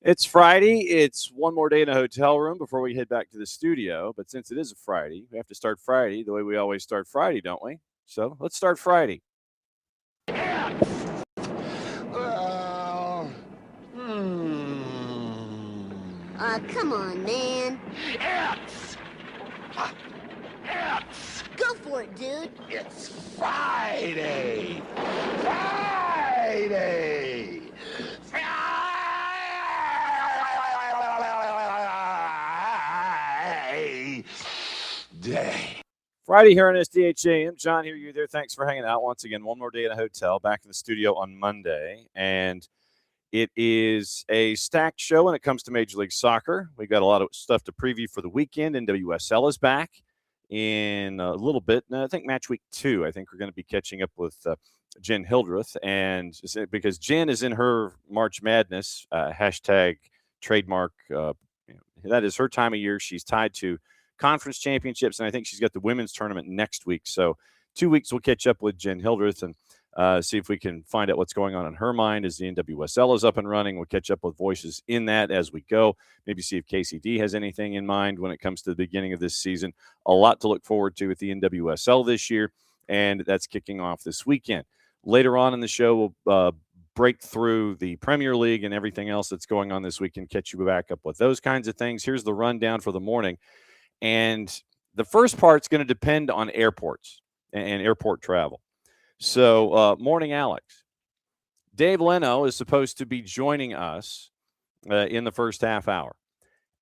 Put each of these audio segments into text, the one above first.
It's Friday. It's one more day in a hotel room before we head back to the studio. But since it is a Friday, we have to start Friday the way we always start Friday, don't we? So let's start Friday. Come on, man. Go for it, dude. It's Friday. Friday. Day. Friday here on SDH AM. John here, you there. Thanks for hanging out once again. One more day in a hotel. Back in the studio on Monday. And it is a stacked show when it comes to Major League Soccer. We've got a lot of stuff to preview for the weekend. NWSL is back in a little bit. I think match week 2. I think we're going to be catching up with Jen Hildreth. And because Jen is in her March Madness, hashtag trademark, that is her time of year. She's tied to conference championships, and I think she's got the women's tournament next week. So 2 weeks we'll catch up with Jen Hildreth and see if we can find out what's going on in her mind as the NWSL is up and running. We'll catch up with voices in that as we go. Maybe see if KCD has anything in mind when it comes to the beginning of this season. A lot to look forward to with the NWSL this year, and that's kicking off this weekend. Later on in the show, we'll break through the Premier League and everything else that's going on this week and catch you back up with those kinds of things. Here's the rundown for the morning. And the first part's going to depend on airports and airport travel. So, morning, Alex. Dave Leno is supposed to be joining us in the first half hour.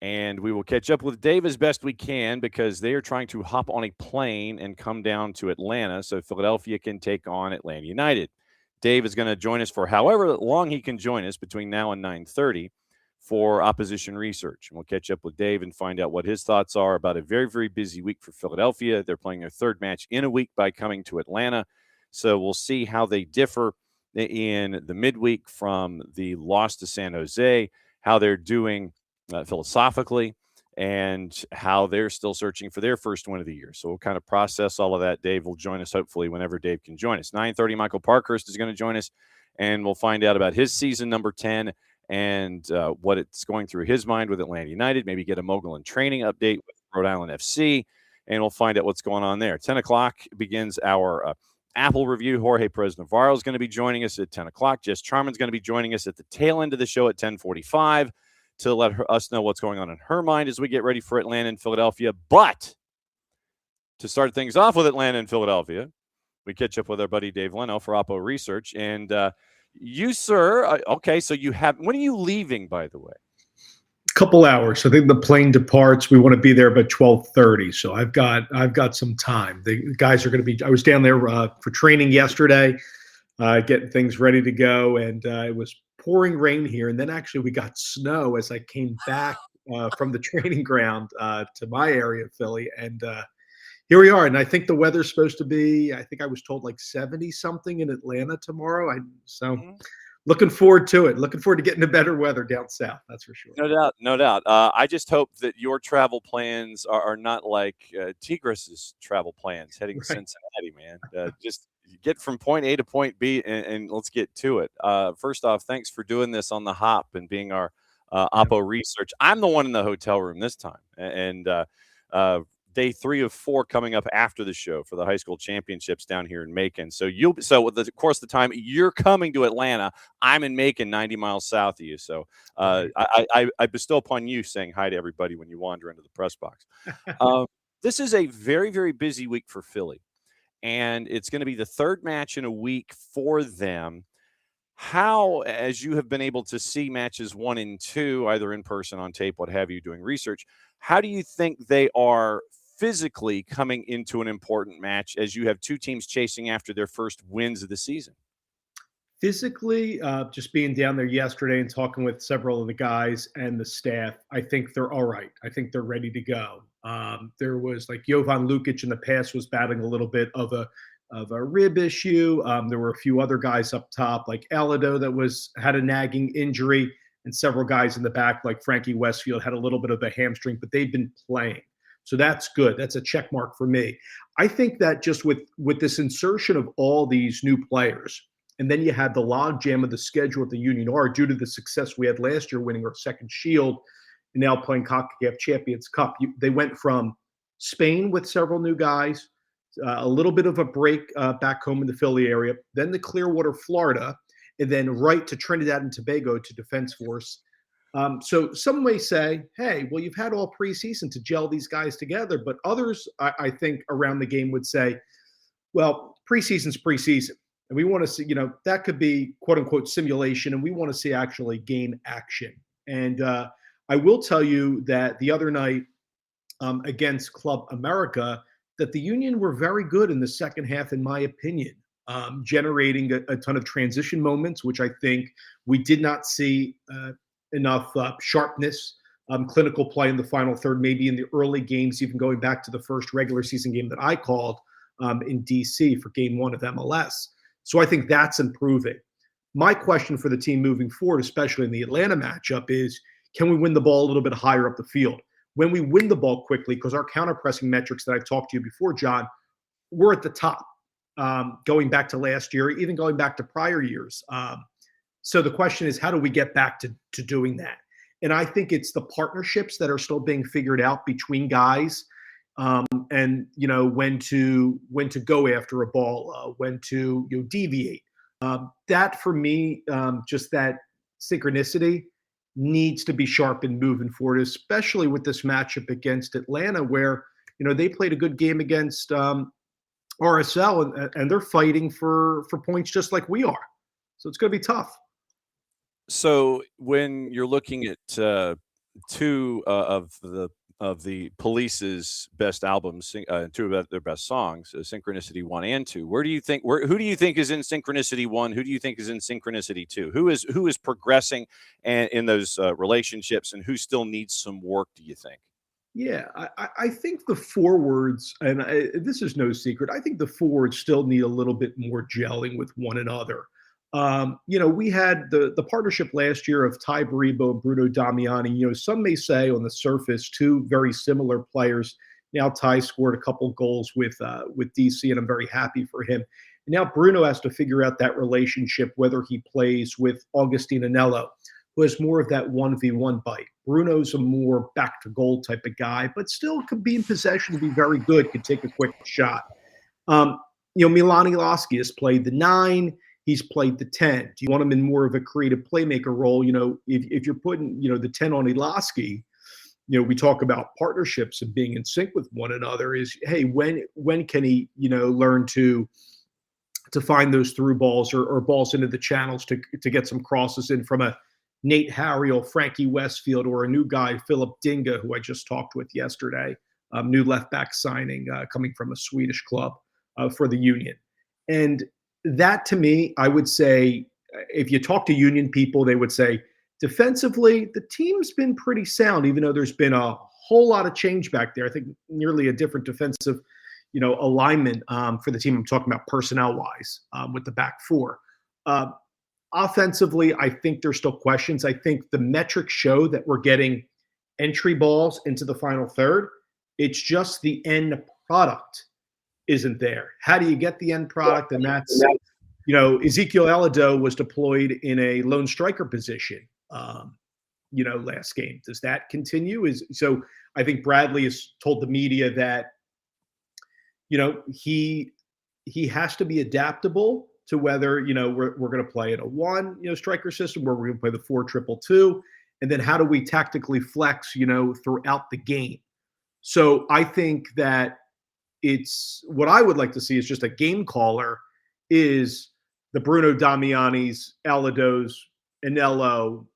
And we will catch up with Dave as best we can because they are trying to hop on a plane and come down to Atlanta so Philadelphia can take on Atlanta United. Dave is going to join us for however long he can join us between now and 9:30 for opposition research. And we'll catch up with Dave and find out what his thoughts are about a very, very busy week for Philadelphia. They're playing their third match in a week by coming to Atlanta. So we'll see how they differ in the midweek from the loss to San Jose, how they're doing philosophically, and how they're still searching for their first win of the year. So we'll kind of process all of that. Dave will join us hopefully whenever Dave can join us. 9:30, Michael Parkhurst is going to join us, and we'll find out about his season number 10 and what it's going through his mind with Atlanta United, maybe get a mogul and training update with Rhode Island FC, and we'll find out what's going on there. 10 o'clock begins our Apple review. Jorge Perez Navarro is going to be joining us at 10 o'clock. Jess Charman's going to be joining us at the tail end of the show at 10:45 to let us know what's going on in her mind as we get ready for Atlanta and Philadelphia. But to start things off with Atlanta and Philadelphia, we catch up with our buddy Dave Leno for Oppo Research. And you, sir, okay, so you have – when are you leaving, by the way? Couple hours. I think the plane departs. We want to be there by 12:30. So I've got some time. The guys are going to be. I was down there for training yesterday, getting things ready to go, and it was pouring rain here. And then actually we got snow as I came back from the training ground to my area of Philly, and here we are. And I think the weather's supposed to be. I think I was told like 70 something in Atlanta tomorrow. Looking forward to it. Looking forward to getting to better weather down south. That's for sure. No doubt. I just hope that your travel plans are not like Tigris's travel plans heading to Cincinnati, man. Just get from point A to point B and let's get to it. First off, thanks for doing this on the hop and being our Oppo Research. I'm the one in the hotel room this time. And day 3 of 4 coming up after the show for the high school championships down here in Macon. So with the course of the time you're coming to Atlanta, I'm in Macon, 90 miles south of you. So I bestow upon you saying hi to everybody when you wander into the press box. This is a very, very busy week for Philly, and it's going to be the third match in a week for them. How, as you have been able to see matches 1 and 2, either in person, on tape, what have you, doing research, how do you think they are physically coming into an important match as you have two teams chasing after their first wins of the season? Physically, just being down there yesterday and talking with several of the guys and the staff, I think they're all right. I think they're ready to go. There was like Jovan Lukic in the past was battling a little bit of a rib issue. There were a few other guys up top like Alado that had a nagging injury, and several guys in the back like Frankie Westfield had a little bit of a hamstring, but they've been playing. So that's good. That's a check mark for me. I think that just with this insertion of all these new players And then you had the logjam of the schedule at the Union R due to the success we had last year, winning our second Shield, and now playing CONCACAF Champions Cup. They went from Spain with several new guys, a little bit of a break back home in the Philly area, then to Clearwater, Florida, and then right to Trinidad and Tobago to Defense Force. So some may say, hey, well, you've had all preseason to gel these guys together. But others, I think, around the game would say, well, preseason's preseason. And we want to see, that could be quote unquote simulation. And we want to see actually game action. And I will tell you that the other night against Club America, that the Union were very good in the second half, in my opinion, generating a ton of transition moments, which I think we did not see enough sharpness, clinical play in the final third, maybe in the early games, even going back to the first regular season game that I called in DC for game 1 of MLS. So I think that's improving. My question for the team moving forward, especially in the Atlanta matchup, is can we win the ball a little bit higher up the field? When we win the ball quickly, because our counter-pressing metrics that I've talked to you before, John, we're at the top, going back to last year, even going back to prior years. So the question is, how do we get back to doing that? And I think it's the partnerships that are still being figured out between guys, and when to go after a ball, when to deviate. That for me, just that synchronicity needs to be sharpened moving forward, especially with this matchup against Atlanta, where they played a good game against RSL, and they're fighting for points just like we are. So it's going to be tough. So when you're looking at two of the Police's best albums, two of their best songs, Synchronicity 1 and 2, who do you think is in Synchronicity 1? Who do you think is in Synchronicity 2? Who is progressing and in those relationships, and who still needs some work, do you think? Yeah, I think the forwards, and this is no secret, I think the forwards still need a little bit more gelling with one another. We had the partnership last year of Ty Baribo and Bruno Damiani. Some may say on the surface, two very similar players. Now Ty scored a couple goals with DC, and I'm very happy for him. And now Bruno has to figure out that relationship, whether he plays with Augustine Anello, who has more of that 1v1 bite. Bruno's a more back to goal type of guy, but still could be in possession to be very good, could take a quick shot. Milani Lasky has played the 9. He's played the 10. Do you want him in more of a creative playmaker role? If you're putting, the 10 on Elaski, we talk about partnerships and being in sync with one another is, hey, when can he, learn to find those through balls or balls into the channels to get some crosses in from a Nate Harriel, Frankie Westfield, or a new guy, Philip Dinga, who I just talked with yesterday, new left back signing coming from a Swedish club for the Union. And that, to me, I would say, if you talk to Union people, they would say defensively, the team's been pretty sound, even though there's been a whole lot of change back there. I think nearly a different defensive, alignment for the team. I'm talking about personnel-wise with the back four. Offensively, I think there's still questions. I think the metrics show that we're getting entry balls into the final third. It's just the end product isn't there. How do you get the end product? And that's, Ezekiel Elado was deployed in a lone striker position, last game. Does that continue? So I think Bradley has told the media that, he has to be adaptable to whether, we're going to play in a 1, striker system, where we're going to play the 4-2-2-2. And then how do we tactically flex, throughout the game? So I think that it's what I would like to see is just a game caller is the Bruno Damiani's, Alados, Anello,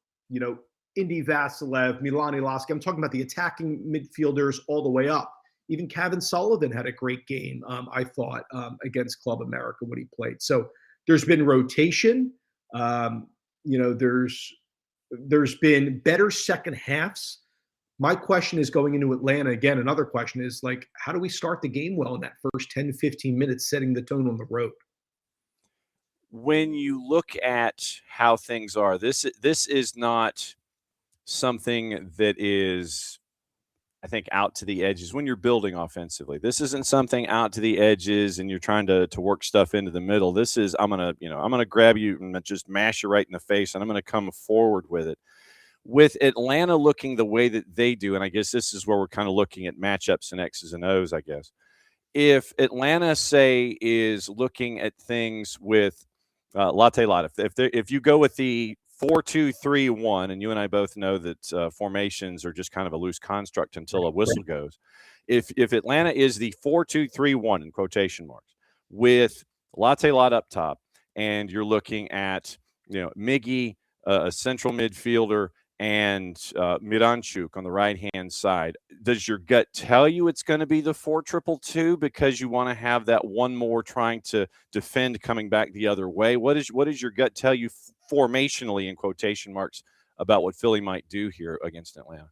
Indy Vasilev, Milani Lasky. I'm talking about the attacking midfielders all the way up. Even Kevin Sullivan had a great game, I thought, against Club America when he played. So there's been rotation. There's been better second halves. My question is going into Atlanta, again, another question is how do we start the game well in that first 10 to 15 minutes, setting the tone on the road? When you look at how things are, this is not something that is I think, out to the edges when you're building offensively. This isn't something out to the edges and you're trying to work stuff into the middle. This is, I'm gonna grab you and just mash you right in the face, and I'm gonna come forward with it. With Atlanta looking the way that they do, and I guess this is where we're kind of looking at matchups and X's and O's, I guess. If Atlanta, say, is looking at things with latte lot, if you go with the 4-2-3-1, and you and I both know that formations are just kind of a loose construct until a whistle goes. If Atlanta is the 4-2-3-1 in quotation marks with latte lot up top, and you're looking at Miggy, a central midfielder, and Miranchuk on the right-hand side, does your gut tell you it's going to be the 4-2-2 because you want to have that one more trying to defend coming back the other way? What does your gut tell you formationally, in quotation marks, about what Philly might do here against Atlanta?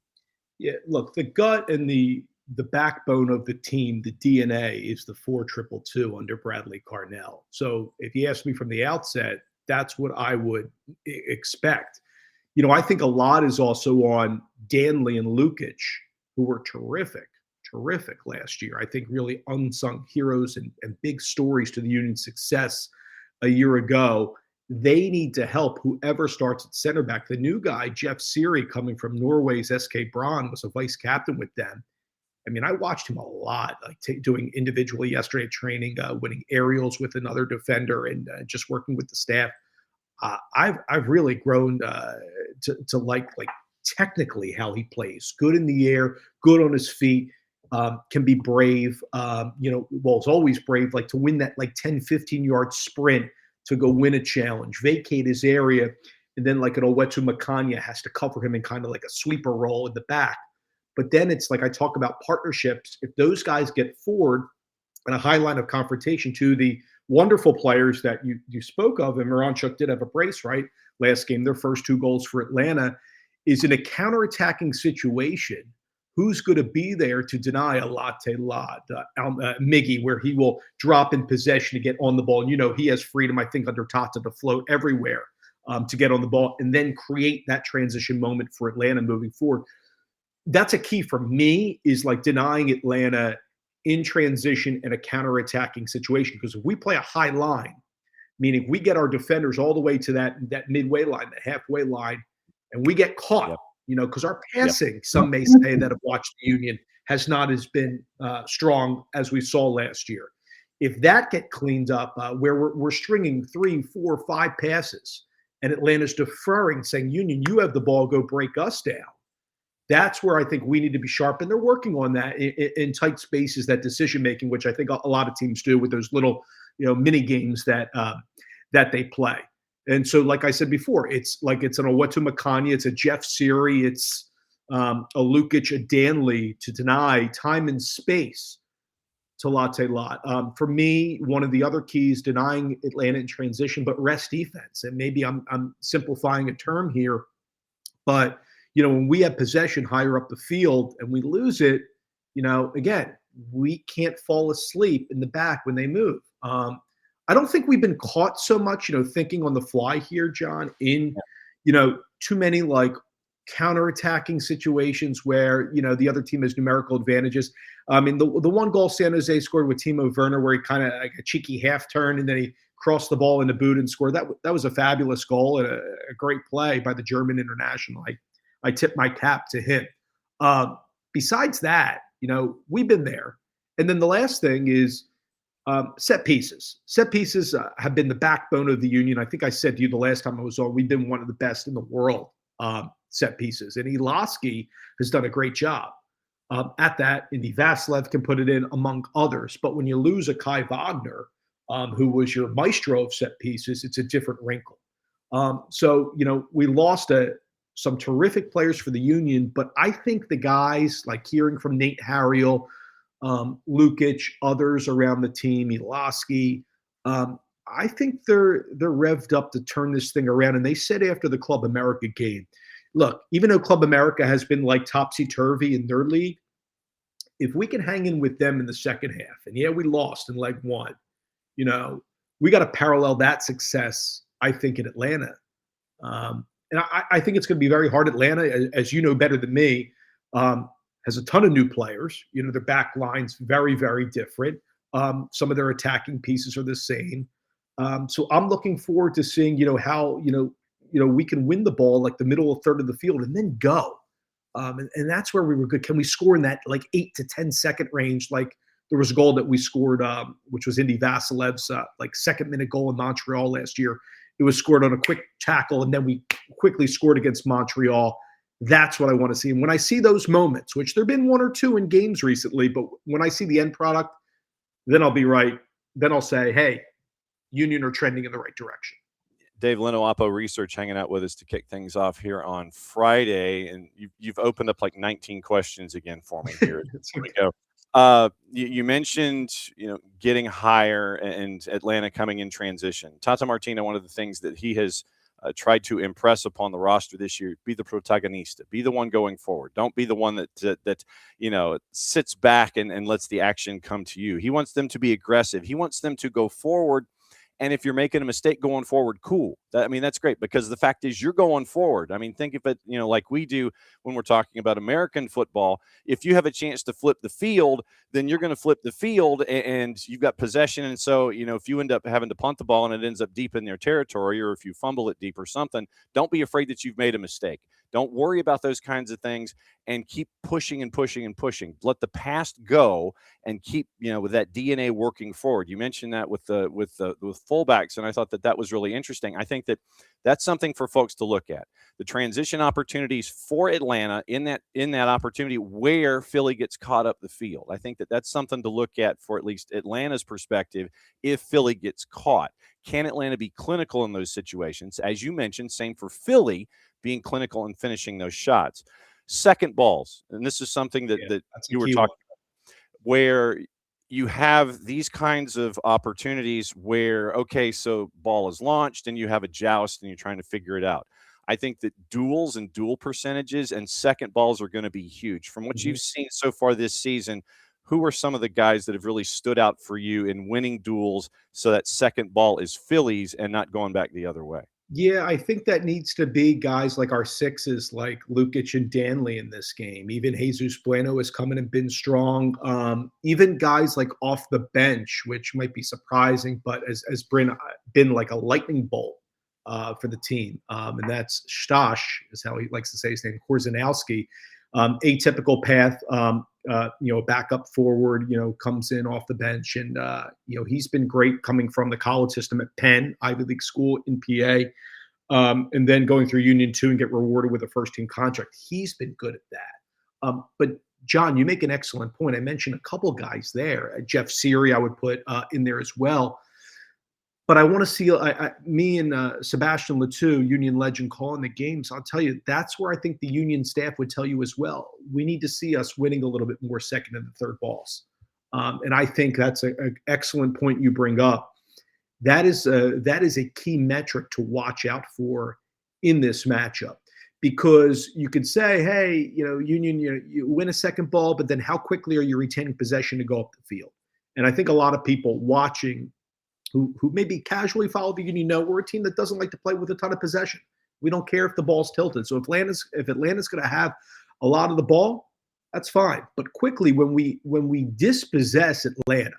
Yeah, look, the gut and the backbone of the team, the DNA, is the 4-2-2 under Bradley Carnell. So if you ask me from the outset, that's what I would expect. I think a lot is also on Danley and Lukic, who were terrific last year. I think really unsung heroes and big stories to the Union's success a year ago. They need to help whoever starts at center back. The new guy, Jeff Seary, coming from Norway's SK Brann, was a vice captain with them. I mean, I watched him a lot, like doing individually yesterday at training, winning aerials with another defender, and just working with the staff. I've really grown to like technically how he plays. Good in the air, good on his feet, can be brave. Is always brave, like to win that 10, 15-yard sprint to go win a challenge, vacate his area, and then like an Owutu Makanya has to cover him in kind of like a sweeper role in the back. But then it's like I talk about partnerships. If those guys get forward and a high line of confrontation to the wonderful players that you spoke of, and Miranchuk did have a brace, right? Last game, their first 2 goals for Atlanta, is in a counterattacking situation. Who's going to be there to deny a latte lot, Miggy, where he will drop in possession to get on the ball? And, he has freedom, I think, under Tata to float everywhere to get on the ball and then create that transition moment for Atlanta moving forward. That's a key for me, is like denying Atlanta in transition and a counterattacking situation. Because if we play a high line, meaning we get our defenders all the way to that midway line, the halfway line, and we get caught, because our passing, some may say that have watched the Union, has not as been strong as we saw last year. If that get cleaned up, where we're stringing 3, 4, 5 passes, and Atlanta's deferring, saying, Union, you have the ball, go break us down. That's where I think we need to be sharp, and they're working on that in tight spaces, that decision-making, which I think a lot of teams do with those little, mini games that they play. And so, like I said before, it's an Owutu Makanya, it's a Jeff Seary, it's a Lukic, a Danley, to deny time and space to latte lot. For me, one of the other keys, denying Atlanta in transition, but rest defense. And maybe I'm simplifying a term here, but when we have possession higher up the field and we lose it, again, we can't fall asleep in the back when they move. I don't think we've been caught so much, thinking on the fly here, John, in, too many like counterattacking situations where, the other team has numerical advantages. I mean, the one goal San Jose scored with Timo Werner, where he kind of like a cheeky half turn and then he crossed the ball in the boot and scored. That was a fabulous goal and a great play by the German international. I tip my cap to him. Besides that, we've been there. And then the last thing is set pieces. Set pieces have been the backbone of the Union. I think I said to you the last time I was on, we've been one of the best in the world set pieces. And Iloski has done a great job at that. Indy Vassilev can put it in, among others. But when you lose a Kai Wagner, who was your maestro of set pieces, it's a different wrinkle. So, we lost some terrific players for the Union, but I think the guys, like hearing from Nate Harriel, Lukic, others around the team, Iloski, I think they're revved up to turn this thing around. And they said after the Club America game, look, even though Club America has been like topsy-turvy in their league, if we can hang in with them in the second half, and yeah, we lost in leg 1, we got to parallel that success, I think, in Atlanta. And I think it's going to be very hard. Atlanta, as you know better than me, has a ton of new players. Their back line's very, very different. Some of their attacking pieces are the same. So I'm looking forward to seeing, how, we can win the ball like the middle of third of the field and then go. And that's where we were good. Can we score in that like 8 to 10 second range? Like there was a goal that we scored, which was Indy Vasilev's like second-minute goal in Montreal last year. It was scored on a quick tackle, and then we quickly scored against Montreal. That's what I want to see. And when I see those moments, which there have been one or two in games recently, but when I see the end product, then I'll be right. Then I'll say, hey, Union are trending in the right direction. Dave Leno, Oppo Research, hanging out with us to kick things off here on Friday. And you've opened up like 19 questions again for me here. Here we go. You mentioned, getting higher and Atlanta coming in transition. Tata Martino, one of the things that he has tried to impress upon the roster this year, be the protagonista, be the one going forward. Don't be the one that sits back and lets the action come to you. He wants them to be aggressive. He wants them to go forward. And if you're making a mistake going forward, cool. That's great, because the fact is you're going forward. Think of it, like we do when we're talking about American football. If you have a chance to flip the field, then you're going to flip the field and you've got possession. And so, if you end up having to punt the ball and it ends up deep in their territory, or if you fumble it deep or something, don't be afraid that you've made a mistake. Don't worry about those kinds of things and keep pushing and pushing and pushing. Let the past go and keep, with that DNA working forward. You mentioned that with fullbacks, and I thought that was really interesting. I think that that's something for folks to look at. The transition opportunities for Atlanta in that opportunity where Philly gets caught up the field. I think that that's something to look at for at least Atlanta's perspective if Philly gets caught. Can Atlanta be clinical in those situations? As you mentioned, same for Philly, being clinical and finishing those shots. Second balls, and this is something that you were talking about, where you have these kinds of opportunities where, okay, so ball is launched and you have a joust and you're trying to figure it out. I think that duels and duel percentages and second balls are going to be huge. From what you've seen so far this season, who are some of the guys that have really stood out for you in winning duels so that second ball is Phillies and not going back the other way? Yeah, I think that needs to be guys like our sixes, like Lukic and Danley in this game. Even Jesus Bueno has come in and been strong. Even guys like off the bench, which might be surprising, but has been like a lightning bolt for the team. And that's Stash, is how he likes to say his name, Korzeniowski. Atypical path, backup forward, comes in off the bench. And, he's been great coming from the college system at Penn, Ivy League school in PA, and then going through Union 2 and get rewarded with a first-team contract. He's been good at that. But, John, you make an excellent point. I mentioned a couple guys there. Jeff Seary I would put in there as well. But I want to see me and Sebastian Letou, Union legend, calling the games. I'll tell you, that's where I think the Union staff would tell you as well. We need to see us winning a little bit more second and third balls. And I think that's an excellent point you bring up. That is a key metric to watch out for in this matchup. Because you could say, hey, Union, you win a second ball, but then how quickly are you retaining possession to go up the field? And I think a lot of people watching who maybe casually follow the Union know we're a team that doesn't like to play with a ton of possession. We don't care if the ball's tilted. So if Atlanta's going to have a lot of the ball, that's fine. But quickly, when we dispossess Atlanta,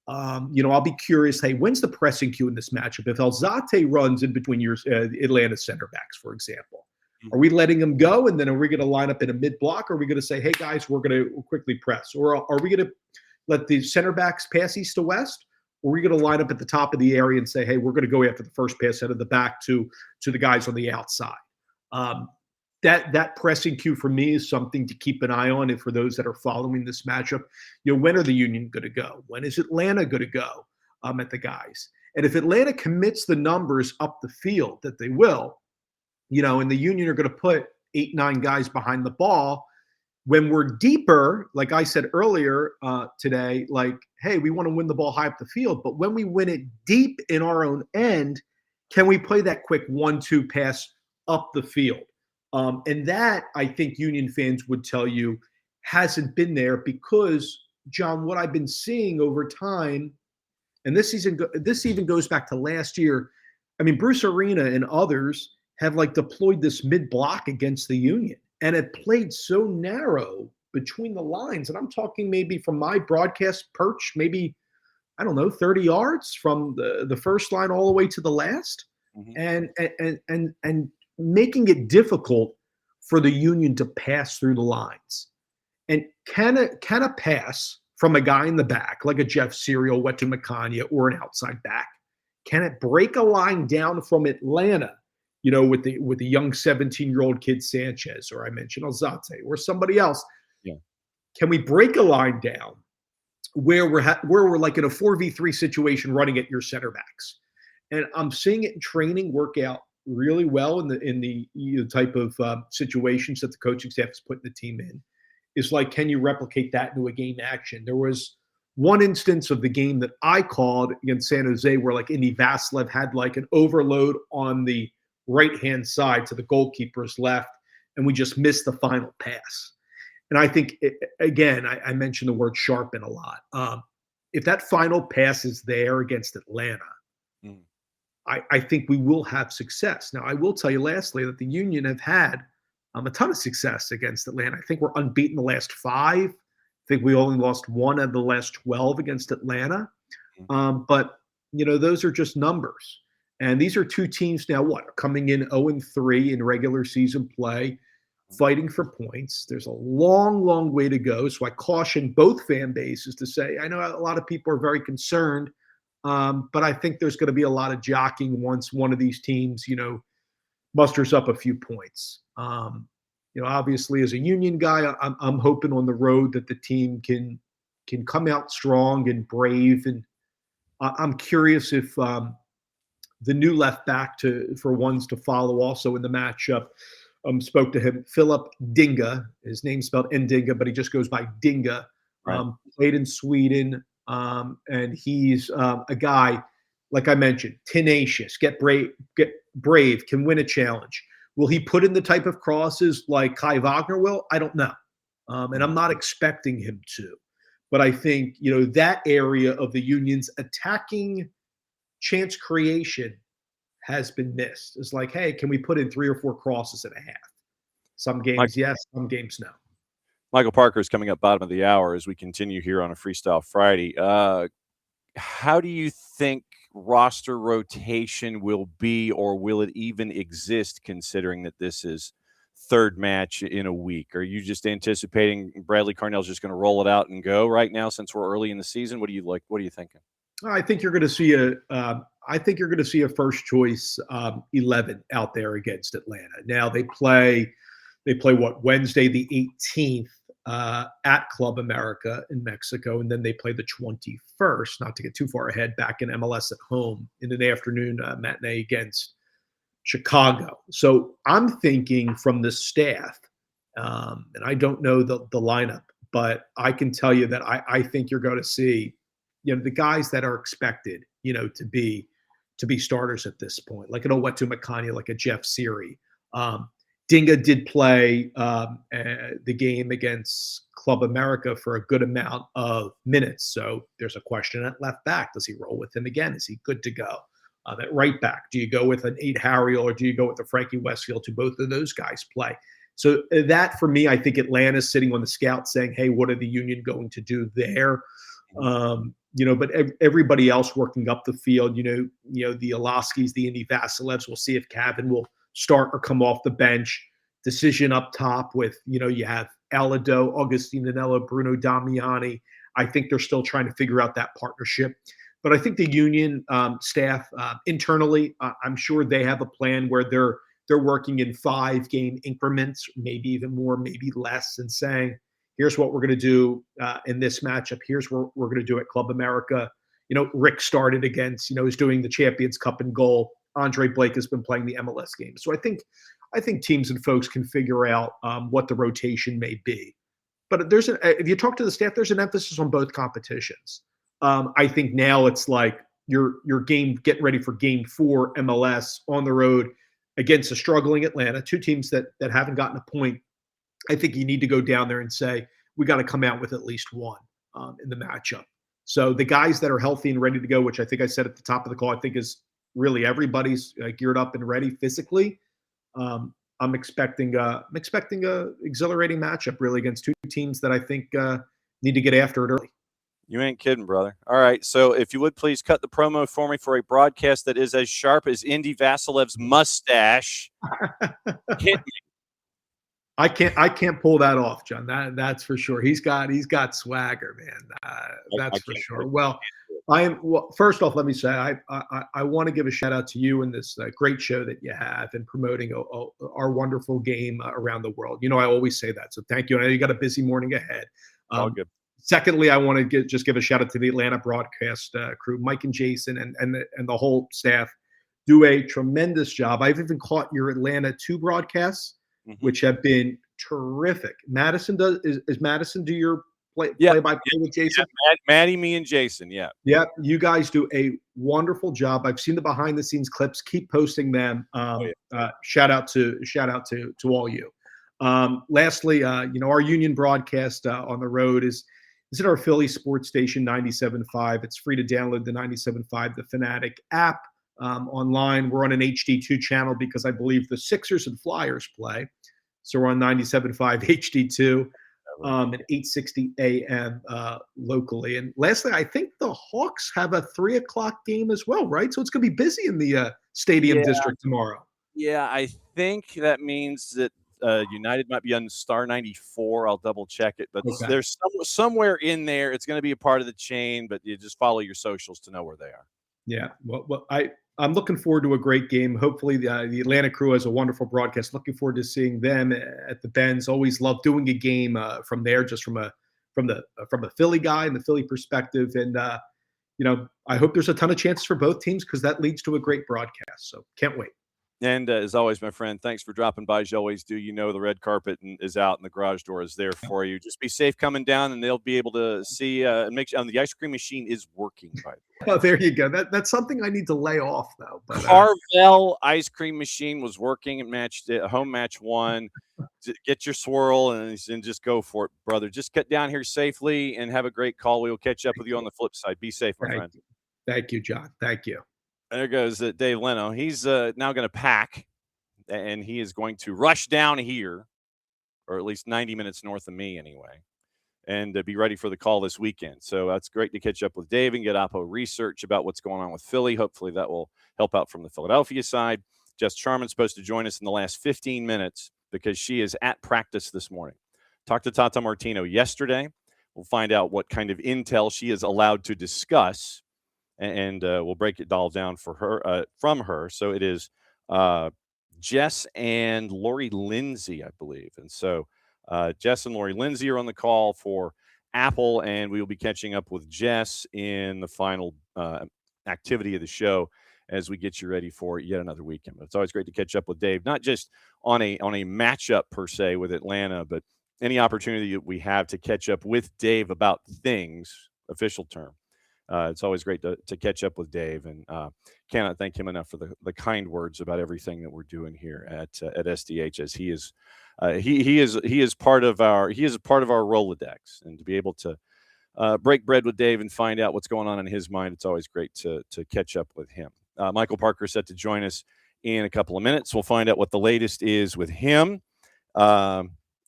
I'll be curious. Hey, when's the pressing cue in this matchup? If Alzate runs in between your Atlanta center backs, for example, are we letting him go? And then are we going to line up in a mid block? Or are we going to say, hey guys, we're going to quickly press? Or are we going to let the center backs pass east to west? Or are we going to line up at the top of the area and say, hey, we're going to go after the first pass out of the back to the guys on the outside? That pressing cue for me is something to keep an eye on. And for those that are following this matchup, when are the Union going to go? When is Atlanta going to go at the guys? And if Atlanta commits the numbers up the field that they will, and the Union are going to put 8-9 guys behind the ball, when we're deeper, like I said earlier today, like, hey, we want to win the ball high up the field, but when we win it deep in our own end, can we play that quick 1-2 pass up the field? And that, I think Union fans would tell you, hasn't been there because, John, what I've been seeing over time, and this even goes back to last year. I mean, Bruce Arena and others have deployed this mid block against the Union. And it played so narrow between the lines, and I'm talking maybe from my broadcast perch, maybe, I don't know, 30 yards from the first line all the way to the last, Mhm. and making it difficult for the Union to pass through the lines. And can a pass from a guy in the back, like a Jeff Serial, Wetu Makanya, or an outside back, can it break a line down from Atlanta, with the young 17-year-old kid Sanchez, or I mentioned Alzate, or somebody else? Yeah. Can we break a line down where we're like in a 4v3 situation running at your center backs? And I'm seeing it in training work out really well in the type of situations that the coaching staff is putting the team in. Is like, can you replicate that into a game action? There was one instance of the game that I called against San Jose where like Indy Vassilev had like an overload on the right-hand side to the goalkeeper's left, and we just missed the final pass. And I think, again, I mentioned the word sharpen a lot. If that final pass is there against Atlanta, I think we will have success. Now, I will tell you lastly that the Union have had a ton of success against Atlanta. I think we're unbeaten the last 5. I think we only lost 1 of the last 12 against Atlanta. But, those are just numbers. And these are 2 teams now, coming in 0-3 in regular season play, fighting for points. There's a long, long way to go. So I caution both fan bases to say, I know a lot of people are very concerned, but I think there's going to be a lot of jockeying once one of these teams, musters up a few points. Obviously as a Union guy, I'm hoping on the road that the team can come out strong and brave. And I'm curious if the new left back for ones to follow also in the matchup, spoke to him, Philip Dinga. His name's spelled Ndinga, but he just goes by Dinga. Right. Played in Sweden, and he's a guy, like I mentioned, tenacious, get brave, can win a challenge. Will he put in the type of crosses like Kai Wagner will? I don't know. And I'm not expecting him to. But I think, that area of the Union's attacking chance creation has been missed. It's like, hey, can we put in 3 or 4 crosses and a half? Some games, yes. Some games, no. Michael Parkhurst coming up bottom of the hour as we continue here on a Freestyle Friday. How do you think roster rotation will be, or will it even exist, considering that this is 3rd match in a week? Are you just anticipating Bradley Carnell's just going to roll it out and go right now since we're early in the season? What do you like? What are you thinking? I think you're going to see a first choice 11 out there against Atlanta. Now they play Wednesday the 18th at Club America in Mexico, and then they play the 21st, not to get too far ahead, back in MLS at home in an afternoon matinee against Chicago. So I'm thinking from the staff, and I don't know the lineup, but I can tell you that I think you're going to see, the guys that are expected, to be starters at this point, like an Wetu Makanya, like a Jeff Siri. Dinga did play the game against Club America for a good amount of minutes. So there's a question at left back. Does he roll with him again? Is he good to go? At right back, do you go with an 8 Harriel or do you go with the Frankie Westfield? Do both of those guys play? So that, for me, I think Atlanta's sitting on the scout saying, hey, what are the Union going to do there? But everybody else working up the field, the Olaskis, the Indy Vasilevs, we'll see if Cavan will start or come off the bench. Decision up top with, you have Alado, Augustine Danilo, Bruno Damiani. I think they're still trying to figure out that partnership. But I think the Union staff internally, I'm sure they have a plan where they're working in 5-game increments, maybe even more, maybe less, and saying, here's what we're going to do in this matchup. Here's what we're going to do at Club America. Rick started against, is doing the Champions Cup in goal. Andre Blake has been playing the MLS game. So I think teams and folks can figure out what the rotation may be. But if you talk to the staff, there's an emphasis on both competitions. I think now it's like your game, getting ready for Game 4 MLS on the road against a struggling Atlanta, 2 teams that haven't gotten a point. I think you need to go down there and say, we got to come out with at least 1 in the matchup. So the guys that are healthy and ready to go, which I think I said at the top of the call, I think is really everybody's geared up and ready physically. I'm expecting a exhilarating matchup really against 2 teams that I think need to get after it early. You ain't kidding, brother. All right, so if you would please cut the promo for me for a broadcast that is as sharp as Indy Vasilev's mustache. Hit me. I can't pull that off, John. That's for sure. He's got swagger, man. That's for sure. Well, first off, let me say I want to give a shout out to you and this great show that you have in promoting our wonderful game around the world. I always say that, so thank you. I know you got a busy morning ahead. All good. Secondly, I want to just give a shout out to the Atlanta broadcast crew, Mike and Jason, and the whole staff do a tremendous job. I've even caught your Atlanta 2 broadcasts, which have been terrific. Madison is Madison do your play-by-play with Jason? Yeah, Maddie, me, and Jason. Yeah. You guys do a wonderful job. I've seen the behind-the-scenes clips. Keep posting them. Shout out to all you. Lastly, our union broadcast on the road is at our Philly sports station 97.5. It's free to download the 97.5 The Fanatic app online. We're on an HD2 channel because I believe the Sixers and Flyers play. So we're on 97.5 HD2 at 8:60 a.m. Locally. And lastly, I think the Hawks have a 3:00 game as well, right? So it's going to be busy in the Stadium District tomorrow. Yeah, I think that means that United might be on Star 94. I'll double check it, but there's somewhere in there. It's going to be a part of the chain, but you just follow your socials to know where they are. Yeah, well, I'm looking forward to a great game. Hopefully, the Atlanta crew has a wonderful broadcast. Looking forward to seeing them at the Benz. Always love doing a game from there, just from a Philly guy and the Philly perspective. And I hope there's a ton of chances for both teams because that leads to a great broadcast. So can't wait. And as always, my friend, thanks for dropping by as you always do. The red carpet is out and the garage door is there for you. Just be safe coming down, and they'll be able to see and make sure the ice cream machine is working. By the way. Oh, there you go. That's something I need to lay off, though. But, Carvel ice cream machine was working at home match 1. Get your swirl and just go for it, brother. Just get down here safely and have a great call. We will catch up with you on the flip side. Be safe, my friend. Thank you, John. Thank you. There goes Dave Leno. He's now going to pack, and he is going to rush down here, or at least 90 minutes north of me anyway, and be ready for the call this weekend. So that's great to catch up with Dave and get Oppo research about what's going on with Philly. Hopefully that will help out from the Philadelphia side. Jess Charman's supposed to join us in the last 15 minutes because she is at practice this morning. Talked to Tata Martino yesterday. We'll find out what kind of intel she is allowed to discuss. And we'll break it all down for her from her. So it is Jess and Lori Lindsay, I believe. And so Jess and Lori Lindsay are on the call for Apple, and we will be catching up with Jess in the final activity of the show as we get you ready for yet another weekend. But it's always great to catch up with Dave, not just on a matchup per se with Atlanta, but any opportunity that we have to catch up with Dave about things, official term. It's always great to catch up with Dave, and cannot thank him enough for the kind words about everything that we're doing here at SDH. As he is part of our Rolodex, and to be able to break bread with Dave and find out what's going on in his mind, it's always great to catch up with him. Michael Parker is set to join us in a couple of minutes. We'll find out what the latest is with him.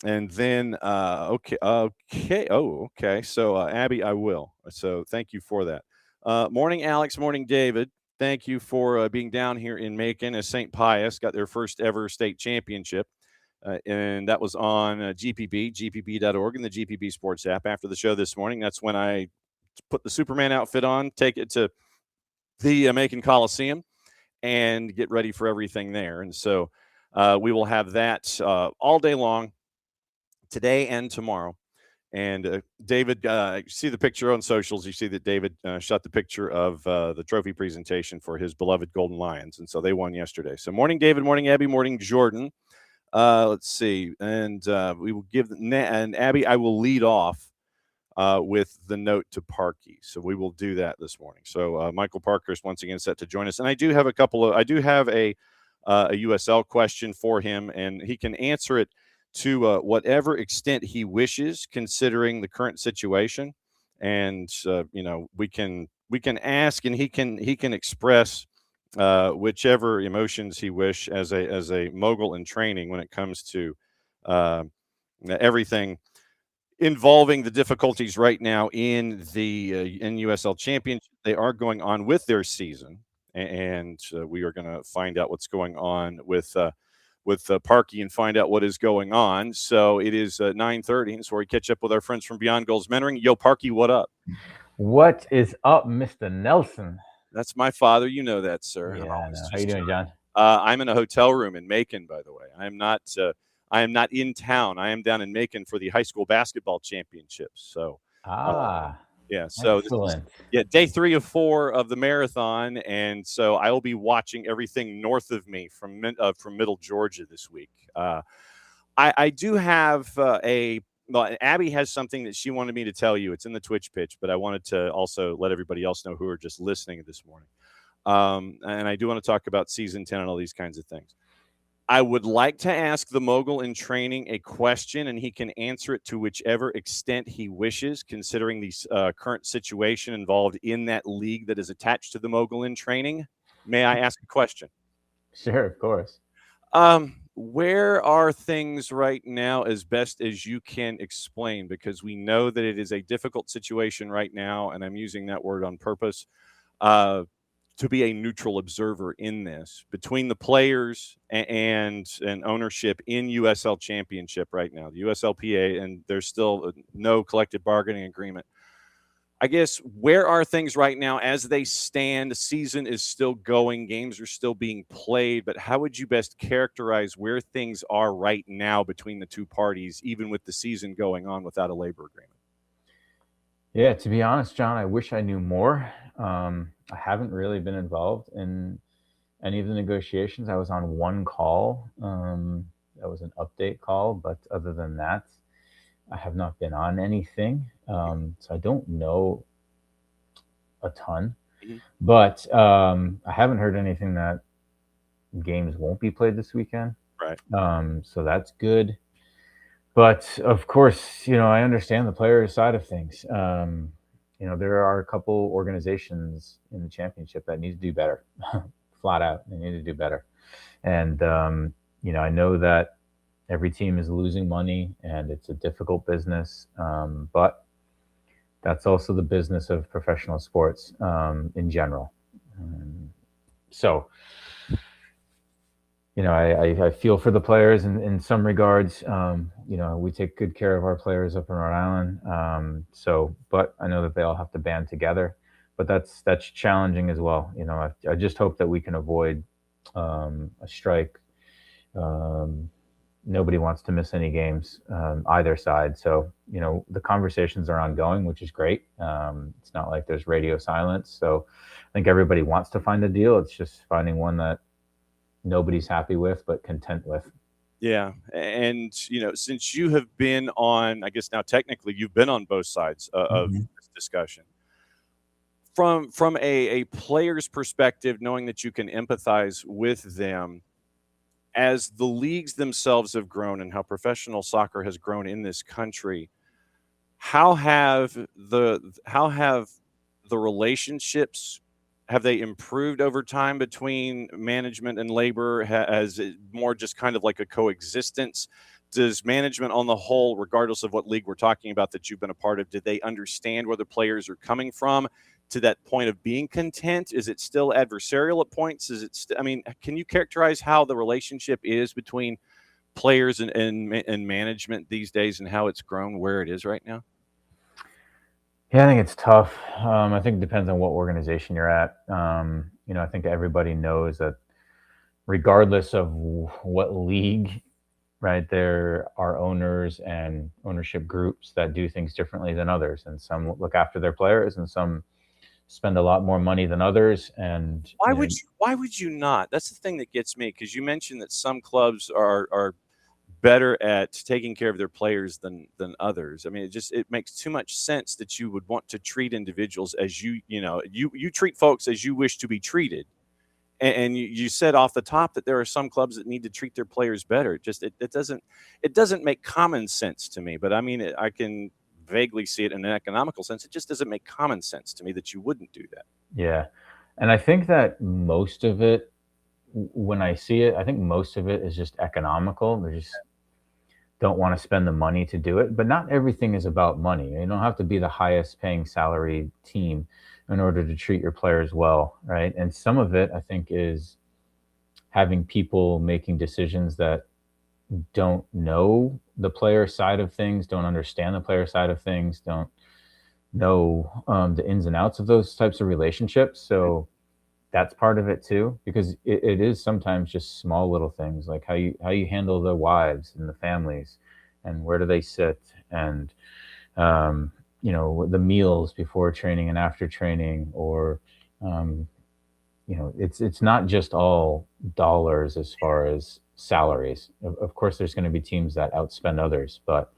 And then, okay. So, Abby, I will. So thank you for that. Morning, Alex. Morning, David. Thank you for being down here in Macon as St. Pius got their first ever state championship. And that was on gpb.org, and the GPB Sports app. After the show this morning, that's when I put the Superman outfit on, take it to the Macon Coliseum, and get ready for everything there. And so we will have that all day long, today and tomorrow. And David, you see the picture on socials. You see that David shot the picture of the trophy presentation for his beloved Golden Lions. And so they won yesterday. So morning, David, morning, Abby, morning, Jordan. Let's see. And we will give, and Abby, I will lead off with the note to Parkey. So we will do that this morning. So Michael Parker is once again set to join us. And I do have a USL question for him, and he can answer it to whatever extent he wishes, considering the current situation. And we can ask, and he can express whichever emotions he wish as a mogul in training when it comes to everything involving the difficulties right now in the NUSL Championship. They are going on with their season, and we are going to find out what's going on with Parky and find out what is going on. So it is 9:30, so we catch up with our friends from Beyond Goals Mentoring. Yo, Parky, what up? What is up, Mr. Nelson? That's my father. You know that, sir. Yeah, I know. How you doing, John? I'm in a hotel room in Macon, by the way. I am not in town. I am down in Macon for the high school basketball championships. So, yeah. So, excellent. Day 3 of 4 of the marathon, and so I will be watching everything north of me from Middle Georgia this week. I do have Abby has something that she wanted me to tell you. It's in the Twitch pitch, but I wanted to also let everybody else know who are just listening this morning. And I do want to talk about season 10 and all these kinds of things. I would like to ask the mogul in training a question, and he can answer it to whichever extent he wishes, considering the current situation involved in that league that is attached to the mogul in training. May I ask a question? Sure, of course. Where are things right now as best as you can explain? Because we know that it is a difficult situation right now, and I'm using that word on purpose, to be a neutral observer in this between the players and ownership in USL Championship right now, the USLPA, and there's still no collective bargaining agreement. I guess, where are things right now as they stand? The season is still going. Games are still being played. But how would you best characterize where things are right now between the two parties, even with the season going on without a labor agreement? Yeah, to be honest, John, I wish I knew more. I haven't really been involved in any of the negotiations. I was on one call. That was an update call. But other than that, I have not been on anything. So I don't know a ton. But I haven't heard anything that games won't be played this weekend. Right. So that's good. But of course, I understand the player side of things. There are a couple organizations in the championship that need to do better, flat out. They need to do better. And, I know that every team is losing money and it's a difficult business. But that's also the business of professional sports in general. So, I feel for the players in some regards. We take good care of our players up in Rhode Island. But I know that they all have to band together. But that's challenging as well. I just hope that we can avoid a strike. Nobody wants to miss any games, either side. So, the conversations are ongoing, which is great. It's not like there's radio silence. So I think everybody wants to find a deal. It's just finding one that nobody's happy with, but content with. Yeah. And, since you have been on, I guess now technically you've been on both sides of this discussion. From a player's perspective, knowing that you can empathize with them, as the leagues themselves have grown and how professional soccer has grown in this country, how have the relationships, have they improved over time between management and labor? Has it more just kind of like a coexistence? Does management on the whole, regardless of what league we're talking about that you've been a part of, did they understand where the players are coming from to that point of being content? Is it still adversarial at points? Is it can you characterize how the relationship is between players and management these days and how it's grown where it is right now? Yeah, I think it's tough. I think it depends on what organization you're at. I think everybody knows that regardless of what league, right, there are owners and ownership groups that do things differently than others. And some look after their players and some spend a lot more money than others. And why would you not? That's the thing that gets me, because you mentioned that some clubs are better at taking care of their players than others. I mean, it makes too much sense that you would want to treat individuals as you treat folks as you wish to be treated. And you said off the top that there are some clubs that need to treat their players better. It doesn't make common sense to me. But I mean, I can vaguely see it in an economical sense. It just doesn't make common sense to me that you wouldn't do that. Yeah, and I think that most of it, when I see it, I think most of it is just economical. don't want to spend the money to do it. But not everything is about money. You don't have to be the highest paying salary team in order to treat your players well, right? And some of it, I think, is having people making decisions that don't know the player side of things, don't understand the player side of things, don't know the ins and outs of those types of relationships. So that's part of it too, because it is sometimes just small little things, like how you handle the wives and the families, and where do they sit, and the meals before training and after training, or it's not just all dollars as far as salaries. Of course, there's going to be teams that outspend others, but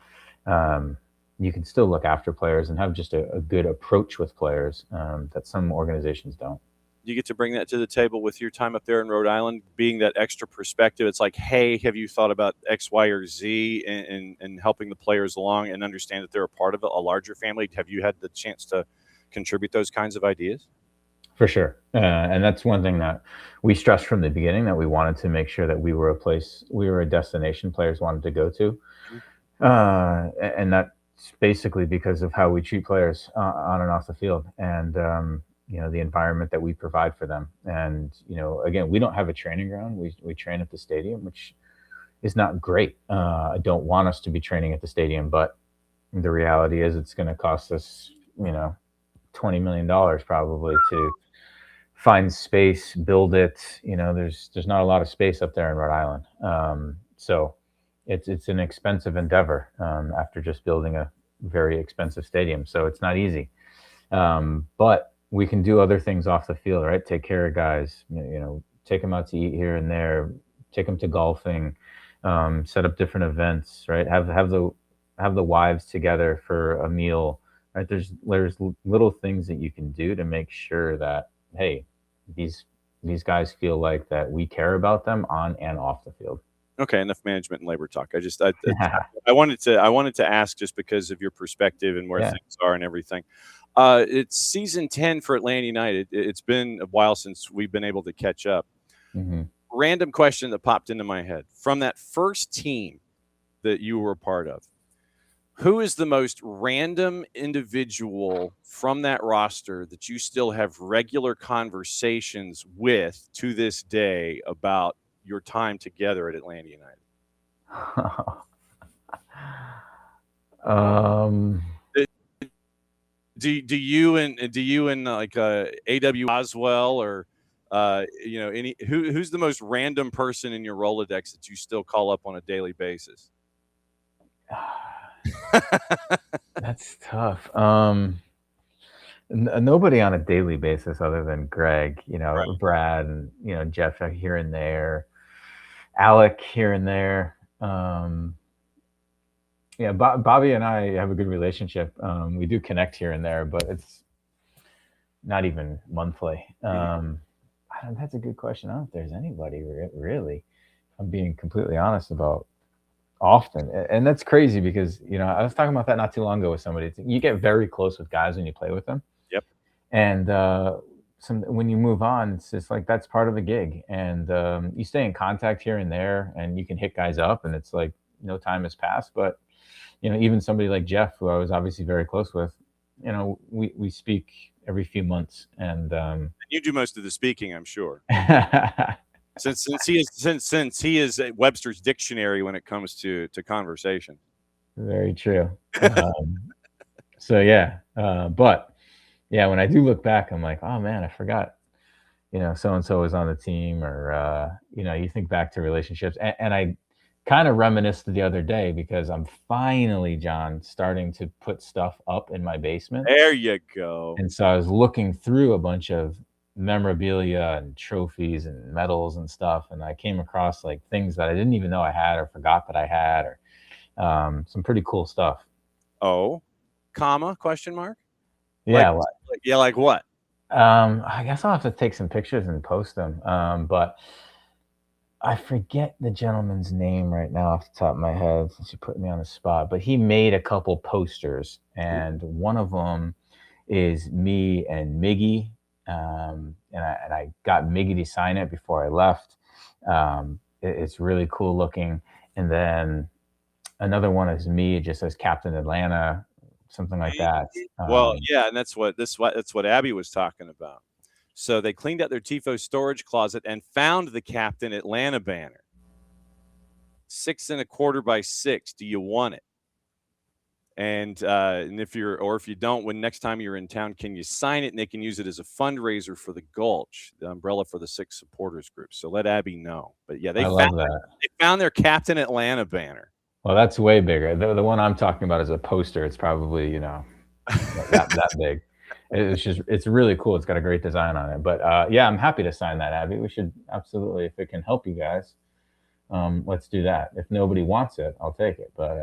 you can still look after players and have just a good approach with players that some organizations don't. You get to bring that to the table with your time up there in Rhode Island, being that extra perspective. It's like, hey, have you thought about X, Y, or Z, and helping the players along and understand that they're a part of a larger family? Have you had the chance to contribute those kinds of ideas? For sure. And that's one thing that we stressed from the beginning, that we wanted to make sure that we were a destination players wanted to go to. And that's basically because of how we treat players on and off the field, and, the environment that we provide for them. And, again, we don't have a training ground. We train at the stadium, which is not great. I don't want us to be training at the stadium, but the reality is it's going to cost us, $20 million probably to find space, build it. There's not a lot of space up there in Rhode Island. So it's an expensive endeavor after just building a very expensive stadium. So it's not easy. But we can do other things off the field, right? Take care of guys, take them out to eat here and there, take them to golfing, set up different events, right? Have the wives together for a meal, right? There's little things that you can do to make sure that, hey, these guys feel like that we care about them on and off the field. Okay, enough management and labor talk. I wanted to ask, just because of your perspective and where things are and everything. It's season 10 for Atlanta United. It's been a while since we've been able to catch up. Mm-hmm. Random question that popped into my head. From that first team that you were a part of, who is the most random individual from that roster that you still have regular conversations with to this day about your time together at Atlanta United? Do you and like A.W. Oswell, or who's the most random person in your Rolodex that you still call up on a daily basis? That's tough. Nobody on a daily basis other than Greg, right. Brad, and Jeff here and there, Alec here and there. Bobby and I have a good relationship. We do connect here and there, but it's not even monthly. That's a good question. I don't know if there's anybody really. I'm being completely honest about often. And that's crazy because, I was talking about that not too long ago with somebody. You get very close with guys when you play with them. Yep. And when you move on, it's just like that's part of the gig. And you stay in contact here and there, and you can hit guys up, and it's like no time has passed. But, even somebody like Jeff, who I was obviously very close with, we speak every few months. And you do most of the speaking, I'm sure. Since he is Webster's dictionary when it comes to conversation. Very true. But yeah, when I do look back, I'm like, oh man, I forgot, so and so was on the team, or you think back to relationships, and I kind of reminisced the other day because I'm finally, John, starting to put stuff up in my basement. There you go. And so I was looking through a bunch of memorabilia and trophies and medals and stuff, and I came across like things that I didn't even know I had or forgot that I had, or some pretty cool stuff. Oh, question mark? Yeah. Like what? I guess I'll have to take some pictures and post them. But I forget the gentleman's name right now off the top of my head, since you put me on the spot, but he made a couple posters, and one of them is me and Miggy. And I got Miggy to sign it before I left. It's really cool looking. And then another one is me, just as Captain Atlanta, something like that. Well, yeah, and that's what Abby was talking about. So they cleaned out their Tifo storage closet and found the Captain Atlanta banner. 6 1/4 by 6. Do you want it? And if you don't, when next time you're in town, can you sign it? And they can use it as a fundraiser for the Gulch, the umbrella for the 6 supporters group. So let Abby know. But yeah, I love that. They found their Captain Atlanta banner. Well, that's way bigger. The one I'm talking about is a poster. It's probably, that big. It's really cool. It's got a great design on it. But yeah, I'm happy to sign that, Abby. We should absolutely, if it can help you guys, let's do that. If nobody wants it, I'll take it. But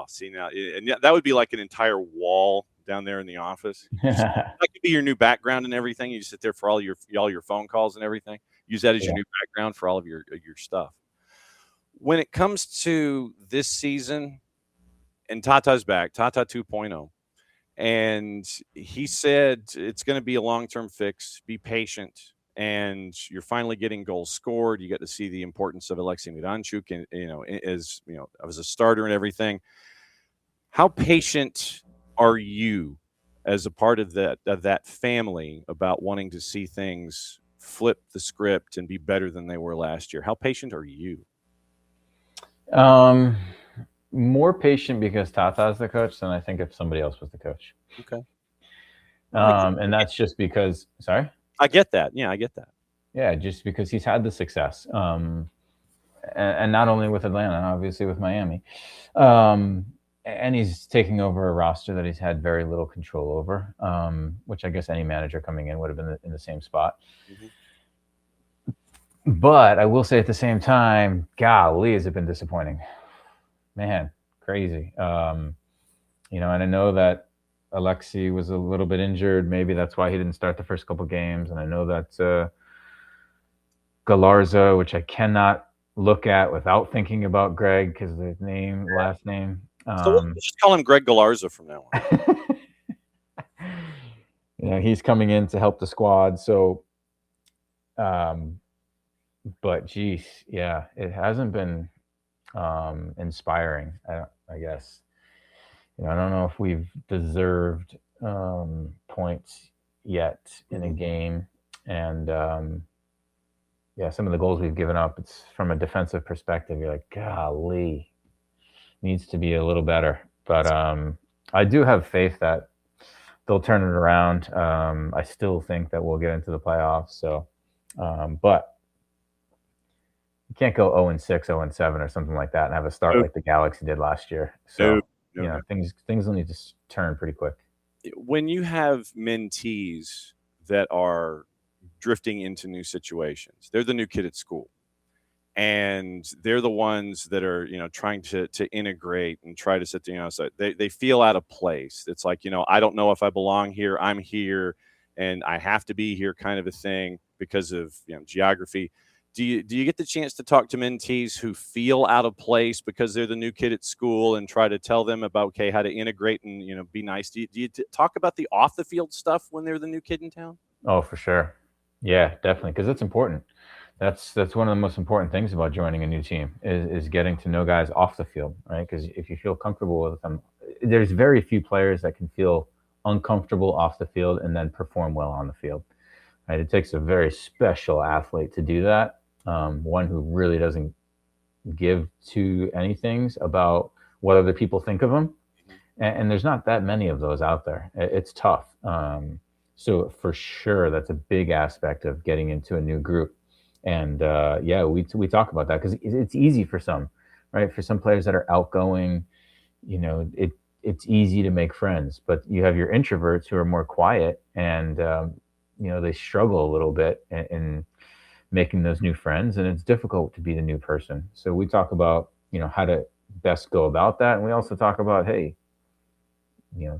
see now, and yeah, that would be like an entire wall down there in the office. That could be your new background and everything. You just sit there for all your phone calls and everything. Use that as your new background for all of your stuff. When it comes to this season, and Tata's back, Tata 2.0, and he said it's going to be a long-term fix. Be patient. And you're finally getting goals scored. You get to see the importance of Alexei Miranchuk, and as a starter and everything. How patient are you as a part of that family about wanting to see things flip the script and be better than they were last year? How patient are you? More patient because Tata's the coach than I think if somebody else was the coach. Okay. And that's just because. Sorry. I get that. Yeah, I get that. Yeah, just because he's had the success, and not only with Atlanta, obviously with Miami, and he's taking over a roster that he's had very little control over, which I guess any manager coming in would have been in the same spot. Mm-hmm. But I will say at the same time, golly, has it been disappointing. Man, crazy. And I know that Alexei was a little bit injured. Maybe that's why he didn't start the first couple games. And I know that Galarza, which I cannot look at without thinking about Greg because the last name. So we'll just call him Greg Galarza from now on. He's coming in to help the squad. So, but geez, yeah, it hasn't been inspiring, I guess. I don't know if we've deserved points yet in a game. And, some of the goals we've given up, it's from a defensive perspective. You're like, golly, needs to be a little better. But I do have faith that they'll turn it around. I still think that we'll get into the playoffs. So, but you can't go 0-6, 0-7 or something like that and have a start like the Galaxy did last year. So, things will need to turn pretty quick. When you have mentees that are drifting into new situations, they're the new kid at school. And they're the ones that are, trying to integrate and try to sit there. So they feel out of place. It's like, I don't know if I belong here. I'm here and I have to be here, kind of a thing because of geography. Do you get the chance to talk to mentees who feel out of place because they're the new kid at school and try to tell them about how to integrate and be nice? Do you talk about the off the field stuff when they're the new kid in town? Oh, for sure. Yeah, definitely, because it's important. That's one of the most important things about joining a new team is getting to know guys off the field, right? Because if you feel comfortable with them, there's very few players that can feel uncomfortable off the field and then perform well on the field. Right? It takes a very special athlete to do that. One who really doesn't give two anything about what other people think of them. And there's not that many of those out there. It's tough. So for sure, that's a big aspect of getting into a new group. And we talk about that because it's easy for some, right? For some players that are outgoing, it's easy to make friends. But you have your introverts who are more quiet and, they struggle a little bit in making those new friends. And it's difficult to be the new person. So we talk about, how to best go about that. And we also talk about, hey,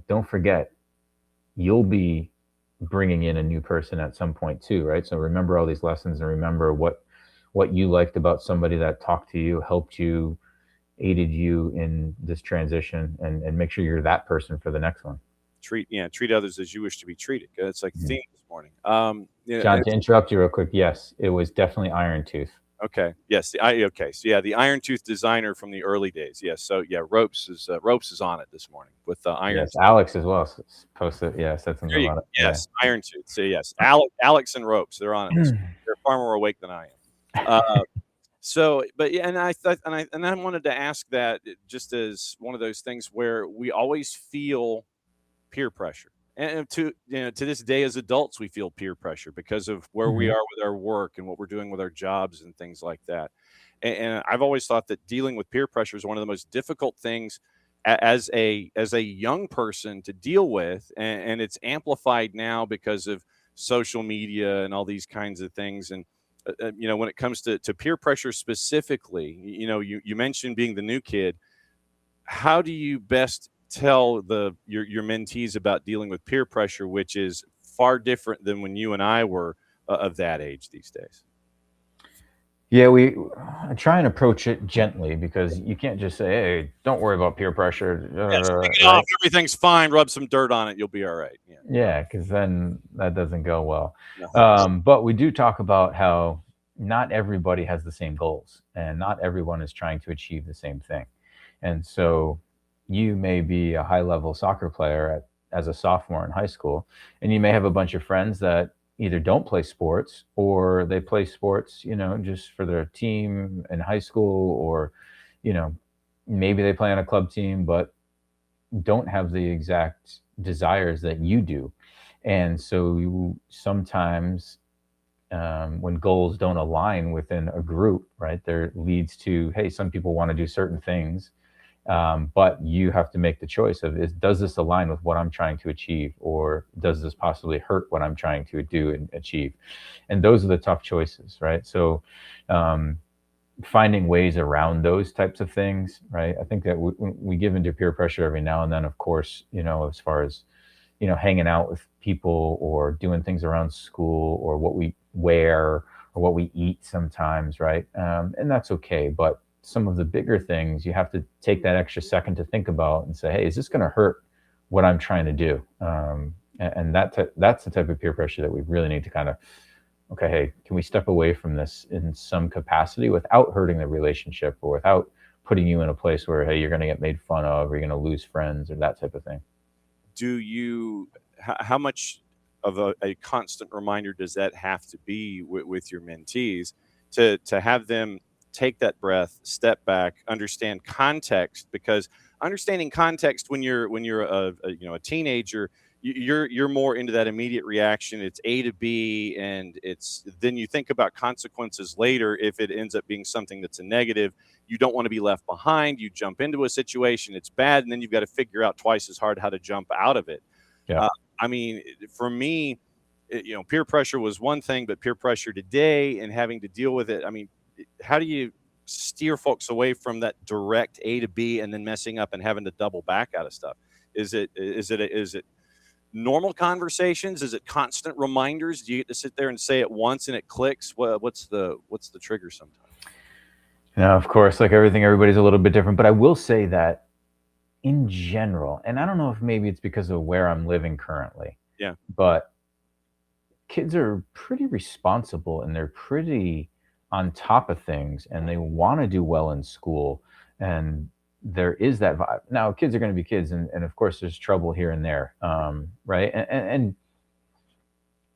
don't forget, you'll be bringing in a new person at some point too, right? So remember all these lessons and remember what you liked about somebody that talked to you, helped you, aided you in this transition, and make sure you're that person for the next one. Treat others as you wish to be treated. It's like theme this morning. John, to interrupt you real quick, yes, it was definitely Iron Tooth. Okay. Yes. Okay. So yeah, the Iron Tooth designer from the early days. Yes. So yeah, Ropes is on it this morning with the Iron. Yes, Alex as well posted. Yeah, said something about it. Yes, Iron Tooth. So yes, Alex and Ropes. They're on it. They're far more awake than I am. So, but yeah, and I thought, and I wanted to ask that just as one of those things where we always feel peer pressure, and to this day as adults, we feel peer pressure because of where we are with our work and what we're doing with our jobs and things like that. And I've always thought that dealing with peer pressure is one of the most difficult things as a young person to deal with, and it's amplified now because of social media and all these kinds of things. And when it comes to peer pressure specifically, you mentioned being the new kid. How do you best tell your mentees about dealing with peer pressure, which is far different than when you and I were of that age these days? Yeah, we try and approach it gently because you can't just say, "Hey, don't worry about peer pressure." Take it off. Everything's fine. Rub some dirt on it. You'll be all right. Yeah, because then that doesn't go well. No. But we do talk about how not everybody has the same goals and not everyone is trying to achieve the same thing. And so you may be a high-level soccer player as a sophomore in high school, and you may have a bunch of friends that either don't play sports or they play sports, just for their team in high school, or, maybe they play on a club team, but don't have the exact desires that you do. And so sometimes when goals don't align within a group, right, there leads to, hey, some people want to do certain things, but you have to make the choice of, does this align with what I'm trying to achieve, or does this possibly hurt what I'm trying to do and achieve? And those are the tough choices, right? So finding ways around those types of things, right? I think that we give into peer pressure every now and then, of course, as far as, hanging out with people or doing things around school or what we wear or what we eat sometimes, right? And that's okay. But some of the bigger things, you have to take that extra second to think about and say, hey, is this going to hurt what I'm trying to do? And that's the type of peer pressure that we really need to kind of, okay, hey, can we step away from this in some capacity without hurting the relationship or without putting you in a place where, hey, you're going to get made fun of or you're going to lose friends or that type of thing? How much of a constant reminder does that have to be with your mentees to have them take that breath, step back, understand context? Because understanding context when you're a teenager, you're more into that immediate reaction. It's A to B, and then you think about consequences later. If it ends up being something that's a negative, you don't want to be left behind. You jump into a situation, it's bad, and then you've got to figure out twice as hard how to jump out of it. Yeah. For me, peer pressure was one thing, but peer pressure today and having to deal with it. How do you steer folks away from that direct A to B and then messing up and having to double back out of stuff? Is it normal conversations? Is it constant reminders? Do you get to sit there and say it once and it clicks? What's the trigger sometimes? Now, of course, like everything, everybody's a little bit different, but I will say that in general, and I don't know if maybe it's because of where I'm living currently. Yeah. But kids are pretty responsible and they're pretty on top of things and they want to do well in school. And there is that vibe. Now, kids are going to be kids. And of course, there's trouble here and there. Right. And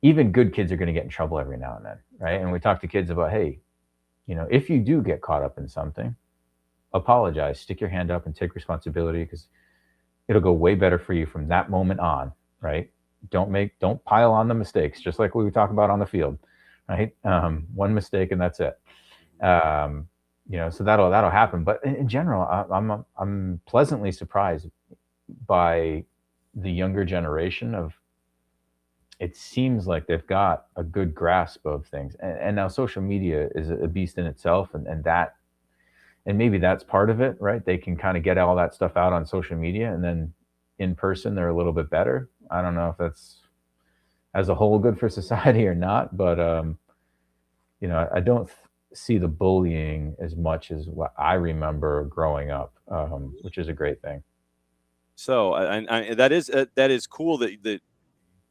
even good kids are going to get in trouble every now and then. Right. And we talk to kids about, hey, if you do get caught up in something, apologize, stick your hand up and take responsibility, because it'll go way better for you from that moment on, right? Don't pile on the mistakes, just like we talk about on the field, right? One mistake and that's it. So that'll happen. But in general, I'm pleasantly surprised by the younger generation of, it seems like they've got a good grasp of things. And now social media is a beast in itself, and maybe that's part of it, right? They can kind of get all that stuff out on social media, and then in person, they're a little bit better. I don't know if that's as a whole good for society or not, but, I don't see the bullying as much as what I remember growing up, which is a great thing. So that is cool that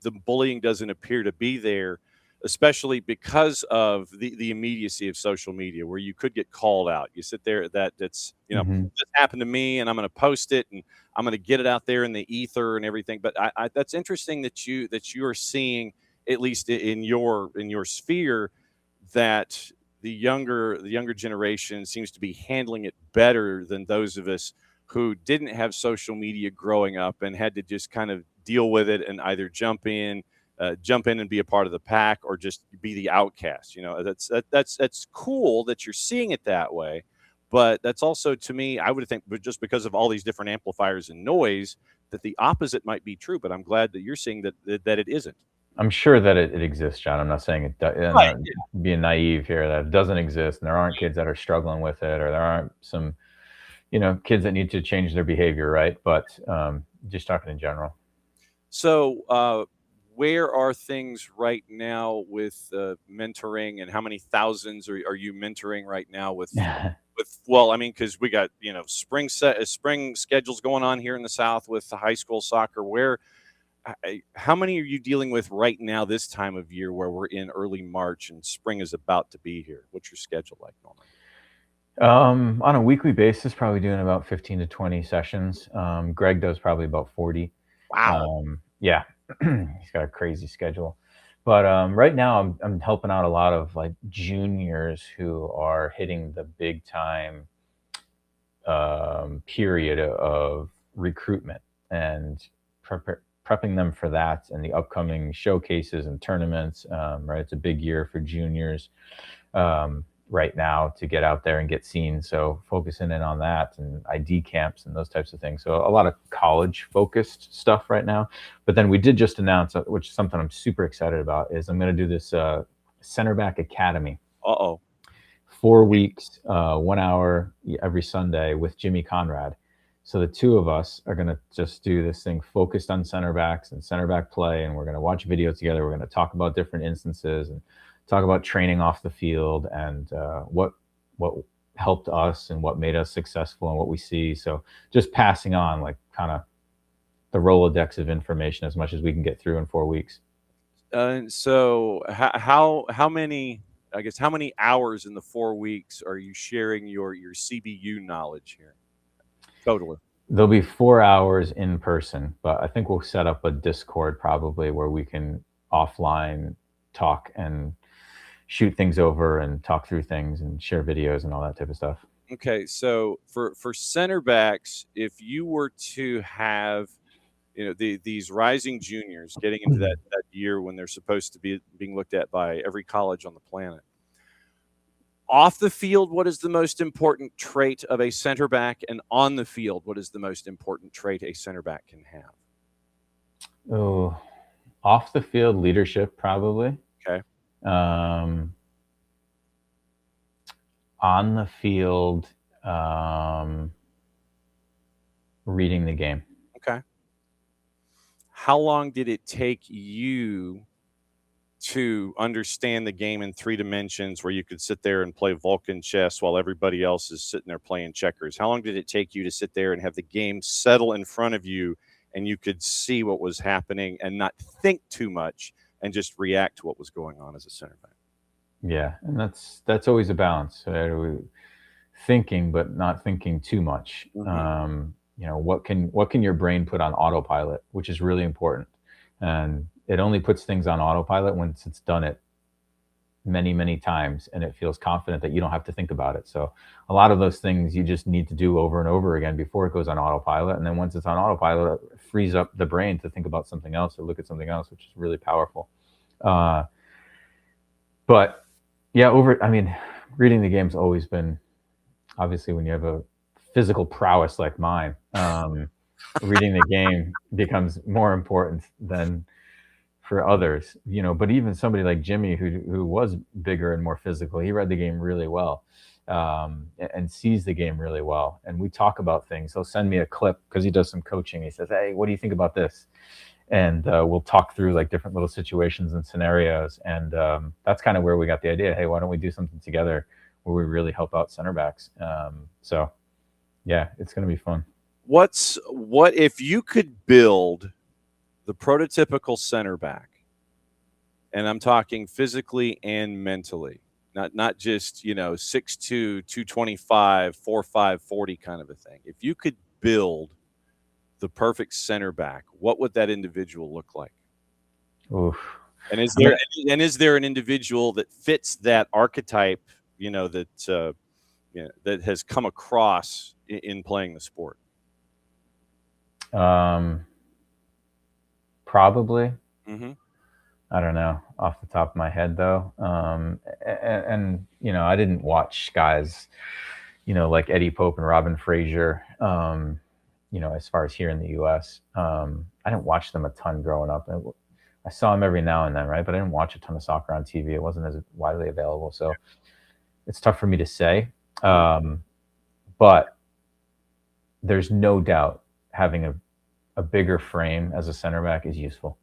the bullying doesn't appear to be there, especially because of the immediacy of social media, where you could get called out. You sit there, that's this happened to me, and I'm going to post it, and I'm going to get it out there in the ether and everything. But I that's interesting that you are seeing, at least in your sphere, that the younger generation seems to be handling it better than those of us who didn't have social media growing up and had to just kind of deal with it and either jump in and be a part of the pack, or just be the outcast. That's cool that you're seeing it that way, but that's also, to me, I would think, but just because of all these different amplifiers and noise, that the opposite might be true. But I'm glad that you're seeing that it isn't. I'm sure that it exists, John. I'm not saying it. I'm not being naive here that it doesn't exist, and there aren't kids that are struggling with it, or there aren't some, kids that need to change their behavior, right? But just talking in general. So, where are things right now with mentoring, and how many thousands are you mentoring right now with? Well, I mean, because we got spring schedules going on here in the South with the high school soccer. How many are you dealing with right now this time of year, where we're in early March and spring is about to be here? What's your schedule like normally? On a weekly basis, probably doing about 15 to 20 sessions. Greg does probably about 40. Wow. Yeah, he's got a crazy schedule. But right now, I'm helping out a lot of like juniors who are hitting the big time period of recruitment, and prepping them for that and the upcoming showcases and tournaments. Right, it's a big year for juniors right now to get out there and get seen. So focusing in on that, and ID camps and those types of things. So a lot of college focused stuff right now. But then we did just announce, which is something I'm super excited about, is I'm going to do this Center Back Academy. 4 weeks, 1 hour every Sunday with Jimmy Conrad. So the two of us are going to just do this thing focused on center backs and center back play. And we're going to watch video together. We're going to talk about different instances and talk about training off the field, and what helped us and what made us successful and what we see. So just passing on like kind of the Rolodex of information as much as we can get through in 4 weeks. So how many hours in the 4 weeks are you sharing your CBU knowledge here? Totally. There'll be 4 hours in person, but I think we'll set up a Discord probably where we can offline talk and shoot things over and talk through things and share videos and all that type of stuff. Okay, so for center backs, if you were to have these rising juniors getting into that year when they're supposed to be being looked at by every college on the planet, off the field, what is the most important trait of a center back? And on the field, what is the most important trait a center back can have? Oh, off the field, leadership, probably. Okay. On the field, reading the game. Okay. How long did it take you to understand the game in 3 dimensions, where you could sit there and play Vulcan chess while everybody else is sitting there playing checkers? How long did it take you to sit there and have the game settle in front of you, and you could see what was happening and not think too much and just react to what was going on as a center back? Yeah, and that's always a balance. Thinking, but not thinking too much. Mm-hmm. What can your brain put on autopilot, which is really important. And it only puts things on autopilot once it's done it many, many times, and it feels confident that you don't have to think about it. So a lot of those things you just need to do over and over again before it goes on autopilot. And then once it's on autopilot, it frees up the brain to think about something else or look at something else, which is really powerful. But yeah, reading the game's always been, obviously when you have a physical prowess like mine, reading the game becomes more important than for others, but even somebody like Jimmy, who was bigger and more physical, he read the game really well, and sees the game really well. And we talk about things. He'll send me a clip because he does some coaching. He says, "Hey, what do you think about this?" And we'll talk through like different little situations and scenarios. And that's kind of where we got the idea. Hey, why don't we do something together where we really help out center backs? So yeah, it's going to be fun. What if you could build the prototypical center back and I'm talking physically and mentally, not just 6'2", 225, 4'5", 40 kind of a thing. If you could build the perfect center back, what would that individual look like? Oof. And is there an individual that fits that archetype, that has come across in playing the sport? Probably. Mm-hmm. I don't know off the top of my head though. And I didn't watch guys, like Eddie Pope and Robin Fraser, as far as here in the US. I didn't watch them a ton growing up. I saw them every now and then, right? But I didn't watch a ton of soccer on TV. It wasn't as widely available. So it's tough for me to say. But there's no doubt having a bigger frame as a center back is useful.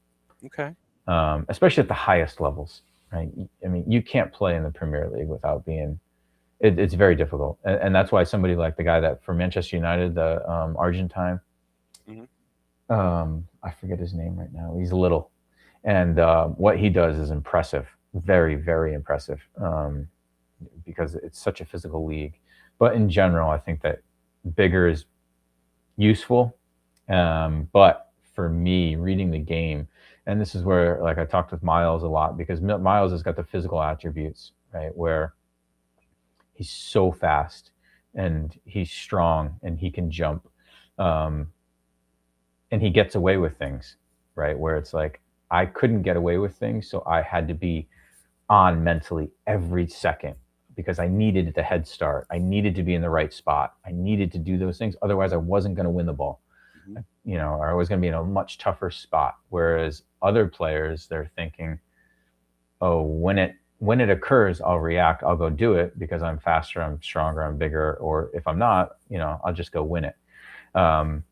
Okay. Especially at the highest levels, right? I mean, you can't play in the Premier League without being. It's very difficult, and that's why somebody like the guy that for Manchester United, the Argentine, I forget his name right now. He's little, and what he does is impressive, very, very impressive, because it's such a physical league. But in general, I think that bigger is useful. But for me, reading the game, and this is where, like, I talked with Miles a lot, because Miles has got the physical attributes, right? Where he's so fast and he's strong and he can jump, and he gets away with things, right? Where it's like, I couldn't get away with things, so I had to be on mentally every second because I needed the head start. I needed to be in the right spot. I needed to do those things. Otherwise, I wasn't going to win the ball. Or I was going to be in a much tougher spot. Whereas other players, they're thinking, oh, when it occurs, I'll react. I'll go do it because I'm faster, I'm stronger, I'm bigger. Or if I'm not, I'll just go win it. But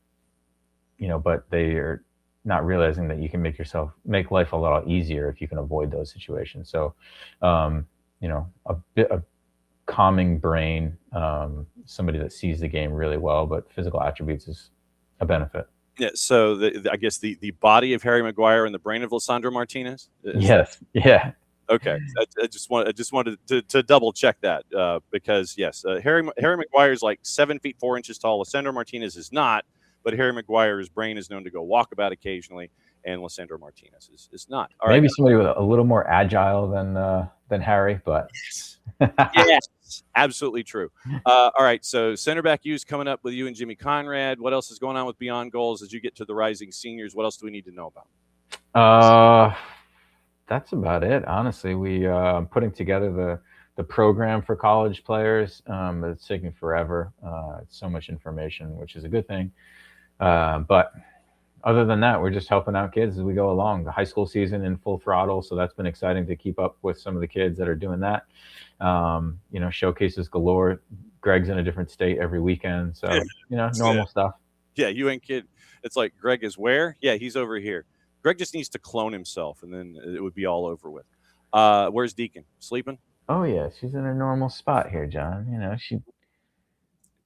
they are not realizing that you can make life a lot easier if you can avoid those situations. So, a calming brain, somebody that sees the game really well, but physical attributes is a benefit. Yeah. So I guess the body of Harry Maguire and the brain of Lisandro Martinez. Yes. Yeah. Okay. I just wanted to double check that because yes, Harry Maguire is like 7 feet 4 inches tall. Lisandro Martinez is not, but Harry Maguire's brain is known to go walkabout occasionally, and Lisandro Martinez is not. All Maybe right. Somebody with a little more agile than Harry, but yes, absolutely true. All right, so center back U's coming up with you and Jimmy Conrad. What else is going on with Beyond Goals as you get to the rising seniors? What else do we need to know about? That's about it. Honestly, we putting together the program for college players. It's taking forever. It's so much information, which is a good thing. But other than that, we're just helping out kids as we go along. The high school season in full throttle, so that's been exciting to keep up with some of the kids that are doing that. Showcases galore. Greg's in a different state every weekend, so normal stuff. Yeah, you ain't kidding. It's like, Greg is where? Yeah, he's over here. Greg just needs to clone himself, and then it would be all over with. Where's Deacon? Sleeping? Oh yeah, she's in a normal spot here, John.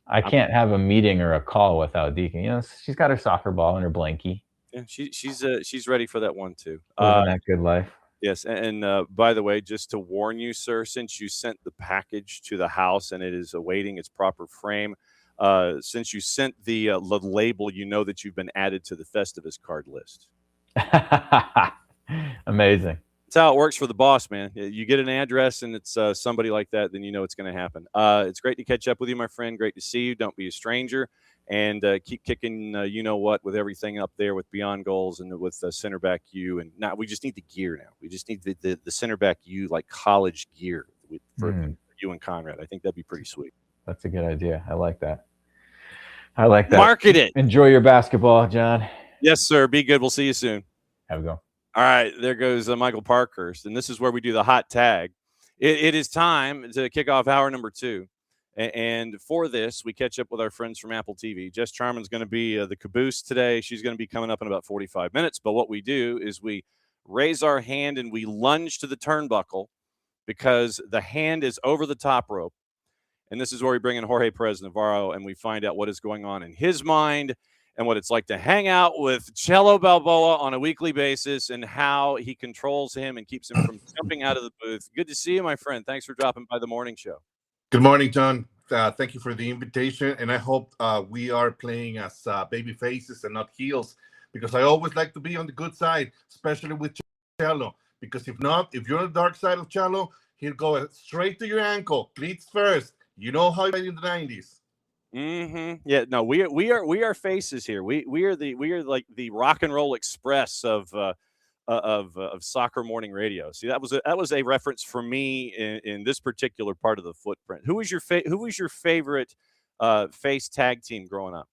I can't have a meeting or a call without Deacon. She's got her soccer ball and her blankie. Yeah, she's ready for that one too. Living that good life. Yes, and by the way, just to warn you, sir, since you sent the package to the house and it is awaiting its proper frame, since you sent the label, that you've been added to the Festivus card list. Amazing. That's how it works for the boss, man. You get an address and it's somebody like that, then it's going to happen. It's great to catch up with you, my friend. Great to see you. Don't be a stranger. And keep kicking, with everything up there with Beyond Goals and with center back U. And now we just need the gear now. We just need the center back U, like college gear for you and Conrad. I think that'd be pretty sweet. That's a good idea. I like that. Market it. Enjoy your basketball, John. Yes, sir. Be good. We'll see you soon. Have a go. All right, there goes Michael Parkhurst, and this is where we do the hot tag. It is time to kick off hour number 2, and for this, we catch up with our friends from Apple TV. Jess Charman's going to be the caboose today. She's going to be coming up in about 45 minutes, but what we do is we raise our hand and we lunge to the turnbuckle because the hand is over the top rope, and this is where we bring in Jorge Perez Navarro, and we find out what is going on in his mind and what it's like to hang out with Cello Balboa on a weekly basis and how he controls him and keeps him from jumping out of the booth. Good to see you, my friend. Thanks for dropping by the morning show. Good morning, John. Thank you for the invitation, and I hope we are playing as baby faces and not heels, because I always like to be on the good side, especially with Cello. Because if not, if you're on the dark side of Cello, he'll go straight to your ankle, cleats first. You know how he played in the 90s. Yeah, no, we are faces here. We are like the rock and roll express of soccer morning radio. See, that was a reference for me in this particular part of the footprint. Who was your favorite face tag team growing up?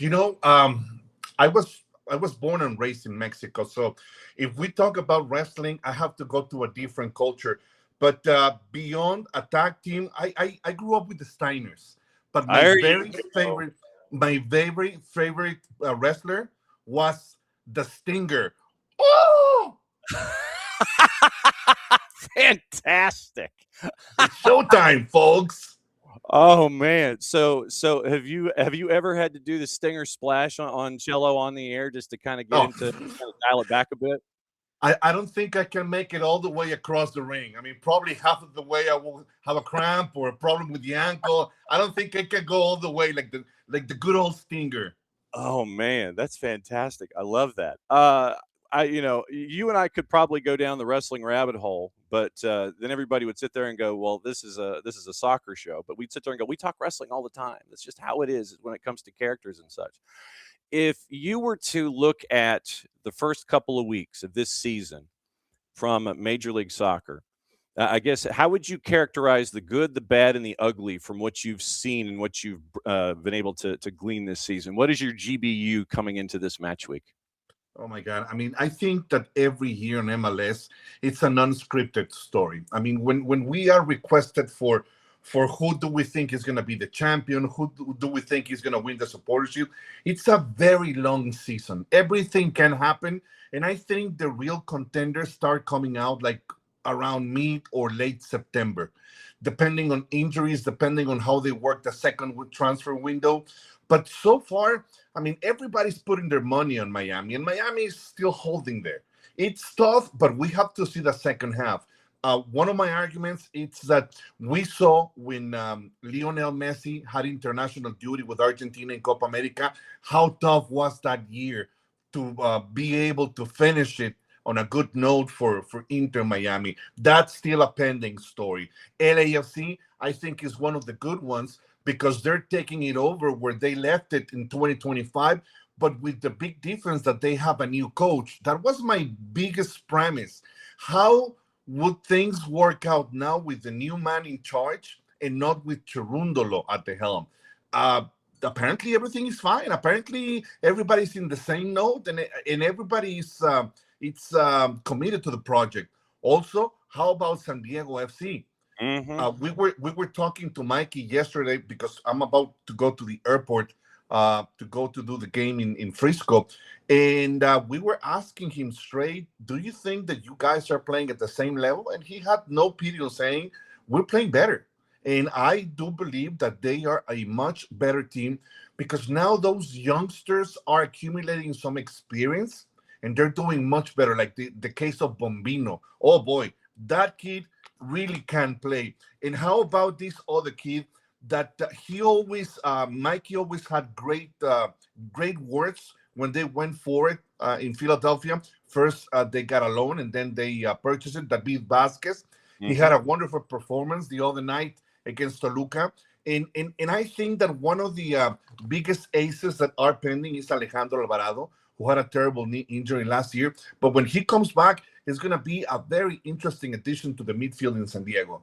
You know, I was born and raised in Mexico, so if we talk about wrestling, I have to go to a different culture. But beyond a tag team, I grew up with the Steiners. But my very favorite wrestler was the Stinger. Oh, Fantastic! it's showtime, folks. Oh man, so have you ever had to do the Stinger splash on Cello on the air just to kind of get him to kind of dial it back a bit? I don't think I can make it all the way across the ring. I mean, probably half of the way I will have a cramp or a problem with the ankle. I don't think I can go all the way like the good old Stinger. Oh man, that's fantastic. I love that. You and I could probably go down the wrestling rabbit hole, but then everybody would sit there and go, "Well, this is a soccer show." But we'd sit there and go, "We talk wrestling all the time. That's just how it is when it comes to characters and such." If you were to look at the first couple of weeks of this season from Major League Soccer, I guess, how would you characterize the good, the bad, and the ugly from what you've seen and what you've been able to glean this season? What is your GBU coming into this match week? Oh my God. I mean, I think that every year in MLS, it's an unscripted story. I mean, when we are requested for who do we think is going to be the champion, who do we think is going to win the Supporters Shield, it's a very long season. Everything can happen. And I think the real contenders start coming out like around mid or late September, depending on injuries, depending on how they work the second transfer window. But so far, I mean, everybody's putting their money on Miami, and Miami is still holding there. It's tough, but we have to see the second half. One of my arguments is that we saw when Lionel Messi had international duty with Argentina in Copa America, how tough was that year to be able to finish it on a good note for Inter Miami. That's still a pending story. LAFC, I think, is one of the good ones because they're taking it over where they left it in 2025, but with the big difference that they have a new coach. That was my biggest premise. How would things work out now with the new man in charge and not with Cherundolo at the helm? Apparently, everything is fine. Apparently, everybody's in the same note, and everybody's committed to the project. Also, how about San Diego FC? We were talking to Mikey yesterday because I'm about to go to the airport to go to do the game in Frisco. And we were asking him straight, do you think that you guys are playing at the same level? And he had no pity on saying, we're playing better. And I do believe that they are a much better team because now those youngsters are accumulating some experience and they're doing much better. Like the case of Bombino. Oh boy, that kid really can play. And how about this other kid that he always, Mikey always had great words when they went for it in Philadelphia. First, they got a loan and then they purchased it, David Vasquez. He had a wonderful performance the other night against Toluca. And I think that one of the biggest aces that are pending is Alejandro Alvarado, who had a terrible knee injury last year. But when he comes back, it's going to be a very interesting addition to the midfield in San Diego.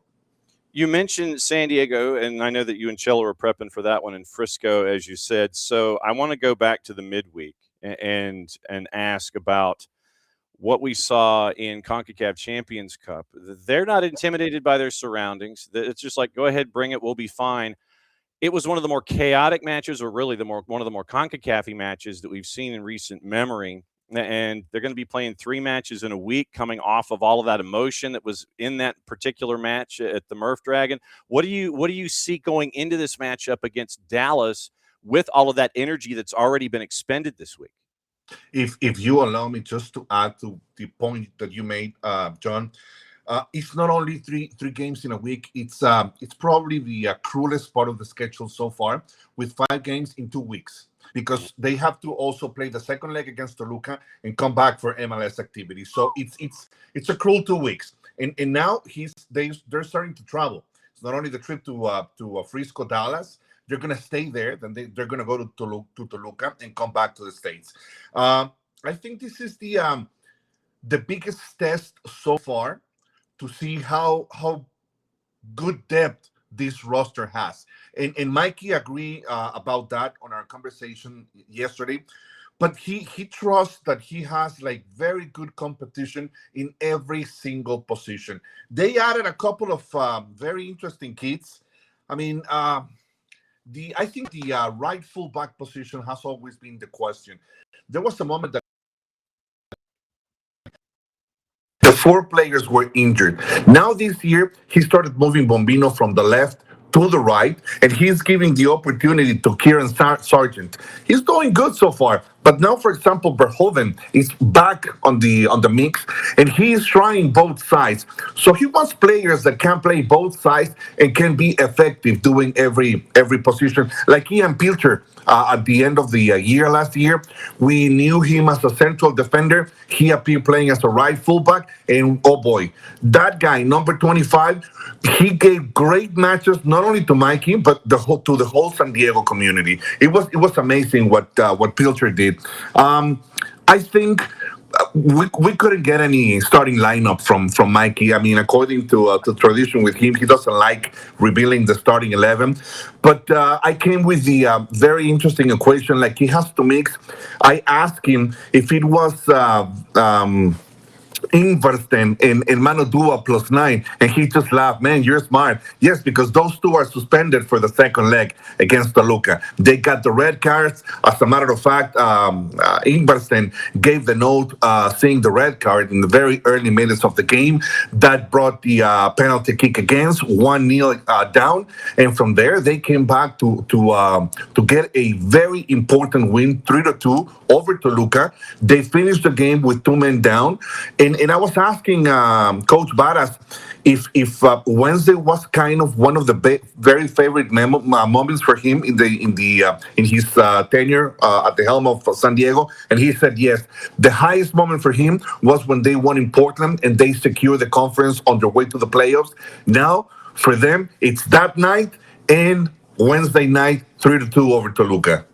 You mentioned San Diego, and I know that you and Cello are prepping for that one in Frisco, as you said. So I want to go back to the midweek and ask about what we saw in CONCACAF Champions Cup. They're not intimidated by their surroundings. It's just like, go ahead, bring it, we'll be fine. It was one of the more chaotic matches, or really one of the more CONCACAF-y matches that we've seen in recent memory. And they're going to be playing 3 matches in a week, coming off of all of that emotion that was in that particular match at the Murph Dragon. What do you see going into this matchup against Dallas with all of that energy that's already been expended this week. If you allow me just to add to the point that you made, John, it's not only three games in a week. It's probably the cruelest part of the schedule so far, with 5 games in 2 weeks, because they have to also play the second leg against Toluca and come back for MLS activity. So it's a cruel 2 weeks, and now they're starting to travel. It's not only the trip to Frisco, Dallas. They're going to stay there. Then they're going to go to Toluca and come back to the States. I think this is the biggest test so far to see how good depth this roster has. And Mikey agreed about that on our conversation yesterday. But he trusts that he has like very good competition in every single position. They added a couple of very interesting kids. I mean, I think the right fullback position has always been the question. There was a moment that the 4 players were injured. Now this year, he started moving Bombino from the left to the right, and he's giving the opportunity to Kieran Sargent. He's doing good so far. But now, for example, Verhoeven is back on the mix, and he is trying both sides. So he wants players that can play both sides and can be effective doing every position. Like Ian Pilcher at the end of the year last year, we knew him as a central defender. He appeared playing as a right fullback, and oh boy, that guy, number 25, he gave great matches not only to Mikey but to the whole San Diego community. It was amazing what Pilcher did. I think we couldn't get any starting lineup from Mikey. I mean, according to tradition with him, he doesn't like revealing the starting 11. But I came with the very interesting equation, like he has to mix. I asked him if it was Inversten and Manu Dua +9, and he just laughed. Man, you're smart. Yes, because those 2 are suspended for the second leg against Toluca. They got the red cards. As a matter of fact, Inversten gave the note seeing the red card in the very early minutes of the game. That brought the penalty kick against 1-0 down, and from there they came back to get a very important win, 3-2 over Toluca. They finished the game with 2 men down, and I was asking Coach Barras if Wednesday was kind of one of the very favorite moments for him in his tenure at the helm of San Diego, and he said yes. The highest moment for him was when they won in Portland and they secured the conference on their way to the playoffs. Now for them, it's that night and Wednesday night, 3-2 over Toluca.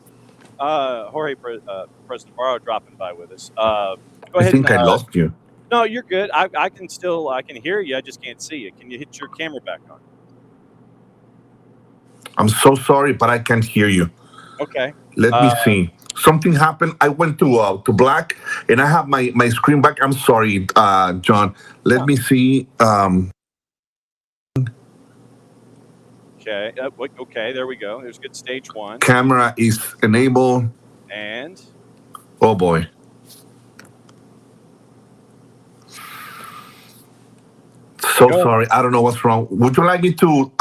Jorge Perez Navarro dropping by with us. Go ahead. I think I lost you. No, you're good. I can hear you. I just can't see you. Can you hit your camera back on? I'm so sorry, but I can't hear you. Okay. Let me see. Something happened. I went to black, and I have my screen back. I'm sorry, John. Let me see. Okay. Okay. There we go. There's good stage 1. Camera is enabled. And. Oh boy. So sorry. I don't know what's wrong. Would you like me to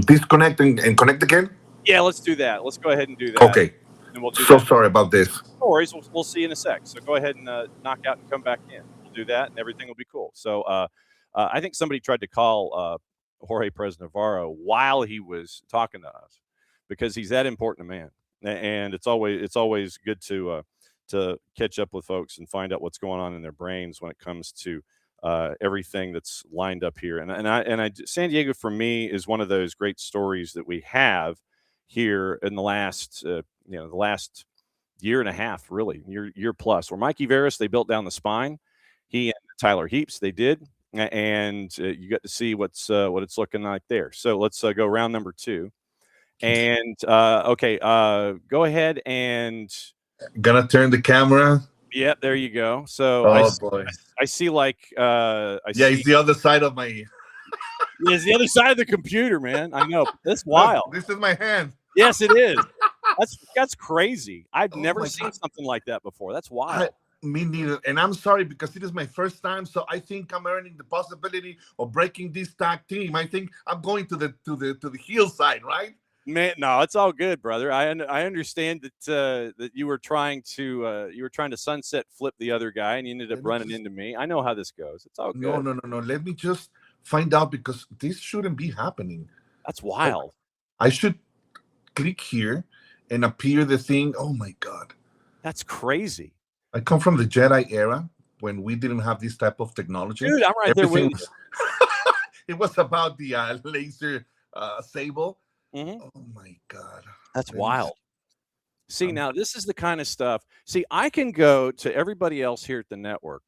disconnect and connect again? Yeah, let's do that. Let's go ahead and do that. Okay. And we'll do so that. Sorry about this. No worries. We'll see you in a sec. So go ahead and knock out and come back in. We'll do that, and everything will be cool. So I think somebody tried to call Jorge Perez Navarro while he was talking to us, because he's that important a man, and it's always good to catch up with folks and find out what's going on in their brains when it comes to everything that's lined up here. And San Diego for me is one of those great stories that we have here in the last year and a half, really year plus. Where Mikey Veras, they built down the spine. He and Tyler Heaps, they did, and you got to see what it's looking like there. So let's go round number 2, and okay, go ahead and gonna turn the camera. Yep, there you go. So boy. I see like it's the other side of my. It's the other side of the computer, man. I know. That's wild. This is my hand. Yes, it is. That's crazy. I've never seen something like that before. That's wild. Me neither. And I'm sorry, because it is my first time, so I think I'm earning the possibility of breaking this tag team. I think I'm going to the heel side, right? Man, no, it's all good, brother. I understand that you were trying to sunset flip the other guy, and you ended up running into me. I know how this goes. It's all good. No. Let me just find out, because this shouldn't be happening. That's wild. I should click here and appear the thing. Oh my God. That's crazy. I come from the Jedi era when we didn't have this type of technology. Dude, I'm right there with you. It was about the laser sable. Mm-hmm. Oh my God. That's wild. See, now this is the kind of stuff. See, I can go to everybody else here at the network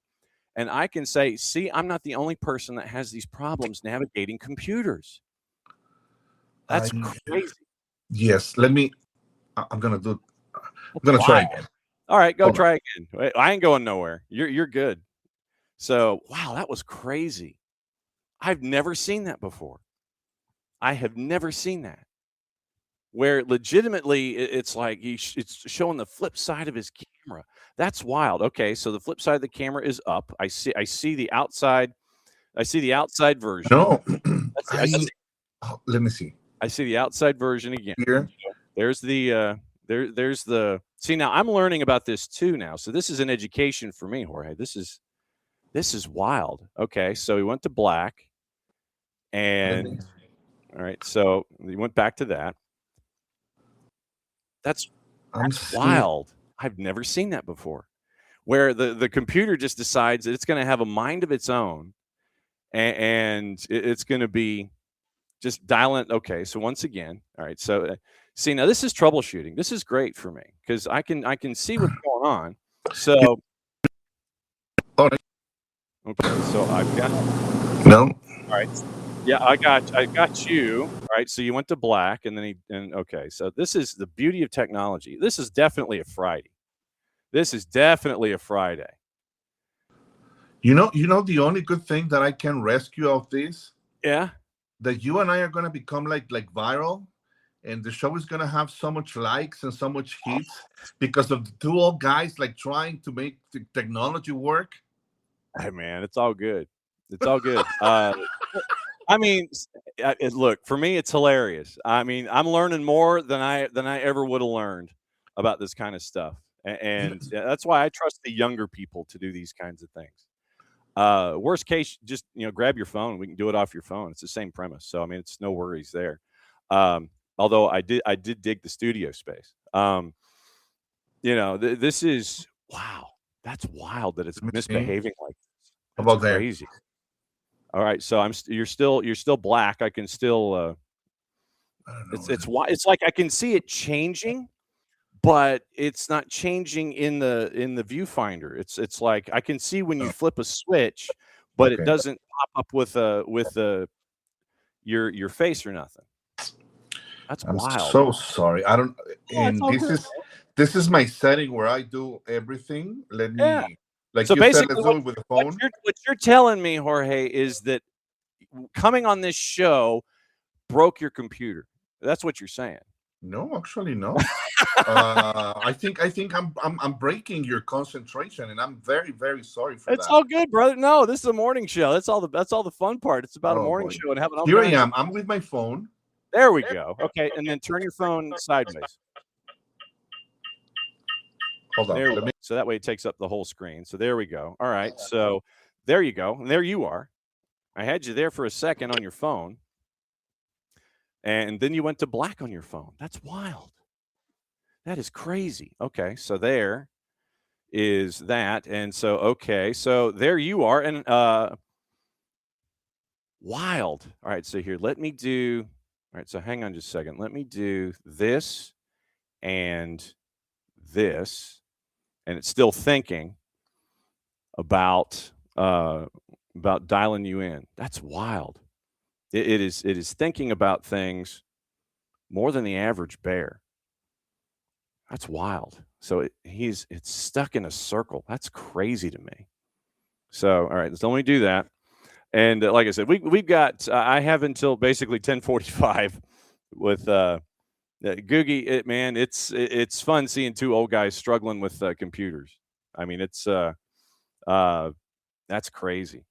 and I can say, see, I'm not the only person that has these problems navigating computers. That's crazy. Yes. I'm going to try again. All right, go try again. I ain't going nowhere. You're good. So, wow, that was crazy. I've never seen that before. I have never seen that. Where legitimately it's like it's showing the flip side of his camera. That's wild. Okay, so the flip side of the camera is up. I see the outside. I see the outside version. No. Let me see. I see the outside version again. Here. There's the there's the. See, now I'm learning about this too now. So this is an education for me, Jorge. This is wild. Okay, so he went to black, and all right, so he went back to that. That's wild. I've never seen that before, where the computer just decides that it's going to have a mind of its own, and it's going to be just dialing. Okay, so once again, all right. So see, now this is troubleshooting. This is great for me because I can see what's going on. So okay, so I've got no. All right. Yeah, I got you. All right, so you went to black, and then okay. So this is the beauty of technology. This is definitely a Friday. You know, the only good thing that I can rescue of this, yeah, that you and I are gonna become like viral, and the show is gonna have so much likes and so much hits because of the two old guys like trying to make the technology work. Hey man, it's all good. It's all good. I mean, look, for me, it's hilarious. I mean, I'm learning more than I ever would have learned about this kind of stuff, and that's why I trust the younger people to do these kinds of things. Worst case, just grab your phone. We can do it off your phone. It's the same premise, so I mean, it's no worries there. Although I did dig the studio space. This is wow. That's wild that it's misbehaving like this. That's crazy. All right, so you're still black. I can still. It's like I can see it changing, but it's not changing in the viewfinder. It's like I can see when you flip a switch, but it doesn't pop up with your face or nothing. That's wild. I'm so sorry. I don't. And this is my setting where I do everything. Let me. Yeah. Like so you basically, said, let's do it with the phone. What you're telling me, Jorge, is that coming on this show broke your computer. That's what you're saying. No, actually, no. I think I'm breaking your concentration, and I'm very, very sorry for that. It's all good, brother. No, this is a morning show. That's all the fun part. It's about a morning show and having. Here I am. I'm with my phone. There we go. Okay, and then turn your phone sideways. Hold on. So that way it takes up the whole screen. So there we go. All right. So there you go. And there you are. I had you there for a second on your phone. And then you went to black on your phone. That's wild. That is crazy. Okay. So there is that. And so, okay. So there you are. And wild. All right. So here, let me do. All right. So hang on just a second. Let me do this and this. And it's still thinking about dialing you in. That's wild. It is thinking about things more than the average bear. That's wild. So it's stuck in a circle. That's crazy to me. So all right, let's only do that. And like I said, we've got. I have until basically 10:45 with. Googie, man, it's fun seeing two old guys struggling with computers. I mean, it's that's crazy.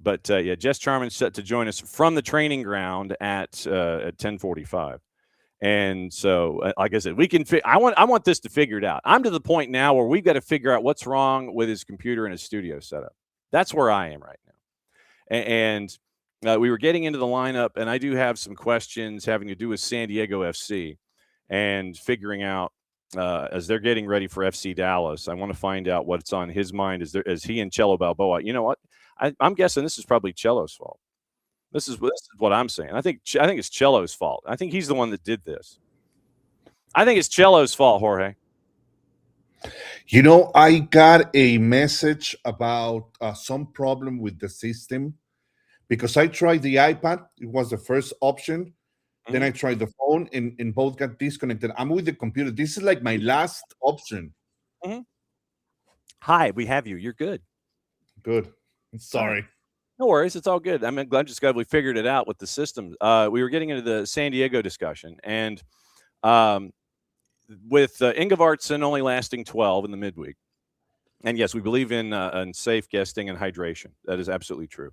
But Jess Charman's set to join us from the training ground at 10:45, And so, like I said, we can. I want this to figure it out. I'm to the point now where we've got to figure out what's wrong with his computer and his studio setup. That's where I am right now. And we were getting into the lineup, and I do have some questions having to do with San Diego FC and figuring out as they're getting ready for FC Dallas. I want to find out what's on his mind as he and Cello Balboa. You know what? I'm guessing this is probably Cello's fault. This is what I'm saying. I think it's Cello's fault. I think he's the one that did this. I think it's Cello's fault, Jorge. You know, I got a message about some problem with the system because I tried the iPad. It was the first option. Then I tried the phone, and both got disconnected. I'm with the computer. This is like my last option. Hi, we have you. You're good. Good. Sorry. No worries. It's all good. I'm just glad we figured it out with the system. We were getting into the San Diego discussion, and with Ingevartsen only lasting 12 in the midweek. And yes, we believe in safe guesting and hydration. That is absolutely true.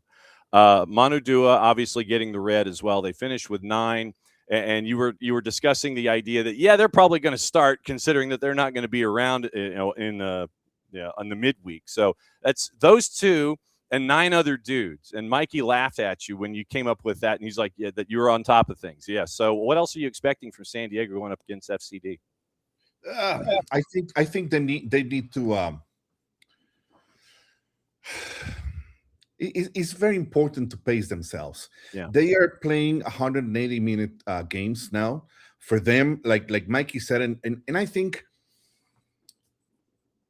Manu Dua obviously getting the red as well. They finished with 9, and you were discussing the idea that they're probably going to start, considering that they're not going to be around on the midweek. So that's those 2 and 9 other dudes. And Mikey laughed at you when you came up with that, and he's like, that you were on top of things. Yeah. So what else are you expecting from San Diego going up against FCD? I think they need to. It's very important to pace themselves. Yeah. They are playing 180-minute games now. For them, like Mikey said, and I think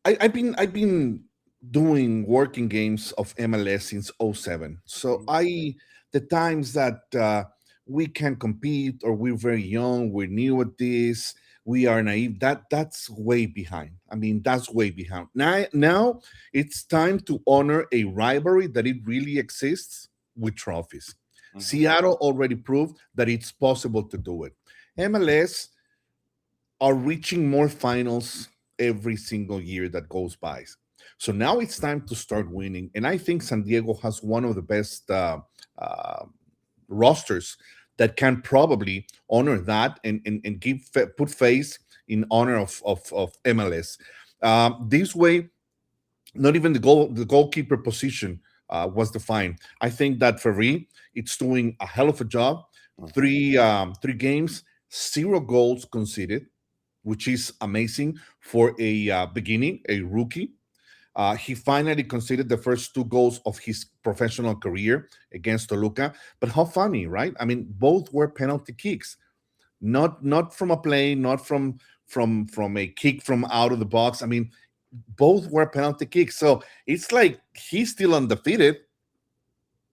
I've been doing working games of MLS since 2007. So the times that we can compete, or we're very young, we're new at this, we are naive, that's way behind. I mean, that's way behind. Now it's time to honor a rivalry that it really exists with trophies. Seattle already proved that it's possible to do it. MLS are reaching more finals every single year that goes by. So now it's time to start winning. And I think San Diego has one of the best rosters that can probably honor that and put face in honor of MLS. This way, not even the goalkeeper position was defined. I think that Ferri, it's doing a hell of a job. 3 games, 0 goals conceded, which is amazing for a beginning, a rookie. He finally conceded the first 2 goals of his professional career against Toluca. But how funny, right? I mean, both were penalty kicks, not from a play, not from a kick from out of the box. I mean, both were penalty kicks. So it's like he's still undefeated.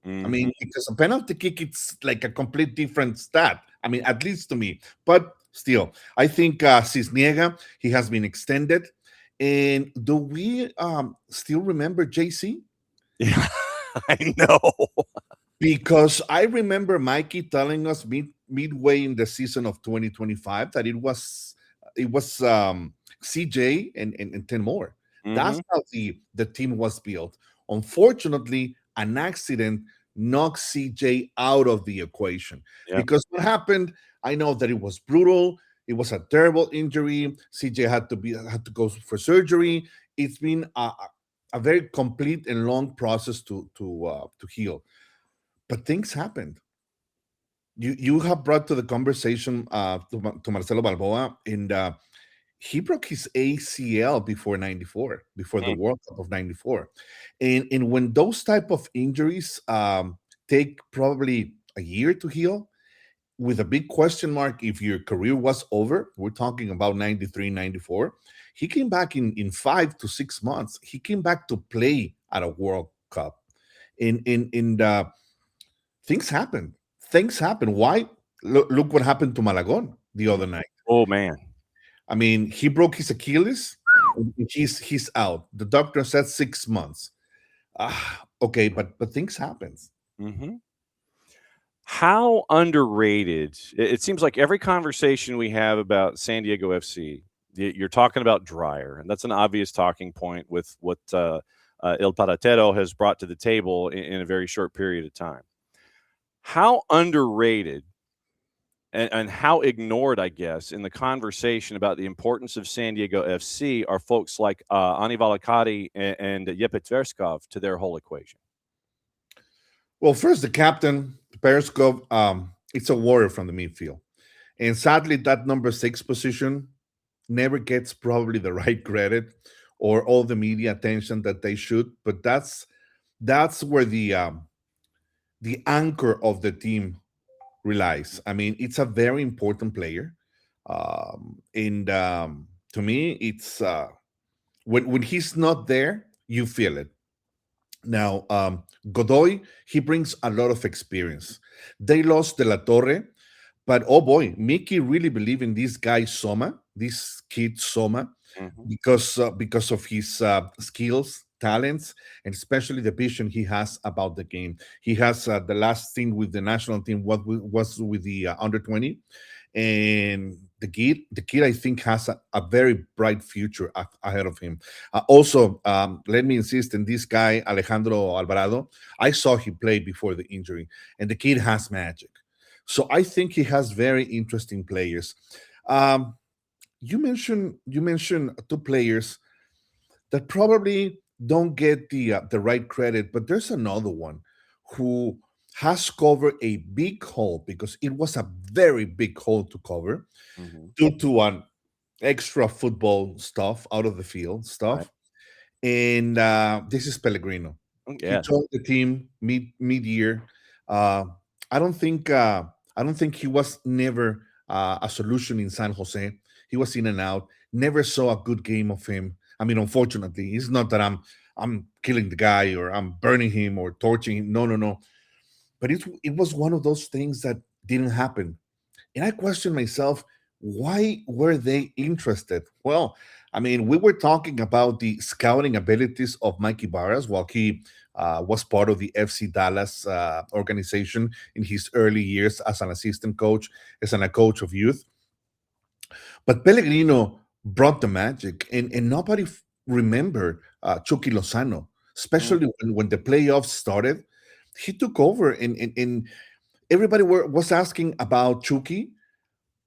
I mean, because a penalty kick, it's like a complete different stat. I mean, at least to me. But still, I think Cisniega, he has been extended. And do we still remember JC? Yeah, I know. Because I remember Mikey telling us midway in the season of 2025 that it was CJ and 10 more. That's how the team was built. Unfortunately, an accident knocked CJ out of the equation. Because what happened, I know that it was brutal. It was a terrible injury. CJ had to go for surgery. It's been a very complete and long process to heal. But things happened. You have brought to the conversation to Marcelo Balboa, and he broke his ACL before '94, before the World Cup of '94, and when those type of injuries take probably a year to heal, with a big question mark if your career was over. We're talking about 93, 94. He came back in 5 to 6 months. He came back to play at a World Cup. And things happened. Things happened. Why? Look what happened to Malagon the other night. Oh, man. I mean, he broke his Achilles. He's out. The doctor said 6 months. Okay, but things happen. How underrated? It seems like every conversation we have about San Diego FC, you're talking about Dreyer, and that's an obvious talking point with what Il Paratero has brought to the table in a very short period of time. How underrated and how ignored, I guess, in the conversation about the importance of San Diego FC are folks like Ani Valakati and Jeppe Tverskov to their whole equation? Well, first, the captain, Perskov, it's a warrior from the midfield. And sadly, that number 6 position never gets probably the right credit or all the media attention that they should. But that's where the anchor of the team relies. I mean, it's a very important player. And to me, it's when he's not there, you feel it. Now, Godoy, he brings a lot of experience. They lost De La Torre, but oh boy, Mickey really believed in this guy Soma, this kid Soma, because of his skills, talents, and especially the vision he has about the game. He has the last thing with the national team was with the under 20, and the kid I think has a very bright future ahead of him. Also, let me insist in this guy Alejandro Alvarado. I saw him play before the injury, and the kid has magic. So I think he has very interesting players. You mentioned 2 players that probably don't get the right credit, but there's another one who has covered a big hole because it was a very big hole to cover due to an extra football stuff out of the field stuff. Right. And this is Pellegrino. Yeah. He told the team mid-year. I don't think he was never a solution in San Jose. He was in and out. Never saw a good game of him. I mean, unfortunately, it's not that I'm killing the guy or I'm burning him or torching him. No. But it was one of those things that didn't happen. And I questioned myself, why were they interested? Well, I mean, we were talking about the scouting abilities of Mikey Barras while he was part of the FC Dallas organization in his early years as an assistant coach, as a coach of youth. But Pellegrino brought the magic, and nobody remembered Chucky Lozano, especially when the playoffs started. He took over, and everybody was asking about Chucky.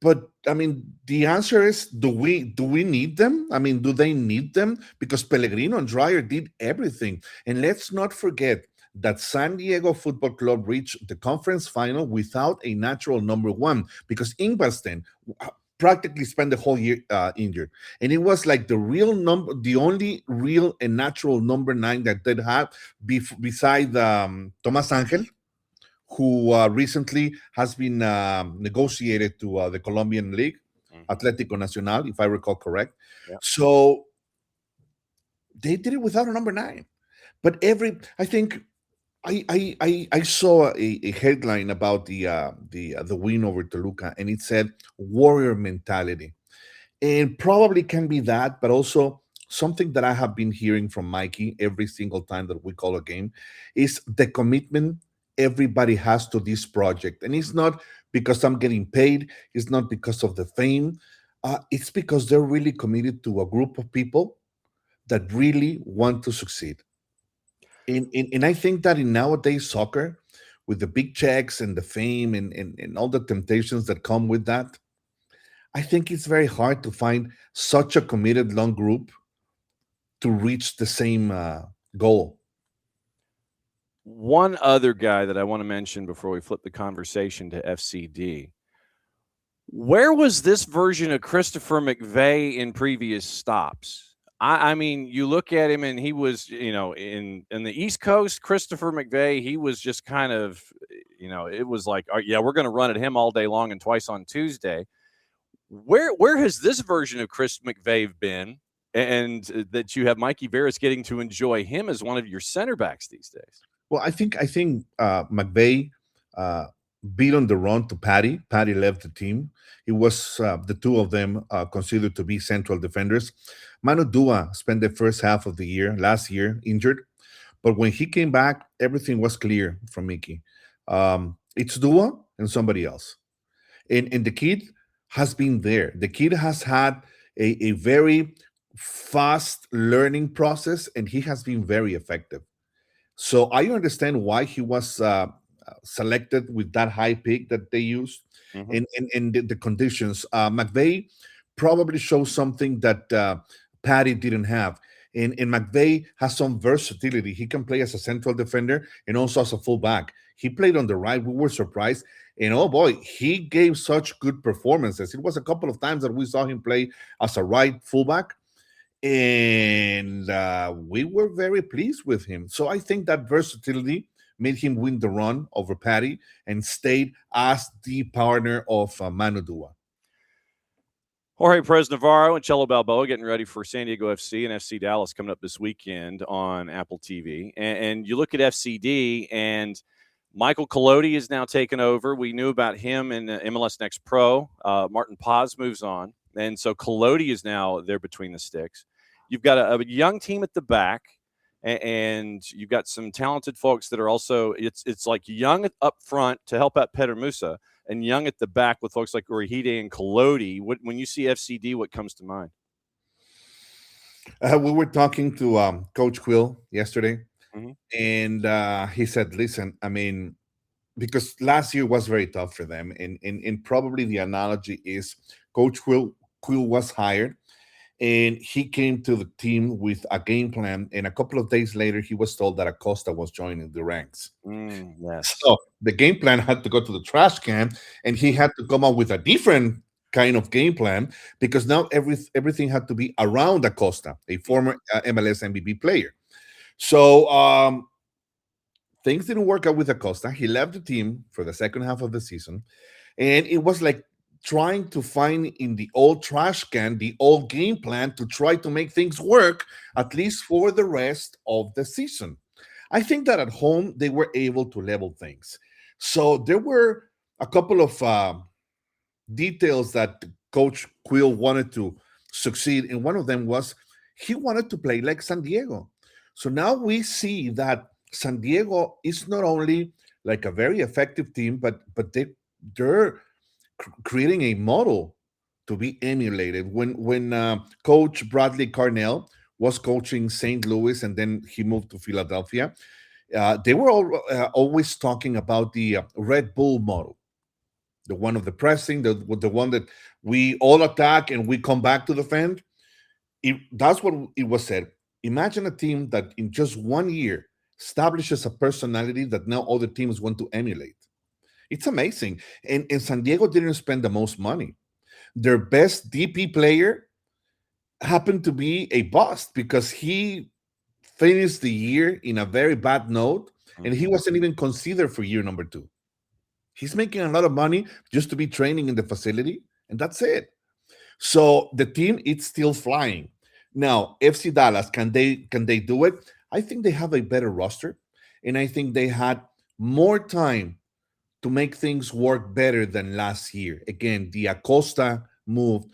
But I mean, the answer is: do we need them? I mean, do they need them? Because Pellegrino and Dreyer did everything, and let's not forget that San Diego Football Club reached the conference final without a natural number 1 because Ingvasten practically spent the whole year injured, and it was like the only real and natural number 9 that they had beside Tomas Angel, who recently has been negotiated to the Colombian League, Atlético Nacional, if I recall correct. Yeah. So they did it without a number 9. But I think I saw a headline about the win over Toluca, and it said warrior mentality, and probably can be that, but also something that I have been hearing from Mikey every single time that we call a game is the commitment everybody has to this project. And it's not because I'm getting paid, it's not because of the fame, it's because they're really committed to a group of people that really want to succeed. And I think that in nowadays soccer, with the big checks and the fame and all the temptations that come with that, I think it's very hard to find such a committed long group to reach the same goal. One other guy that I want to mention before we flip the conversation to FCD. Where was this version of Christopher McVeigh in previous stops? I mean, you look at him and he was, in the East Coast, Christopher McVeigh, he was just kind of, it was like, yeah, we're going to run at him all day long and twice on Tuesday. Where has this version of Chris McVeigh been? And that you have Mikey Barras getting to enjoy him as one of your center backs these days. Well, I think McVeigh beat on the run to Patty. Patty left the team. It was the two of them considered to be central defenders. Manu Dua spent the first half of the year, last year, injured. But when he came back, everything was clear from Mickey. It's Dua and somebody else. And the kid has been there. The kid has had a very fast learning process, and he has been very effective. So I understand why he was selected with that high pick that they used, Mhm. and the conditions. McVay probably shows something that Patty didn't have. And McVay has some versatility. He can play as a central defender and also as a fullback. He played on the right. We were surprised. And oh boy, he gave such good performances. It was a couple of times that we saw him play as a right fullback, and we were very pleased with him. So I think that versatility made him win the run over Patty and stayed as the partner of Manu Dua. Jorge Perez Navarro and Cello Balboa getting ready for San Diego FC and FC Dallas coming up this weekend on Apple TV. And you look at FCD, and Michael Collodi is now taken over. We knew about him in MLS Next Pro. Martin Paz moves on. And so Collodi is now there between the sticks. You've got a young team at the back, and you've got some talented folks that are also, it's like young up front to help out Peter Musa, and young at the back with folks like Urahide and Collodi. When you see FCD, what comes to mind? We were talking to Coach Quill yesterday, Mhm. and he said, listen, I mean, because last year was very tough for them, and probably the analogy is Coach Quill was hired, and he came to the team with a game plan, and a couple of days later, he was told that Acosta was joining the ranks. Yes. So the game plan had to go to the trash can, and he had to come up with a different kind of game plan because now everything had to be around Acosta, a former MLS MVP player. So things didn't work out with Acosta. He left the team for the second half of the season, and it was like trying to find in the old trash can the old game plan to try to make things work, at least for the rest of the season. I think that at home they were able to level things. So there were a couple of details that Coach Quill wanted to succeed, and one of them was he wanted to play like San Diego. So now we see that San Diego is not only like a very effective team, but they're creating a model to be emulated. When Coach Bradley Carnell was coaching St. Louis and then he moved to Philadelphia, they were always talking about the Red Bull model, the one of the pressing, the one that we all attack and we come back to defend. That's what it was said. Imagine a team that in just 1 year establishes a personality that now other teams want to emulate. It's amazing. And San Diego didn't spend the most money. Their best DP player happened to be a bust because he finished the year in a very bad note, and he wasn't even considered for year number 2. He's making a lot of money just to be training in the facility, and that's it. So the team, it's still flying. Now, FC Dallas, can they do it? I think they have a better roster, and I think they had more time to make things work better than last year. Again, the Acosta move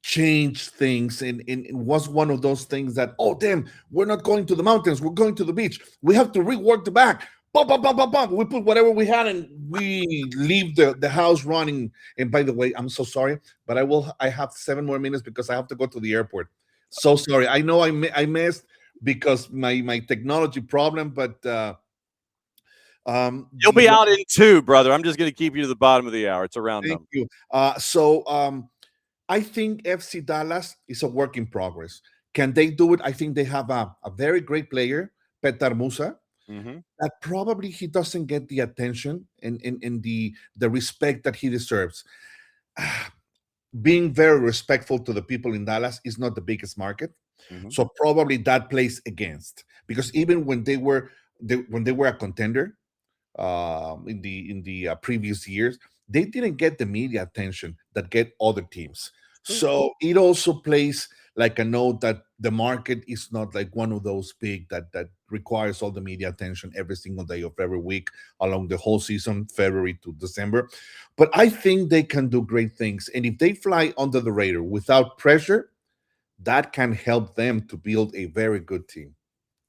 changed things, and it was one of those things that, oh, damn, we're not going to the mountains, we're going to the beach. We have to rework the back. Bum, bum, bum, bum, bum. We put whatever we had, and we leave the house running. And by the way, I'm so sorry, but I have 7 more minutes because I have to go to the airport. So sorry. I know I missed because my technology problem, but You'll be out in 2, brother. I'm just going to keep you to the bottom of the hour. It's a round number. Thank you. So I think FC Dallas is a work in progress. Can they do it? I think they have a very great player, Petar Musa, that probably he doesn't get the attention and the respect that he deserves. Being very respectful to the people in Dallas is not the biggest market. So probably that plays against, because even when they were a contender in the previous years, they didn't get the media attention that get other teams. So it also plays like a note that the market is not like one of those big that requires all the media attention every single day of every week along the whole season, February to December. But I think they can do great things. And if they fly under the radar without pressure, that can help them to build a very good team.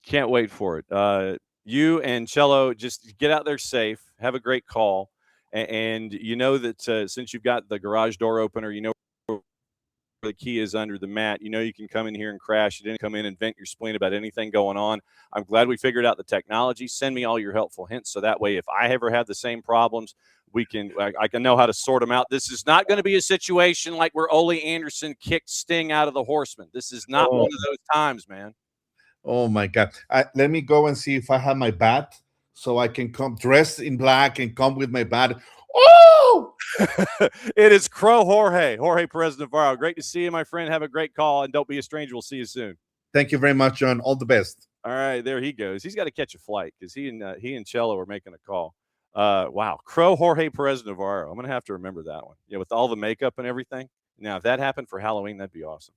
Can't wait for it. You and Cello, just get out there safe. Have a great call. And you know that since you've got the garage door opener, you know the key is under the mat. You can come in here and crash. You didn't come in and vent your spleen about anything going on. I'm glad we figured out the technology. Send me all your helpful hints so that way if I ever have the same problems, I can know how to sort them out. This is not going to be a situation like where Ole Anderson kicked Sting out of the Horseman. This is not one of those times, man. Oh, my God. Let me go and see if I have my bat so I can come dressed in black and come with my bat. Oh! It is Jorge Perez Navarro. Great to see you, my friend. Have a great call, and don't be a stranger. We'll see you soon. Thank you very much, John. All the best. All right, there he goes. He's got to catch a flight because he and Cello are making a call. Wow, Jorge Perez Navarro. I'm going to have to remember that one. With all the makeup and everything. Now, if that happened for Halloween, that'd be awesome.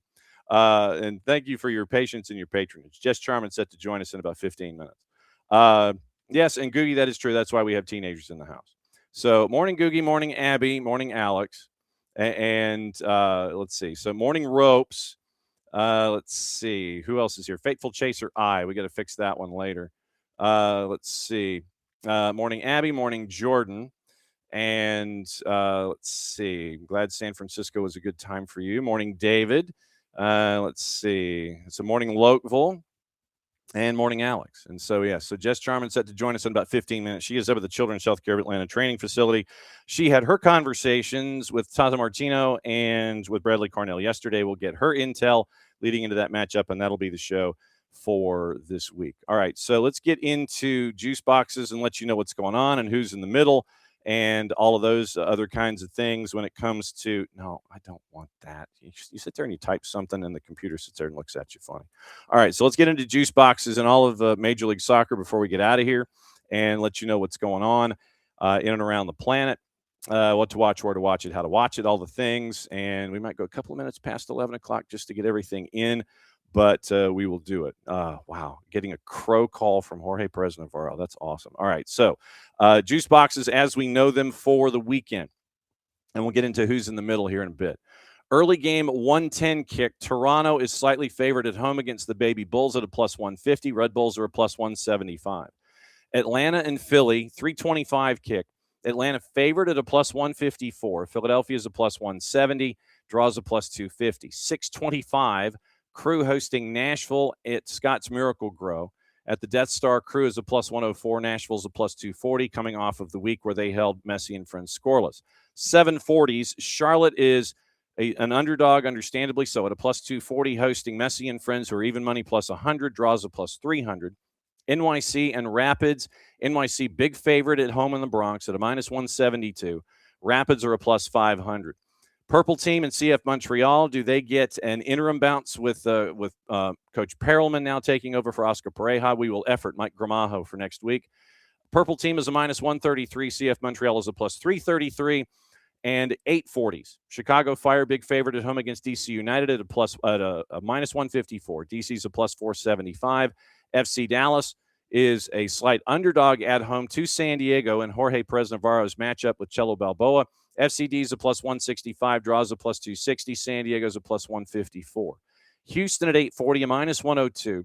And thank you for your patience and your patronage. Jess Charman set to join us in about 15 minutes. Yes, and Googie, that is true. That's why we have teenagers in the house. So morning, Googie, morning, Abby, morning, Alex. And let's see. So morning, Ropes. Let's see. Who else is here? Fateful Chaser I. We got to fix that one later. Let's see. Morning, Abby. Morning, Jordan. And let's see. I'm glad San Francisco was a good time for you. Morning, David. Let's see. It's a morning, Lokeville. And morning, Alex. And so, so Jess Charman set to join us in about 15 minutes. She is up at the Children's Healthcare of Atlanta training facility. She had her conversations with Tata Martino and with Bradley Cornell yesterday. We'll get her intel leading into that matchup, and that'll be the show for this week. All right, so let's get into juice boxes and let you know what's going on and who's in the middle and all of those other kinds of things when it comes to – no, I don't want that. You sit there and you type something and the computer sits there and looks at you funny. All right, so let's get into juice boxes and all of Major League Soccer before we get out of here and let you know what's going on in and around the planet, what to watch, where to watch it, how to watch it, all the things. And we might go a couple of minutes past 11 o'clock just to get everything in. But we will do it. Wow, getting a crow call from Jorge Perez Navarro. That's awesome. All right, so juice boxes as we know them for the weekend. And we'll get into who's in the middle here in a bit. Early game 110 kick. Toronto is slightly favored at home against the Baby Bulls at a plus 150. Red Bulls are a plus 175. Atlanta and Philly, 325 kick. Atlanta favored at a plus 154. Philadelphia is a plus 170. Draws a plus 250. 625. Crew hosting Nashville at Scott's Miracle Grow. At the Death Star, Crew is a plus 104. Nashville's a plus 240, coming off of the week where they held Messi and friends scoreless. 740s, Charlotte is an underdog, understandably so, at a plus 240, hosting Messi and friends, who are even money plus 100, draws a plus 300. NYC and Rapids, NYC big favorite at home in the Bronx at a minus 172. Rapids are a plus 500. Purple team and CF Montreal, do they get an interim bounce with Coach Perelman now taking over for Oscar Pareja? We will effort Mike Gramajo for next week. Purple team is a minus 133. CF Montreal is a plus 333. And 840s. Chicago Fire, big favorite at home against DC United at a minus 154. DC's a plus 475. FC Dallas is a slight underdog at home to San Diego in Jorge Perez Navarro's matchup with Chelo Balboa. FCD is a plus 165, draws a plus 260. San Diego's a plus 154. Houston at 840, a minus 102.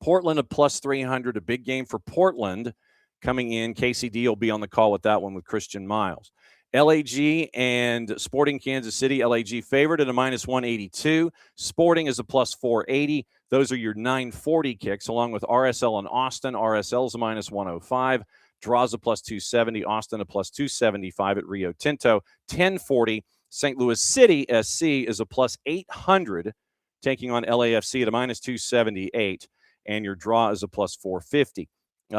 Portland a plus 300, a big game for Portland coming in. KCD will be on the call with that one with Christian Miles. LAG and Sporting Kansas City. LAG favored at a minus 182. Sporting is a plus 480. Those are your 940 kicks, along with RSL and Austin. RSL is a minus 105. Draws a plus 270. Austin a plus 275 at Rio Tinto. 1040. St. Louis City SC is a plus 800, taking on LAFC at a minus 278. And your draw is a plus 450.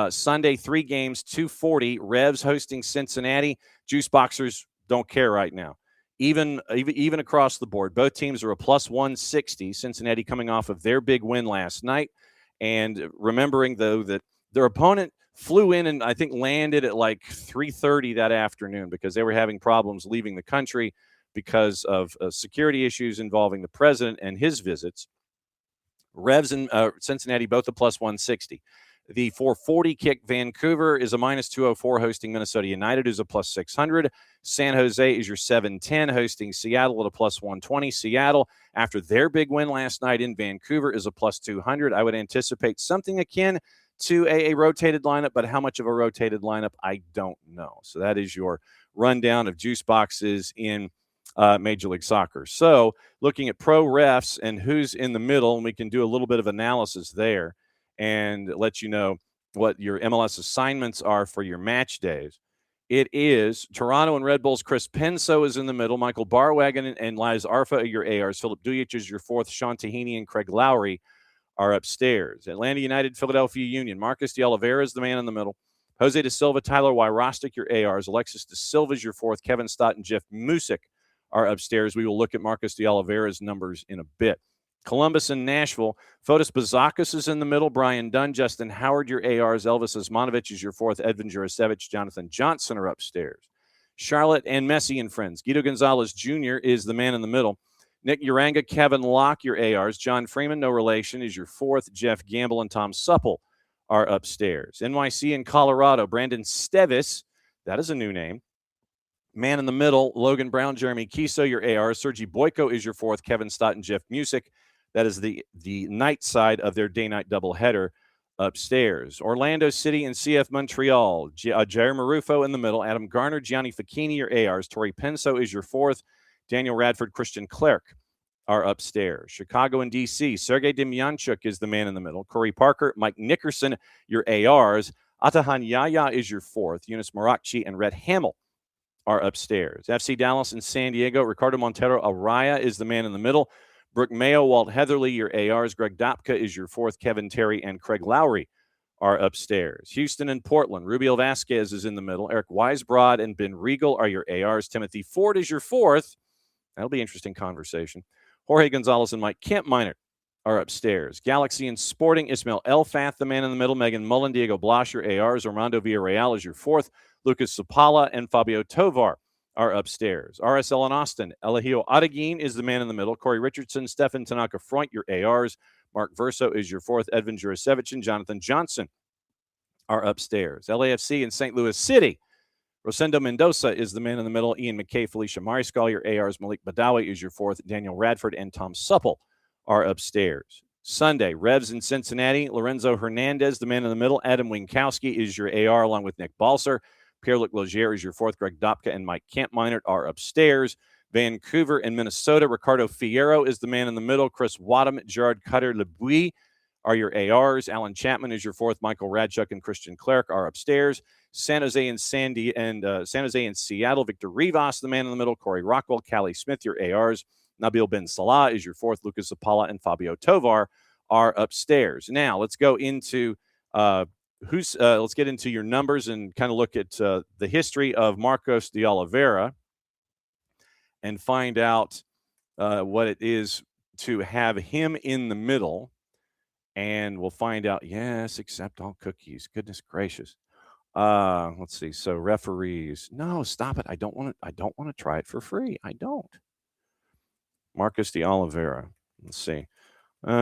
Sunday, 3 games, 240. Revs hosting Cincinnati. Juice Boxers don't care right now. Even across the board, both teams are a plus 160. Cincinnati coming off of their big win last night. And remembering, though, that their opponent flew in and I think landed at like 3:30 that afternoon because they were having problems leaving the country because of security issues involving the president and his visits. Revs and Cincinnati both a plus 160. The 440 kick, Vancouver is a minus 204 hosting Minnesota United, who's a plus 600. San Jose is your 710 hosting Seattle at a plus 120. Seattle, after their big win last night in Vancouver, is a plus 200. I would anticipate something akin to a rotated lineup, but how much of a rotated lineup, I don't know. So that is your rundown of juice boxes in Major League Soccer. So looking at pro refs and who's in the middle, and we can do a little bit of analysis there and let you know what your MLS assignments are for your match days. It is Toronto and Red Bulls. Chris Penso is in the middle. Michael Barwagon and Liz Arfa are your ARs. Philip Dujic is your fourth. Sean Tahini and Craig Lowry are upstairs. Atlanta United, Philadelphia Union. Marcus de Oliveira is the man in the middle. Jose de Silva, Tyler Wyrostic, your ARs. Alexis de Silva is your fourth. Kevin Stott and Jeff Musick are upstairs. We will look at Marcus de Oliveira's numbers in a bit. Columbus and Nashville. Fotis Bazakis is in the middle. Brian Dunn, Justin Howard, your ARs. Elvis Osmanovic is your fourth. Edvin Jurasevich, Jonathan Johnson are upstairs. Charlotte and Messi and friends. Guido Gonzalez Jr. is the man in the middle. Nick Uranga, Kevin Locke, your ARs. John Freeman, no relation, is your fourth. Jeff Gamble and Tom Supple are upstairs. NYC and Colorado. Brandon Stevis, that is a new name. Man in the middle, Logan Brown, Jeremy Kiso, your ARs. Sergi Boyko is your fourth. Kevin Stott and Jeff Musick. That is the night side of their day-night doubleheader upstairs. Orlando City and CF Montreal. Jair Marufo in the middle. Adam Garner, Gianni Facchini, your ARs. Tori Penso is your fourth. Daniel Radford, Christian Clerc are upstairs. Chicago and D.C. Sergei Demyanchuk is the man in the middle. Corey Parker, Mike Nickerson, your ARs. Atahan Yaya is your fourth. Eunice Marakchi and Red Hamill are upstairs. FC Dallas and San Diego. Ricardo Montero Araya is the man in the middle. Brooke Mayo, Walt Heatherly, your ARs. Greg Dopka is your fourth. Kevin Terry and Craig Lowry are upstairs. Houston and Portland. Rubiel Vasquez is in the middle. Eric Weisbrod and Ben Regal are your ARs. Timothy Ford is your fourth. That'll be an interesting conversation. Jorge Gonzalez and Mike Kempminer are upstairs. Galaxy and Sporting. Ismail Elfath, the man in the middle. Megan Mullen, Diego Blas, your ARs. Armando Villarreal is your fourth. Lucas Zapala and Fabio Tovar are upstairs. RSL and Austin. Elahio Adeguin is the man in the middle. Corey Richardson, Stefan Tanaka-Freund, your ARs. Mark Verso is your fourth. Edvin Jurasevich and Jonathan Johnson are upstairs. LAFC and St. Louis City. Rosendo Mendoza is the man in the middle. Ian McKay, Felicia Mariscal, your ARs. Malik Badawi is your fourth. Daniel Radford and Tom Supple are upstairs. Sunday, Revs in Cincinnati. Lorenzo Hernandez, the man in the middle. Adam Winkowski is your AR along with Nick Balser. Pierre-Luc Logier is your fourth. Greg Dopka and Mike Kampmeinert are upstairs. Vancouver and Minnesota. Ricardo Fierro is the man in the middle. Chris Wadham, Gerard Cutter-Lebuy are your ARs. Alan Chapman is your fourth. Michael Radchuk and Christian Clerc are upstairs. San Jose and Seattle. Victor Rivas, the man in the middle. Corey Rockwell, Callie Smith, your ARs. Nabil Ben Salah is your fourth. Lucas Zapala and Fabio Tovar are upstairs. Now let's go into let's get into your numbers and kind of look at the history of Marcos de Oliveira and find out what it is to have him in the middle. And we'll find out, yes, accept all cookies. Goodness gracious. Let's see. So referees. No, stop it. I don't want to try it for free. I don't. Marcos de Oliveira. Let's see. All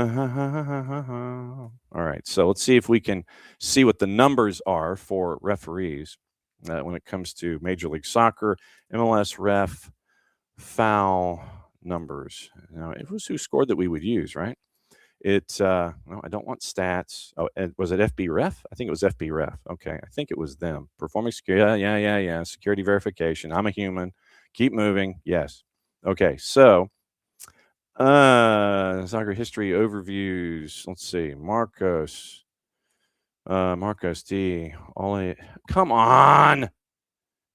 right. So let's see if we can see what the numbers are for referees when it comes to Major League Soccer, MLS ref foul numbers. Now, it was who scored that we would use, right? No, I don't want stats. Oh, was it FB Ref? I think it was FB Ref. Okay, I think it was them. Performing security. Yeah. Security verification. I'm a human. Keep moving. Yes. Okay, so soccer history overviews. Let's see. Marcos D. Come on.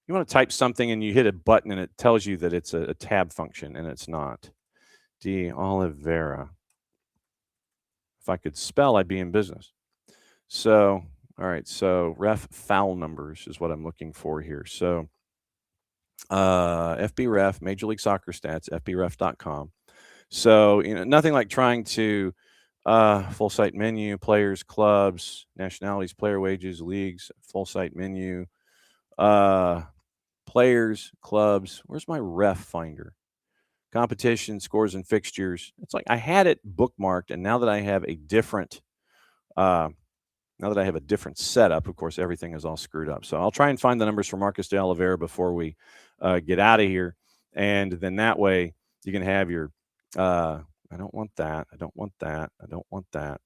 You want to type something and you hit a button and it tells you that it's a tab function and it's not. D. Oliveira. If I could spell, I'd be in business. So, all right. So ref foul numbers is what I'm looking for here. So FB Ref, Major League Soccer Stats, fbref.com. So, nothing like trying to full site menu, players, clubs, nationalities, player wages, leagues, full site menu, players, clubs. Where's my ref finder? Competition, scores, and fixtures. It's like I had it bookmarked, and now that I have a different setup, of course, everything is all screwed up. So I'll try and find the numbers for Marcos de Oliveira before we get out of here, and then that way you can have your. I don't want that. I don't want that. I don't want that.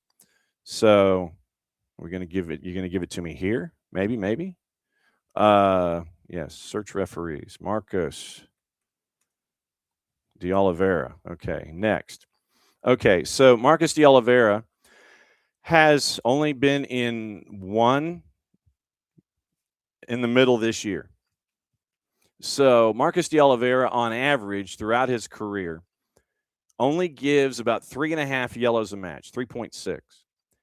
So you're going to give it to me here. Maybe. Yes. Search referees. Marcos De Oliveira. Okay, next. Okay, so Marcus De Oliveira has only been in one in the middle this year. So Marcus De Oliveira, on average, throughout his career, only gives about 3.5 yellows a match, 3.6.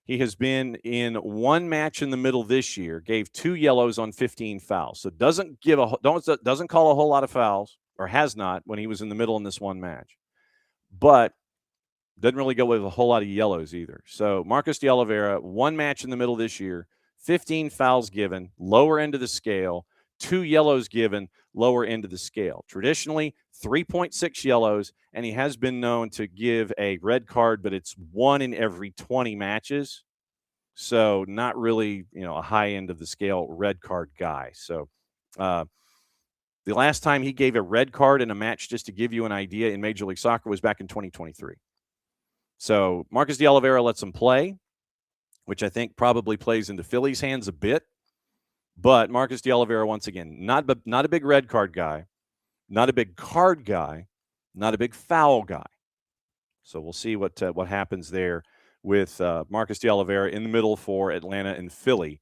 He has been in one match in the middle this year, gave 2 yellows on 15 fouls. So doesn't call a whole lot of fouls, or has not when he was in the middle in this one match. But doesn't really go with a whole lot of yellows either. So Marcus De Oliveira, one match in the middle this year, 15 fouls given, lower end of the scale, 2 yellows given, lower end of the scale. Traditionally, 3.6 yellows, and he has been known to give a red card, but it's 1 in every 20 matches. So not really, a high end of the scale red card guy. So the last time he gave a red card in a match, just to give you an idea, in Major League Soccer was back in 2023. So Marcus De Oliveira lets him play, which I think probably plays into Philly's hands a bit. But Marcus De Oliveira, once again, not a big red card guy, not a big card guy, not a big foul guy. So we'll see what happens there with Marcus De Oliveira in the middle for Atlanta and Philly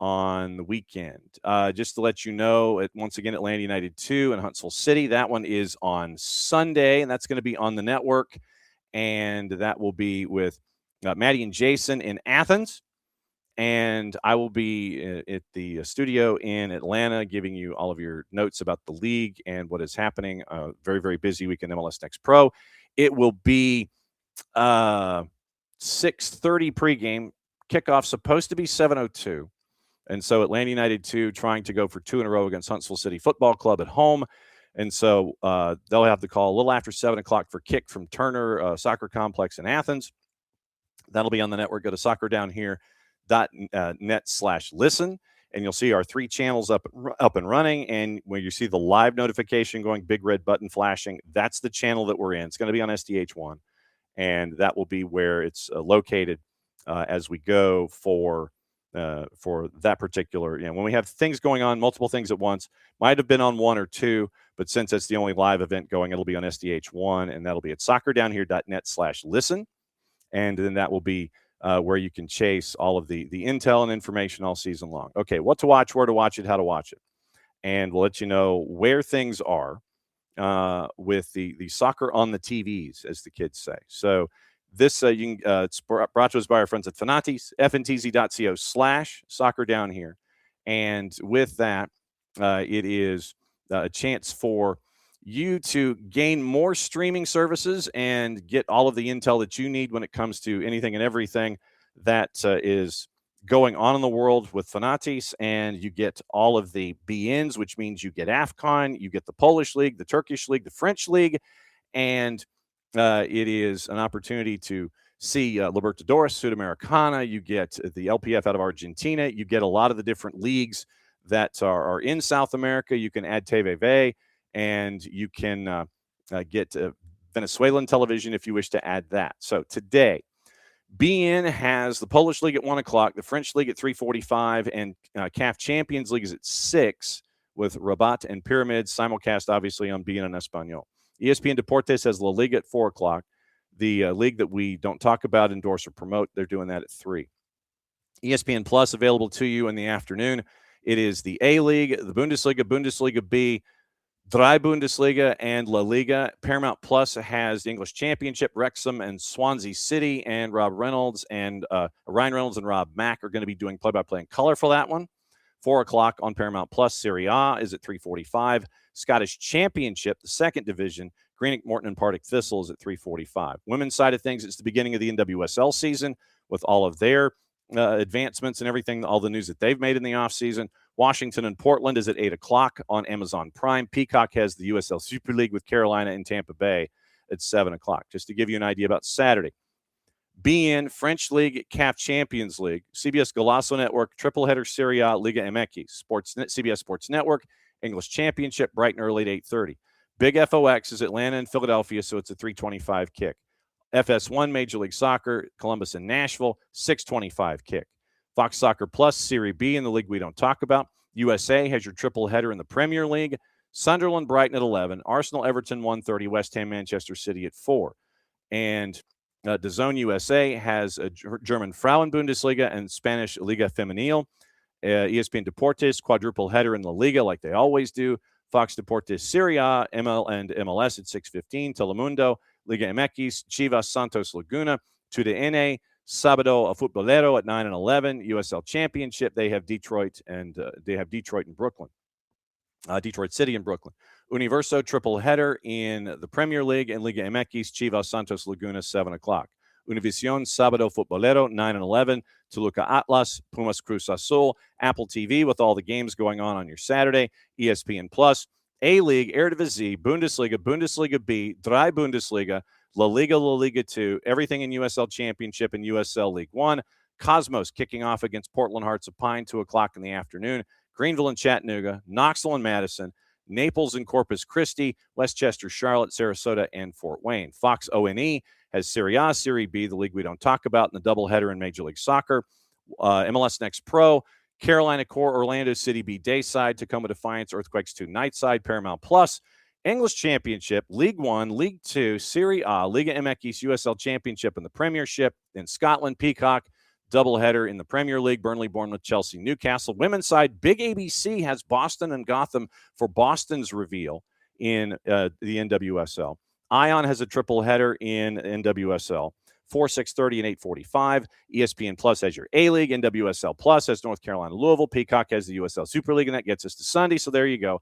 on the weekend. Just to let you know, once again, Atlanta United 2 in Huntsville City. That one is on Sunday, and that's going to be on the network. And that will be with Maddie and Jason in Athens. And I will be at the studio in Atlanta giving you all of your notes about the league and what is happening. Very, very busy week in MLS Next Pro. It will be 6:30 pregame. Kickoff supposed to be 7:02. And so Atlanta United 2 trying to go for 2 in a row against Huntsville City Football Club at home. And so they'll have the call a little after 7 o'clock for kick from Turner Soccer Complex in Athens. That'll be on the network. Go to soccerdownhere.net/listen, and you'll see our 3 channels up and running. And when you see the live notification going, big red button flashing, that's the channel that we're in. It's going to be on SDH1, and that will be where it's located as we go for that particular, when we have things going on, multiple things at once. Might have been on 1 or 2, but since it's the only live event going, it'll be on SDH1, and that'll be at soccerdownhere.net/listen. And then that will be where you can chase all of the intel and information all season long. Okay, what to watch, where to watch it, how to watch it. And we'll let you know where things are with the soccer on the TVs, as the kids say. So this it's brought to us by our friends at Fanatis, fntz.co/soccerdownhere. And with that, it is a chance for you to gain more streaming services and get all of the intel that you need when it comes to anything and everything that is going on in the world with Fanatis. And you get all of the BNs, which means you get AFCON, you get the Polish League, the Turkish League, the French League, and it is an opportunity to see Libertadores, Sudamericana. You get the LPF out of Argentina. You get a lot of the different leagues that are in South America. You can add TVV, and you can get Venezuelan television if you wish to add that. So today, BN has the Polish League at 1 o'clock, the French League at 3:45, and CAF Champions League is at 6 with Rabat and Pyramids, simulcast obviously on BN and Espanol. ESPN Deportes has La Liga at 4 o'clock. The league that we don't talk about, endorse, or promote, they're doing that at 3. ESPN Plus available to you in the afternoon. It is the A-League, the Bundesliga, Bundesliga B, Drei Bundesliga, and La Liga. Paramount Plus has the English Championship. Wrexham and Swansea City, and Ryan Reynolds and Rob Mack are going to be doing play-by-play in color for that one. 4 o'clock on Paramount Plus. Serie A is at 3:45. Scottish Championship, the second division, Greenock, Morton, and Partick Thistle is at 3:45. Women's side of things, it's the beginning of the NWSL season with all of their advancements and everything, all the news that they've made in the offseason. Washington and Portland is at 8 o'clock on Amazon Prime. Peacock has the USL Super League with Carolina and Tampa Bay at 7 o'clock. Just to give you an idea about Saturday. BN, French League, CAF Champions League, CBS Golazo Network, triple header Serie A, Liga MX, CBS Sports Network, English Championship, bright and early at 8:30. Big FOX is Atlanta and Philadelphia, so it's a 3:25 kick. FS1, Major League Soccer, Columbus and Nashville, 6:25 kick. Fox Soccer Plus, Serie B in the league we don't talk about. USA has your triple header in the Premier League, Sunderland, Brighton at 11, Arsenal, Everton 1:30, West Ham, Manchester City at 4. And DAZN USA has a German Frauen Bundesliga and Spanish Liga Femenil. ESPN Deportes, quadruple header in La Liga like they always do. Fox Deportes Serie A, ML and MLS at 6:15. Telemundo, Liga MX, Chivas Santos Laguna, TUDN, Sábado Futbolero at 9 and 11. USL Championship, they have Detroit and Brooklyn. Detroit City and Brooklyn. Universo triple header in the Premier League and Liga MX, Chivas Santos Laguna, 7 o'clock. Univision Sábado Futbolero, 9 and 11. Toluca Atlas, Pumas Cruz Azul. Apple TV with all the games going on your Saturday. ESPN Plus. A-League, Eredivisie, Bundesliga, Bundesliga B, Drei Bundesliga, La Liga 2, everything in USL Championship and USL League 1. Cosmos kicking off against Portland Hearts of Pine, 2 o'clock in the afternoon. Greenville and Chattanooga, Knoxville and Madison, Naples and Corpus Christi, Westchester, Charlotte, Sarasota, and Fort Wayne. Fox O&E has Serie A, Serie B, the league we don't talk about, in the doubleheader in Major League Soccer. MLS Next Pro, Carolina Core, Orlando City B Dayside, Tacoma Defiance, Earthquakes 2 Nightside, Paramount Plus, English Championship, League 1, League 2, Serie A, Liga MX, USL Championship, and the Premiership. In Scotland, Peacock, doubleheader in the Premier League, Burnley, Bournemouth, Chelsea, Newcastle. Women's side, Big ABC has Boston and Gotham for Boston's reveal in the NWSL. Ion has a triple header in NWSL. 4, 6:30, and 8:45. ESPN Plus has your A-League. NWSL Plus has North Carolina, Louisville. Peacock has the USL Super League, and that gets us to Sunday. So there you go.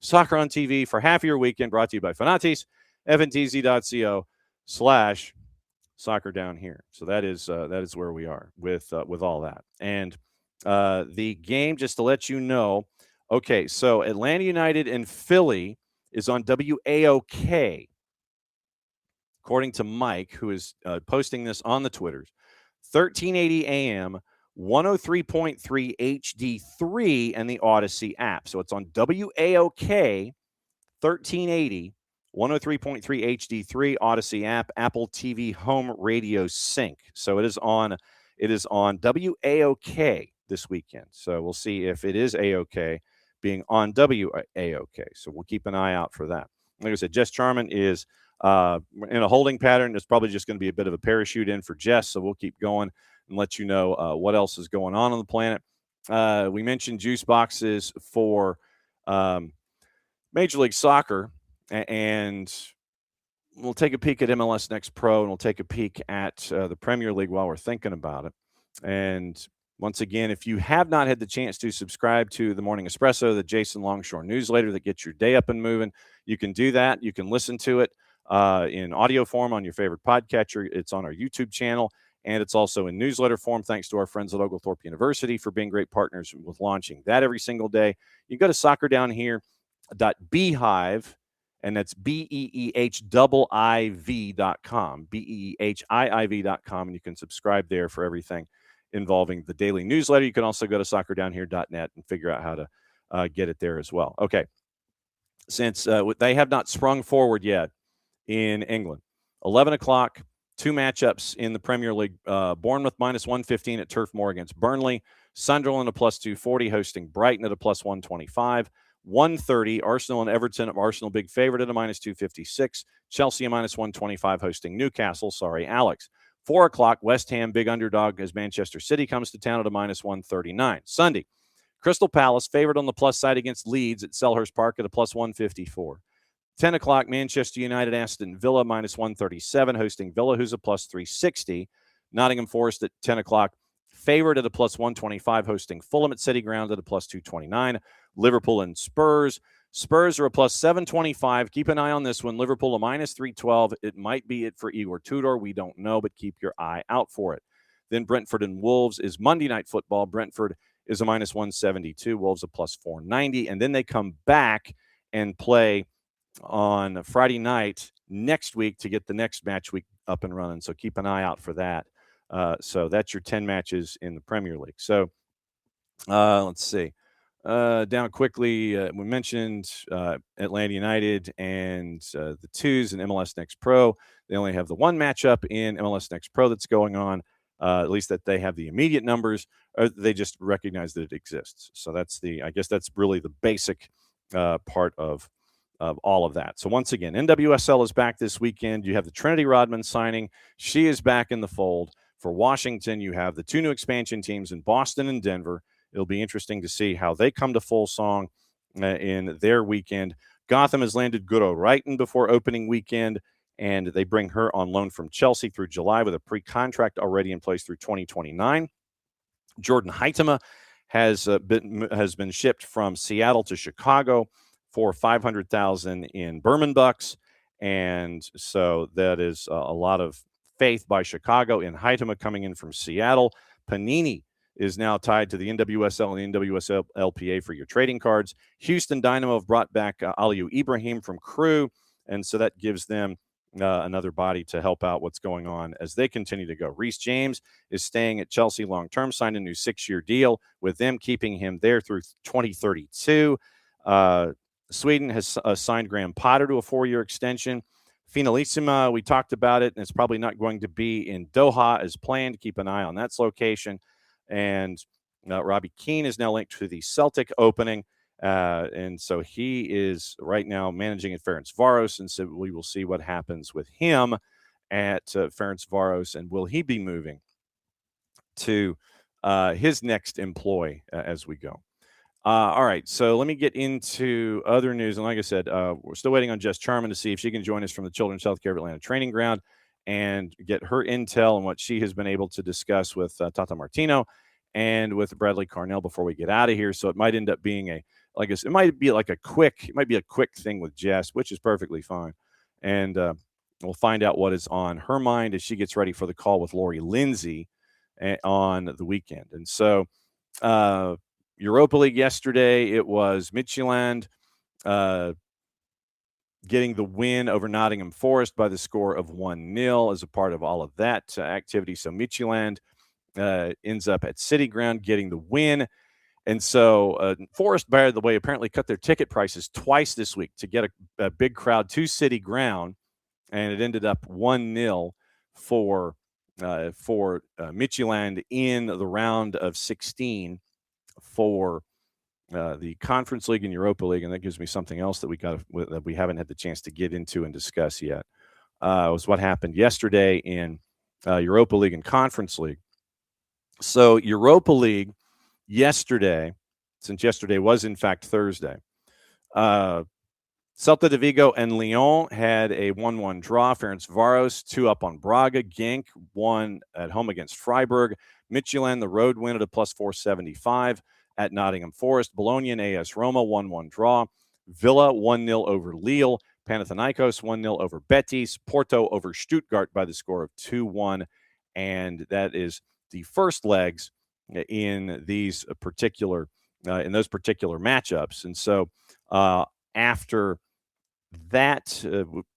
Soccer on TV for half of your weekend, brought to you by Fanatis, fntz.co/soccer down here. So that is where we are with all that. And the game, just to let you know, okay, so Atlanta United and Philly is on WAOK. According to Mike, who is posting this on the Twitters, 1380 AM, 103.3 HD3, and the Odyssey app. So it's on WAOK, 1380, 103.3 HD3, Odyssey app, Apple TV Home Radio Sync. So it is on WAOK this weekend. So we'll see if it is AOK being on WAOK. So we'll keep an eye out for that. Like I said, Jess Charman is in a holding pattern. It's probably just going to be a bit of a parachute in for Jess, so we'll keep going and let you know what else is going on the planet. We mentioned juice boxes for Major League Soccer, and we'll take a peek at MLS Next Pro, and we'll take a peek at the Premier League while we're thinking about it. And once again, if you have not had the chance to subscribe to the Morning Espresso, the Jason Longshore newsletter that gets your day up and moving, you can do that. You can listen to it in audio form on your favorite podcatcher. It's on our YouTube channel, and it's also in newsletter form, thanks to our friends at Oglethorpe University for being great partners with launching that every single day. You go to soccerdownhere.beehive, and that's BEEHIIV.com, BEEHIIV.com, and you can subscribe there for everything involving the daily newsletter. You can also go to soccerdownhere.net and figure out how to get it there as well. Okay, since they have not sprung forward yet in England, 11 o'clock, 2 matchups in the Premier League. Bournemouth minus 115 at Turf Moor against Burnley. Sunderland a plus 240 hosting Brighton at a plus 125. 130, Arsenal and Everton. Arsenal big favorite at a minus 256. Chelsea a minus 125 hosting Newcastle. Sorry, Alex. 4 o'clock, West Ham big underdog as Manchester City comes to town at a minus 139. Sunday, Crystal Palace favored on the plus side against Leeds at Selhurst Park at a plus 154. 10 o'clock, Manchester United, Aston Villa, minus 137, hosting Villa, who's a plus 360. Nottingham Forest at 10 o'clock, favored at a plus 125, hosting Fulham at City Ground at a plus 229. Liverpool and Spurs. Spurs are a plus 725. Keep an eye on this one. Liverpool a minus 312. It might be it for Igor Tudor. We don't know, but keep your eye out for it. Then Brentford and Wolves is Monday Night Football. Brentford is a minus 172. Wolves a plus 490. And then they come back and play on Friday night next week to get the next match week up and running. So keep an eye out for that. So that's your 10 matches in the Premier League. So let's see. Down quickly, we mentioned Atlanta United and the twos in MLS Next Pro. They only have the one matchup in MLS Next Pro that's going on, at least that they have the immediate numbers, or they just recognize that it exists. So I guess that's really the basic part of all of that. So once again, NWSL is back this weekend. You have the Trinity Rodman signing. She is back in the fold. For Washington, you have the 2 new expansion teams in Boston and Denver. It'll be interesting to see how they come to full song in their weekend. Gotham has landed Guro Reiten before opening weekend, and they bring her on loan from Chelsea through July with a pre-contract already in place through 2029. Jordan Heitema has been shipped from Seattle to Chicago for $500,000 in Berman bucks, and so that is a lot of faith by Chicago in Heitema coming in from Seattle. Panini is now tied to the NWSL and the NWSL LPA for your trading cards. Houston Dynamo have brought back Aliou Ibrahim from Crew, and so that gives them another body to help out what's going on as they continue to go. Reece James is staying at Chelsea long-term, signed a new 6-year deal with them, keeping him there through 2032. Sweden has signed Graham Potter to a 4-year extension. Finalissima, we talked about it, and it's probably not going to be in Doha as planned. Keep an eye on that location. And Robbie Keane is now linked to the Celtic opening. And so he is right now managing at Ferencváros. And so we will see what happens with him at Ferencváros. And will he be moving to his next employ as we go? All right, so let me get into other news. And like I said, we're still waiting on Jess Charman to see if she can join us from the Children's Healthcare of Atlanta training ground and get her intel on what she has been able to discuss with Tata Martino and with Bradley Carnell before we get out of here. So it might end up being it might be a quick thing with Jess, which is perfectly fine. And we'll find out what is on her mind as she gets ready for the call with Lori Lindsay on the weekend. And so Europa League yesterday, it was Midtjylland getting the win over Nottingham Forest by the score of 1-0 as a part of all of that activity. So Midtjylland ends up at City Ground getting the win. And so Forest, by the way, apparently cut their ticket prices twice this week to get a big crowd to City Ground, and it ended up 1-0 for Midtjylland in the round of 16 for the Conference League and Europa League. And that gives me something else that we haven't had the chance to get into and discuss yet. Was what happened yesterday in Europa League and Conference League. So Europa League yesterday, since yesterday was in fact Thursday, Celta de Vigo and Lyon had a 1-1 draw. Ferencváros 2 up on Braga. Genk won at home against Freiburg. Midtjylland, the road win at a plus 475 at Nottingham Forest. Bologna and AS Roma 1-1 draw. Villa 1-0 over Lille. Panathinaikos 1-0 over Betis. Porto over Stuttgart by the score of 2-1. And that is the first legs in these particular matchups. And so after that,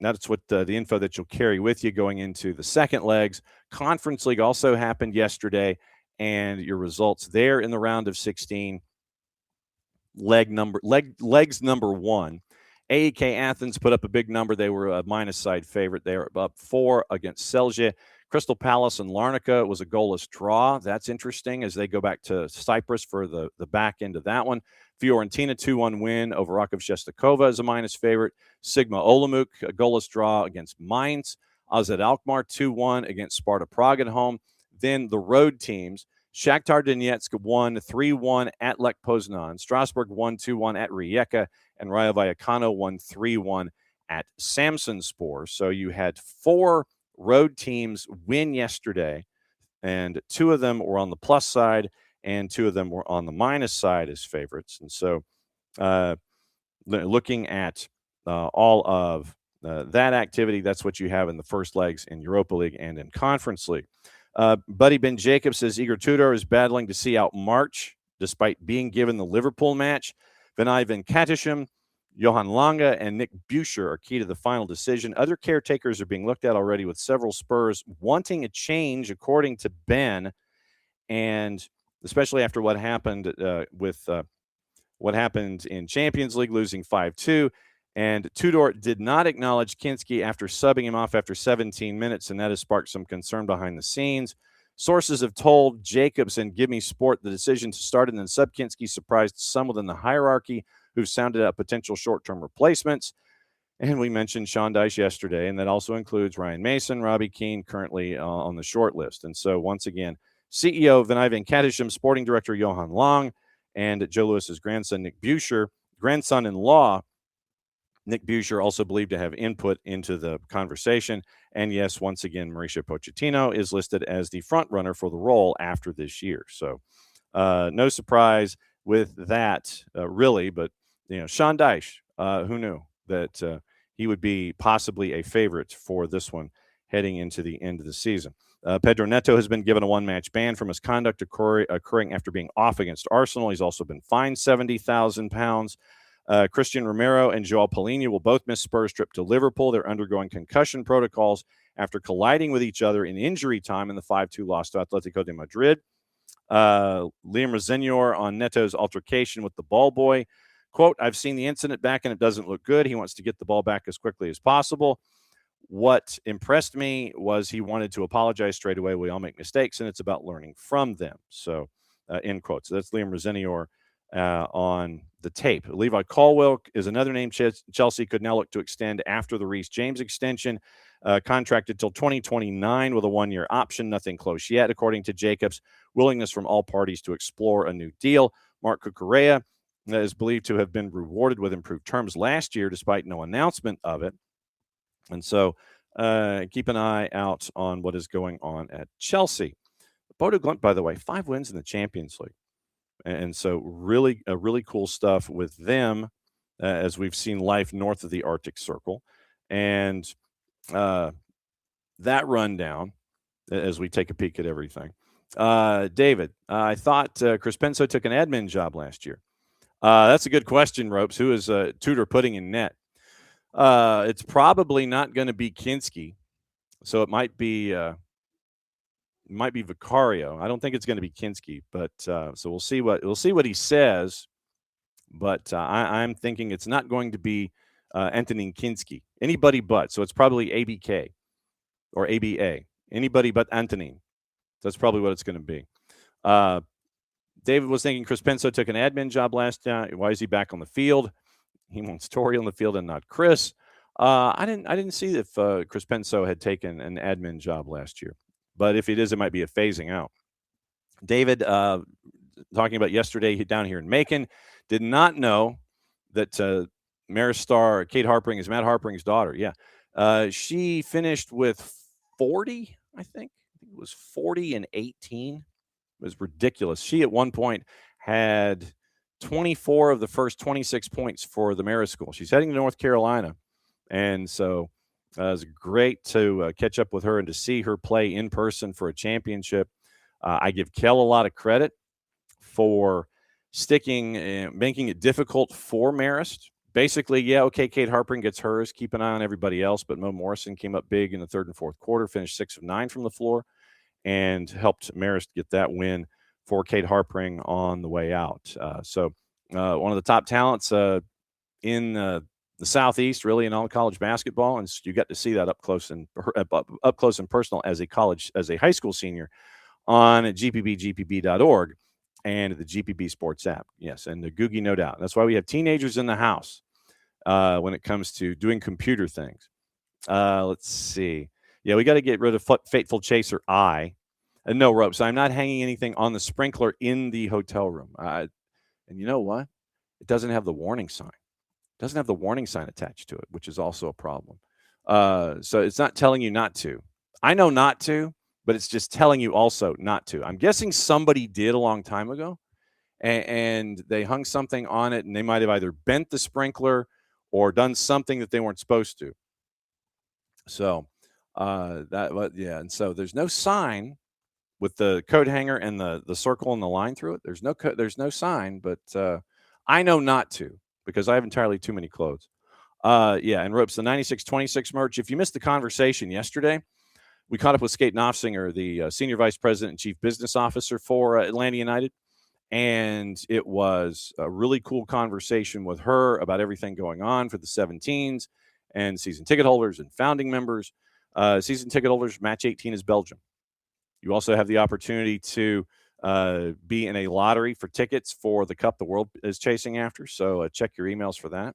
that's what the info that you'll carry with you going into the second legs. Conference League also happened yesterday, and your results there in the round of 16. Legs number 1. AEK Athens put up a big number. They were a minus side favorite. They were up 4 against Celje. Crystal Palace and Larnaca was a goalless draw. That's interesting as they go back to Cyprus for the back end of that one. Fiorentina 2-1 win over Rakov Czestochowa as a minus favorite. Sigma Olomouc, a goalless draw against Mainz. AZ Alkmaar 2-1 against Sparta Prague at home. Then the road teams. Shakhtar Donetsk won 3-1 at Lech Poznan. Strasbourg won 2-1 at Rijeka. And Rayo Vallecano won 3-1 at Samsunspor. So you had 4 road teams win yesterday, and 2 of them were on the plus side and 2 of them were on the minus side as favorites. And so looking at all of that activity, that's what you have in the first legs in Europa League and in Conference League. Buddy Ben Jacob says Igor Tudor is battling to see out March despite being given the Liverpool match. Vinay Venkatesham, Johan Lange, and Nick Buescher are key to the final decision. Other caretakers are being looked at already, with several Spurs wanting a change, according to Ben, and especially after what happened what happened in Champions League, losing 5-2. And Tudor did not acknowledge Kinski after subbing him off after 17 minutes, and that has sparked some concern behind the scenes. Sources have told Jacobs and Give Me Sport the decision to start and then sub Kinski surprised some within the hierarchy, who've sounded out potential short-term replacements. And we mentioned Sean Dyche yesterday, and that also includes Ryan Mason, Robbie Keane, currently on the short list. And so, once again, CEO Vinay Venkatesham, sporting director Johan Long, and Joe Lewis's grandson, Nick Buescher, grandson-in-law, Nick Buescher, also believed to have input into the conversation. And yes, once again, Mauricio Pochettino is listed as the front runner for the role after this year. So no surprise with that, really. But, Sean Dyche, who knew that he would be possibly a favorite for this one heading into the end of the season. Pedro Neto has been given a one-match ban for misconduct occurring after being off against Arsenal. He's also been fined £70,000. Christian Romero and Joao Paulinho will both miss Spurs' trip to Liverpool. They're undergoing concussion protocols after colliding with each other in injury time in the 5-2 loss to Atletico de Madrid. Liam Rosenior on Neto's altercation with the ball boy. Quote, I've seen the incident back and it doesn't look good. He wants to get the ball back as quickly as possible. What impressed me was he wanted to apologize straight away. We all make mistakes, and it's about learning from them. So, end quote. So that's Liam Rosenior on the tape. Levi Colwill is another name Chelsea could now look to extend after the Reece James extension, contracted till 2029 with a one-year option. Nothing close yet, according to Jacobs. Willingness from all parties to explore a new deal. Mark Cucurella is believed to have been rewarded with improved terms last year, despite no announcement of it. And so keep an eye out on what is going on at Chelsea. Bodo Glimt, by the way, 5 wins in the Champions League. And so really cool stuff with them as we've seen life north of the Arctic Circle. And that rundown as we take a peek at everything. David, I thought Chris Penso took an admin job last year. That's a good question, Ropes. Who is Tudor putting in net? It's probably not going to be Kinski, so it might be Vicario. I don't think it's going to be Kinski, but so we'll see what he says. But I'm thinking it's not going to be Antonin Kinski. Anybody but. So it's probably ABK or ABA. Anybody but Antonin. That's probably what it's going to be. David was thinking Chris Penso took an admin job last time. Why is he back on the field? He wants Tori on the field and not Chris. I didn't see if Chris Penso had taken an admin job last year, but if it is, it might be a phasing out. David, talking about yesterday down here in Macon, did not know that Marist star Kate Harpering is Matt Harpering's daughter. Yeah, she finished with 40. I think it was 40 and 18. It was ridiculous. She at one point had 24 of the first 26 points for the Marist School. She's heading to North Carolina. And so it was great to catch up with her and to see her play in person for a championship. I give Kel a lot of credit for sticking and making it difficult for Marist. Basically, yeah, okay, Kate Harpering gets hers. Keep an eye on everybody else. But Mo Morrison came up big in the third and fourth quarter, finished 6 of 9 from the floor, and helped Marist get that win for Kate Harpering on the way out. So one of the top talents in the Southeast, really, in all college basketball, and you got to see that up close and personal as a high school senior on gpb.org and the GPB Sports app. Yes, and the Googie, no doubt. That's why we have teenagers in the house when it comes to doing computer things. Let's see. Yeah, we got to get rid of Fateful Chaser I. And no ropes. I'm not hanging anything on the sprinkler in the hotel room. And you know what? It doesn't have the warning sign. It doesn't have the warning sign attached to it, which is also a problem. So it's not telling you not to. I know not to, but it's just telling you also not to. I'm guessing somebody did a long time ago, and they hung something on it, and they might have either bent the sprinkler or done something that they weren't supposed to. So and so there's no sign with the coat hanger and the circle and the line through it. There's no sign, but I know not to because I have entirely too many clothes. And Ropes, the 96-26 merch. If you missed the conversation yesterday, we caught up with Skate Knopfsinger, the Senior Vice President and Chief Business Officer for Atlanta United, and it was a really cool conversation with her about everything going on for the 17s and season ticket holders and founding members. Season ticket holders, match 18 is Belgium. You also have the opportunity to be in a lottery for tickets for the cup the world is chasing after. So check your emails for that.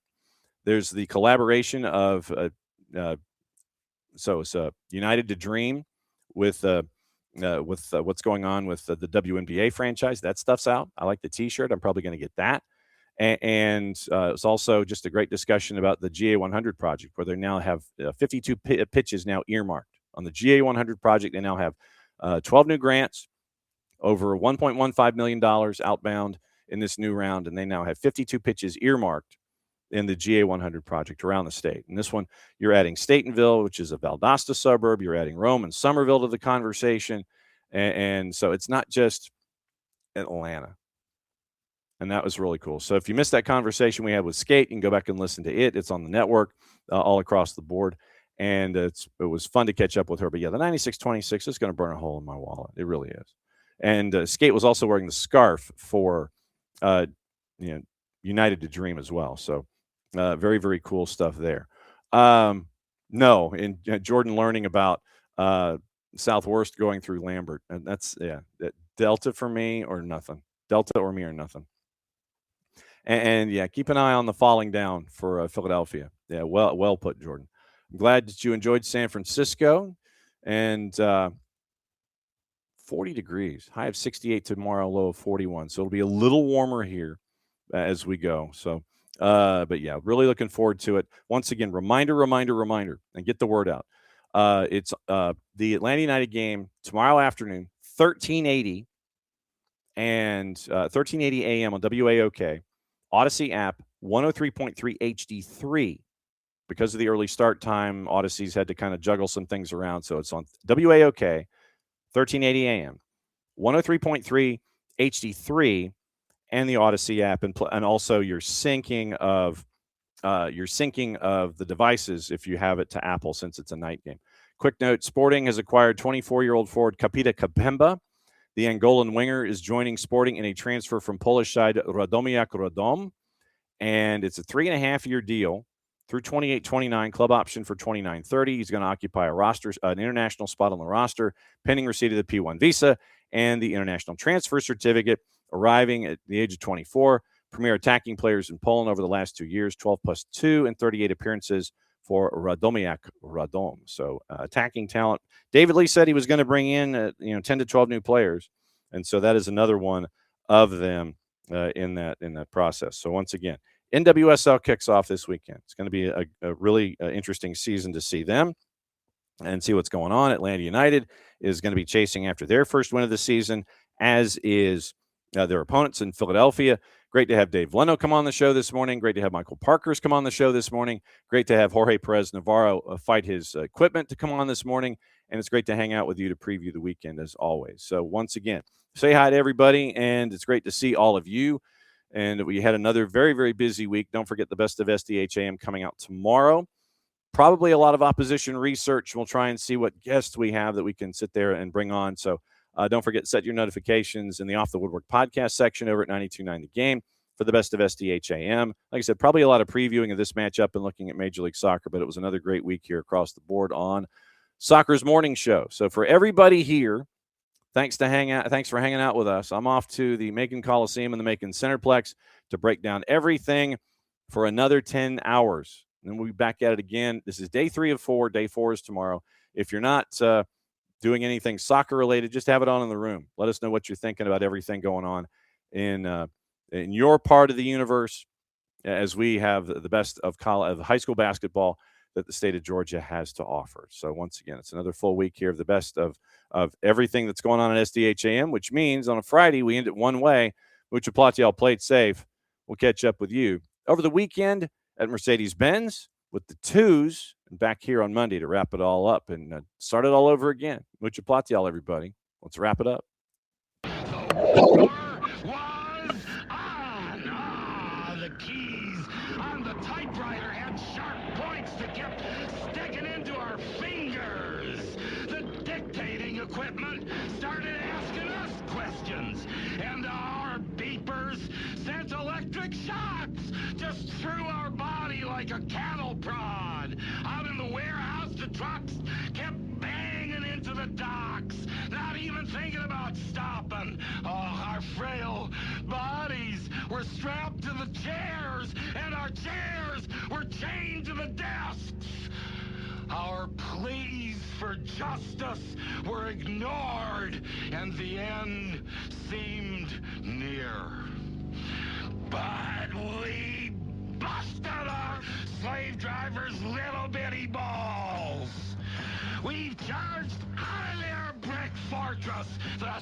There's the collaboration of it's United to Dream with what's going on with the WNBA franchise. That stuff's out. I like the T-shirt. I'm probably going to get that. And it's also just a great discussion about the GA100 project, where they now have 52 pitches now earmarked on the GA100 project. They now have 12 new grants, over $1.15 million outbound in this new round, and they now have 52 pitches earmarked in the GA100 project around the state. And this one, you're adding Statenville, which is a Valdosta suburb. You're adding Rome and Somerville to the conversation. And so it's not just Atlanta. And that was really cool. So if you missed that conversation we had with Skate, you can go back and listen to it. It's on the network all across the board. And it was fun to catch up with her. But yeah, the 9626 is going to burn a hole in my wallet. It really is. And Skate was also wearing the scarf for United to Dream as well. So very, very cool stuff there. And Jordan learning about Southwest going through Lambert. And that's, Delta for me or nothing. Delta or me or nothing. And keep an eye on the falling down for Philadelphia. Yeah, well put, Jordan. I'm glad that you enjoyed San Francisco. And 40 degrees, high of 68 tomorrow, low of 41. So it'll be a little warmer here as we go. So, but yeah, really looking forward to it. Once again, reminder, and get the word out. It's the Atlanta United game tomorrow afternoon, 1380 and 1380 a.m. on WAOK, Odyssey app, 103.3 HD3. Because of the early start time, Odyssey's had to kind of juggle some things around. So it's on WAOK, 1380 a.m., 103.3 HD3, and the Odyssey app, and also your syncing of the devices if you have it to Apple, since it's a night game. Quick note: Sporting has acquired 24-year-old forward Kapita Kabemba. The Angolan winger is joining Sporting in a transfer from Polish side Radomiak Radom, and it's a 3.5-year deal through 28-29, club option for 29-30. He's going to occupy an international spot on the roster, pending receipt of the P1 visa and the international transfer certificate, arriving at the age of 24. Premier attacking players in Poland over the last 2 years, 12+2 and 38 appearances for Radomiak Radom. So attacking talent. David Lee said he was going to bring in 10 to 12 new players, and so that is another one of them in that process. So once again, NWSL kicks off this weekend. It's going to be a really interesting season to see them and see what's going on. Atlanta United is going to be chasing after their first win of the season, as is their opponents in Philadelphia. Great to have Dave Leno come on the show this morning. Great to have Michael Parkhurst come on the show this morning. Great to have Jorge Perez Navarro fight his equipment to come on this morning. And it's great to hang out with you to preview the weekend, as always. So once again, say hi to everybody, and it's great to see all of you. And we had another very, very busy week. Don't forget the Best of SDH AM coming out tomorrow. Probably a lot of opposition research. We'll try and see what guests we have that we can sit there and bring on. So don't forget to set your notifications in the Off the Woodwork podcast section over at 92.9 The Game for the Best of SDH AM. Like I said, probably a lot of previewing of this matchup and looking at Major League Soccer, but it was another great week here across the board on Soccer's Morning Show. So for everybody here, thanks for hanging out with us. I'm off to the Macon Coliseum and the Macon Centerplex to break down everything for another 10 hours. And then we'll be back at it again. This is day 3 of 4. Day 4 is tomorrow. If you're not doing anything soccer-related, just have it on in the room. Let us know what you're thinking about everything going on in your part of the universe, as we have the best of high school basketball that the state of Georgia has to offer. So once again, it's another full week here of the best of everything that's going on at SDHAM, which means on a Friday we end it one way. Mucha Platiel played safe. We'll catch up with you over the weekend at Mercedes-Benz with the twos, and back here on Monday to wrap it all up and start it all over again. Mucha Platiel, everybody. Let's wrap it up. The war was on. The keys on the typewriter had sharp points that kept sticking into our fingers. The dictating equipment started asking us questions, and our beepers sent electric shocks just through our body like a cattle prod. Out in the warehouse, the trucks kept banging into the docks, not even thinking about stopping. Oh, our frail bodies were strapped to the chairs, and our chairs were chained to the desks. Our pleas for justice were ignored, and the end seemed near. But we busted our slave drivers' little bitty balls. We've charged out of their brick fortress, the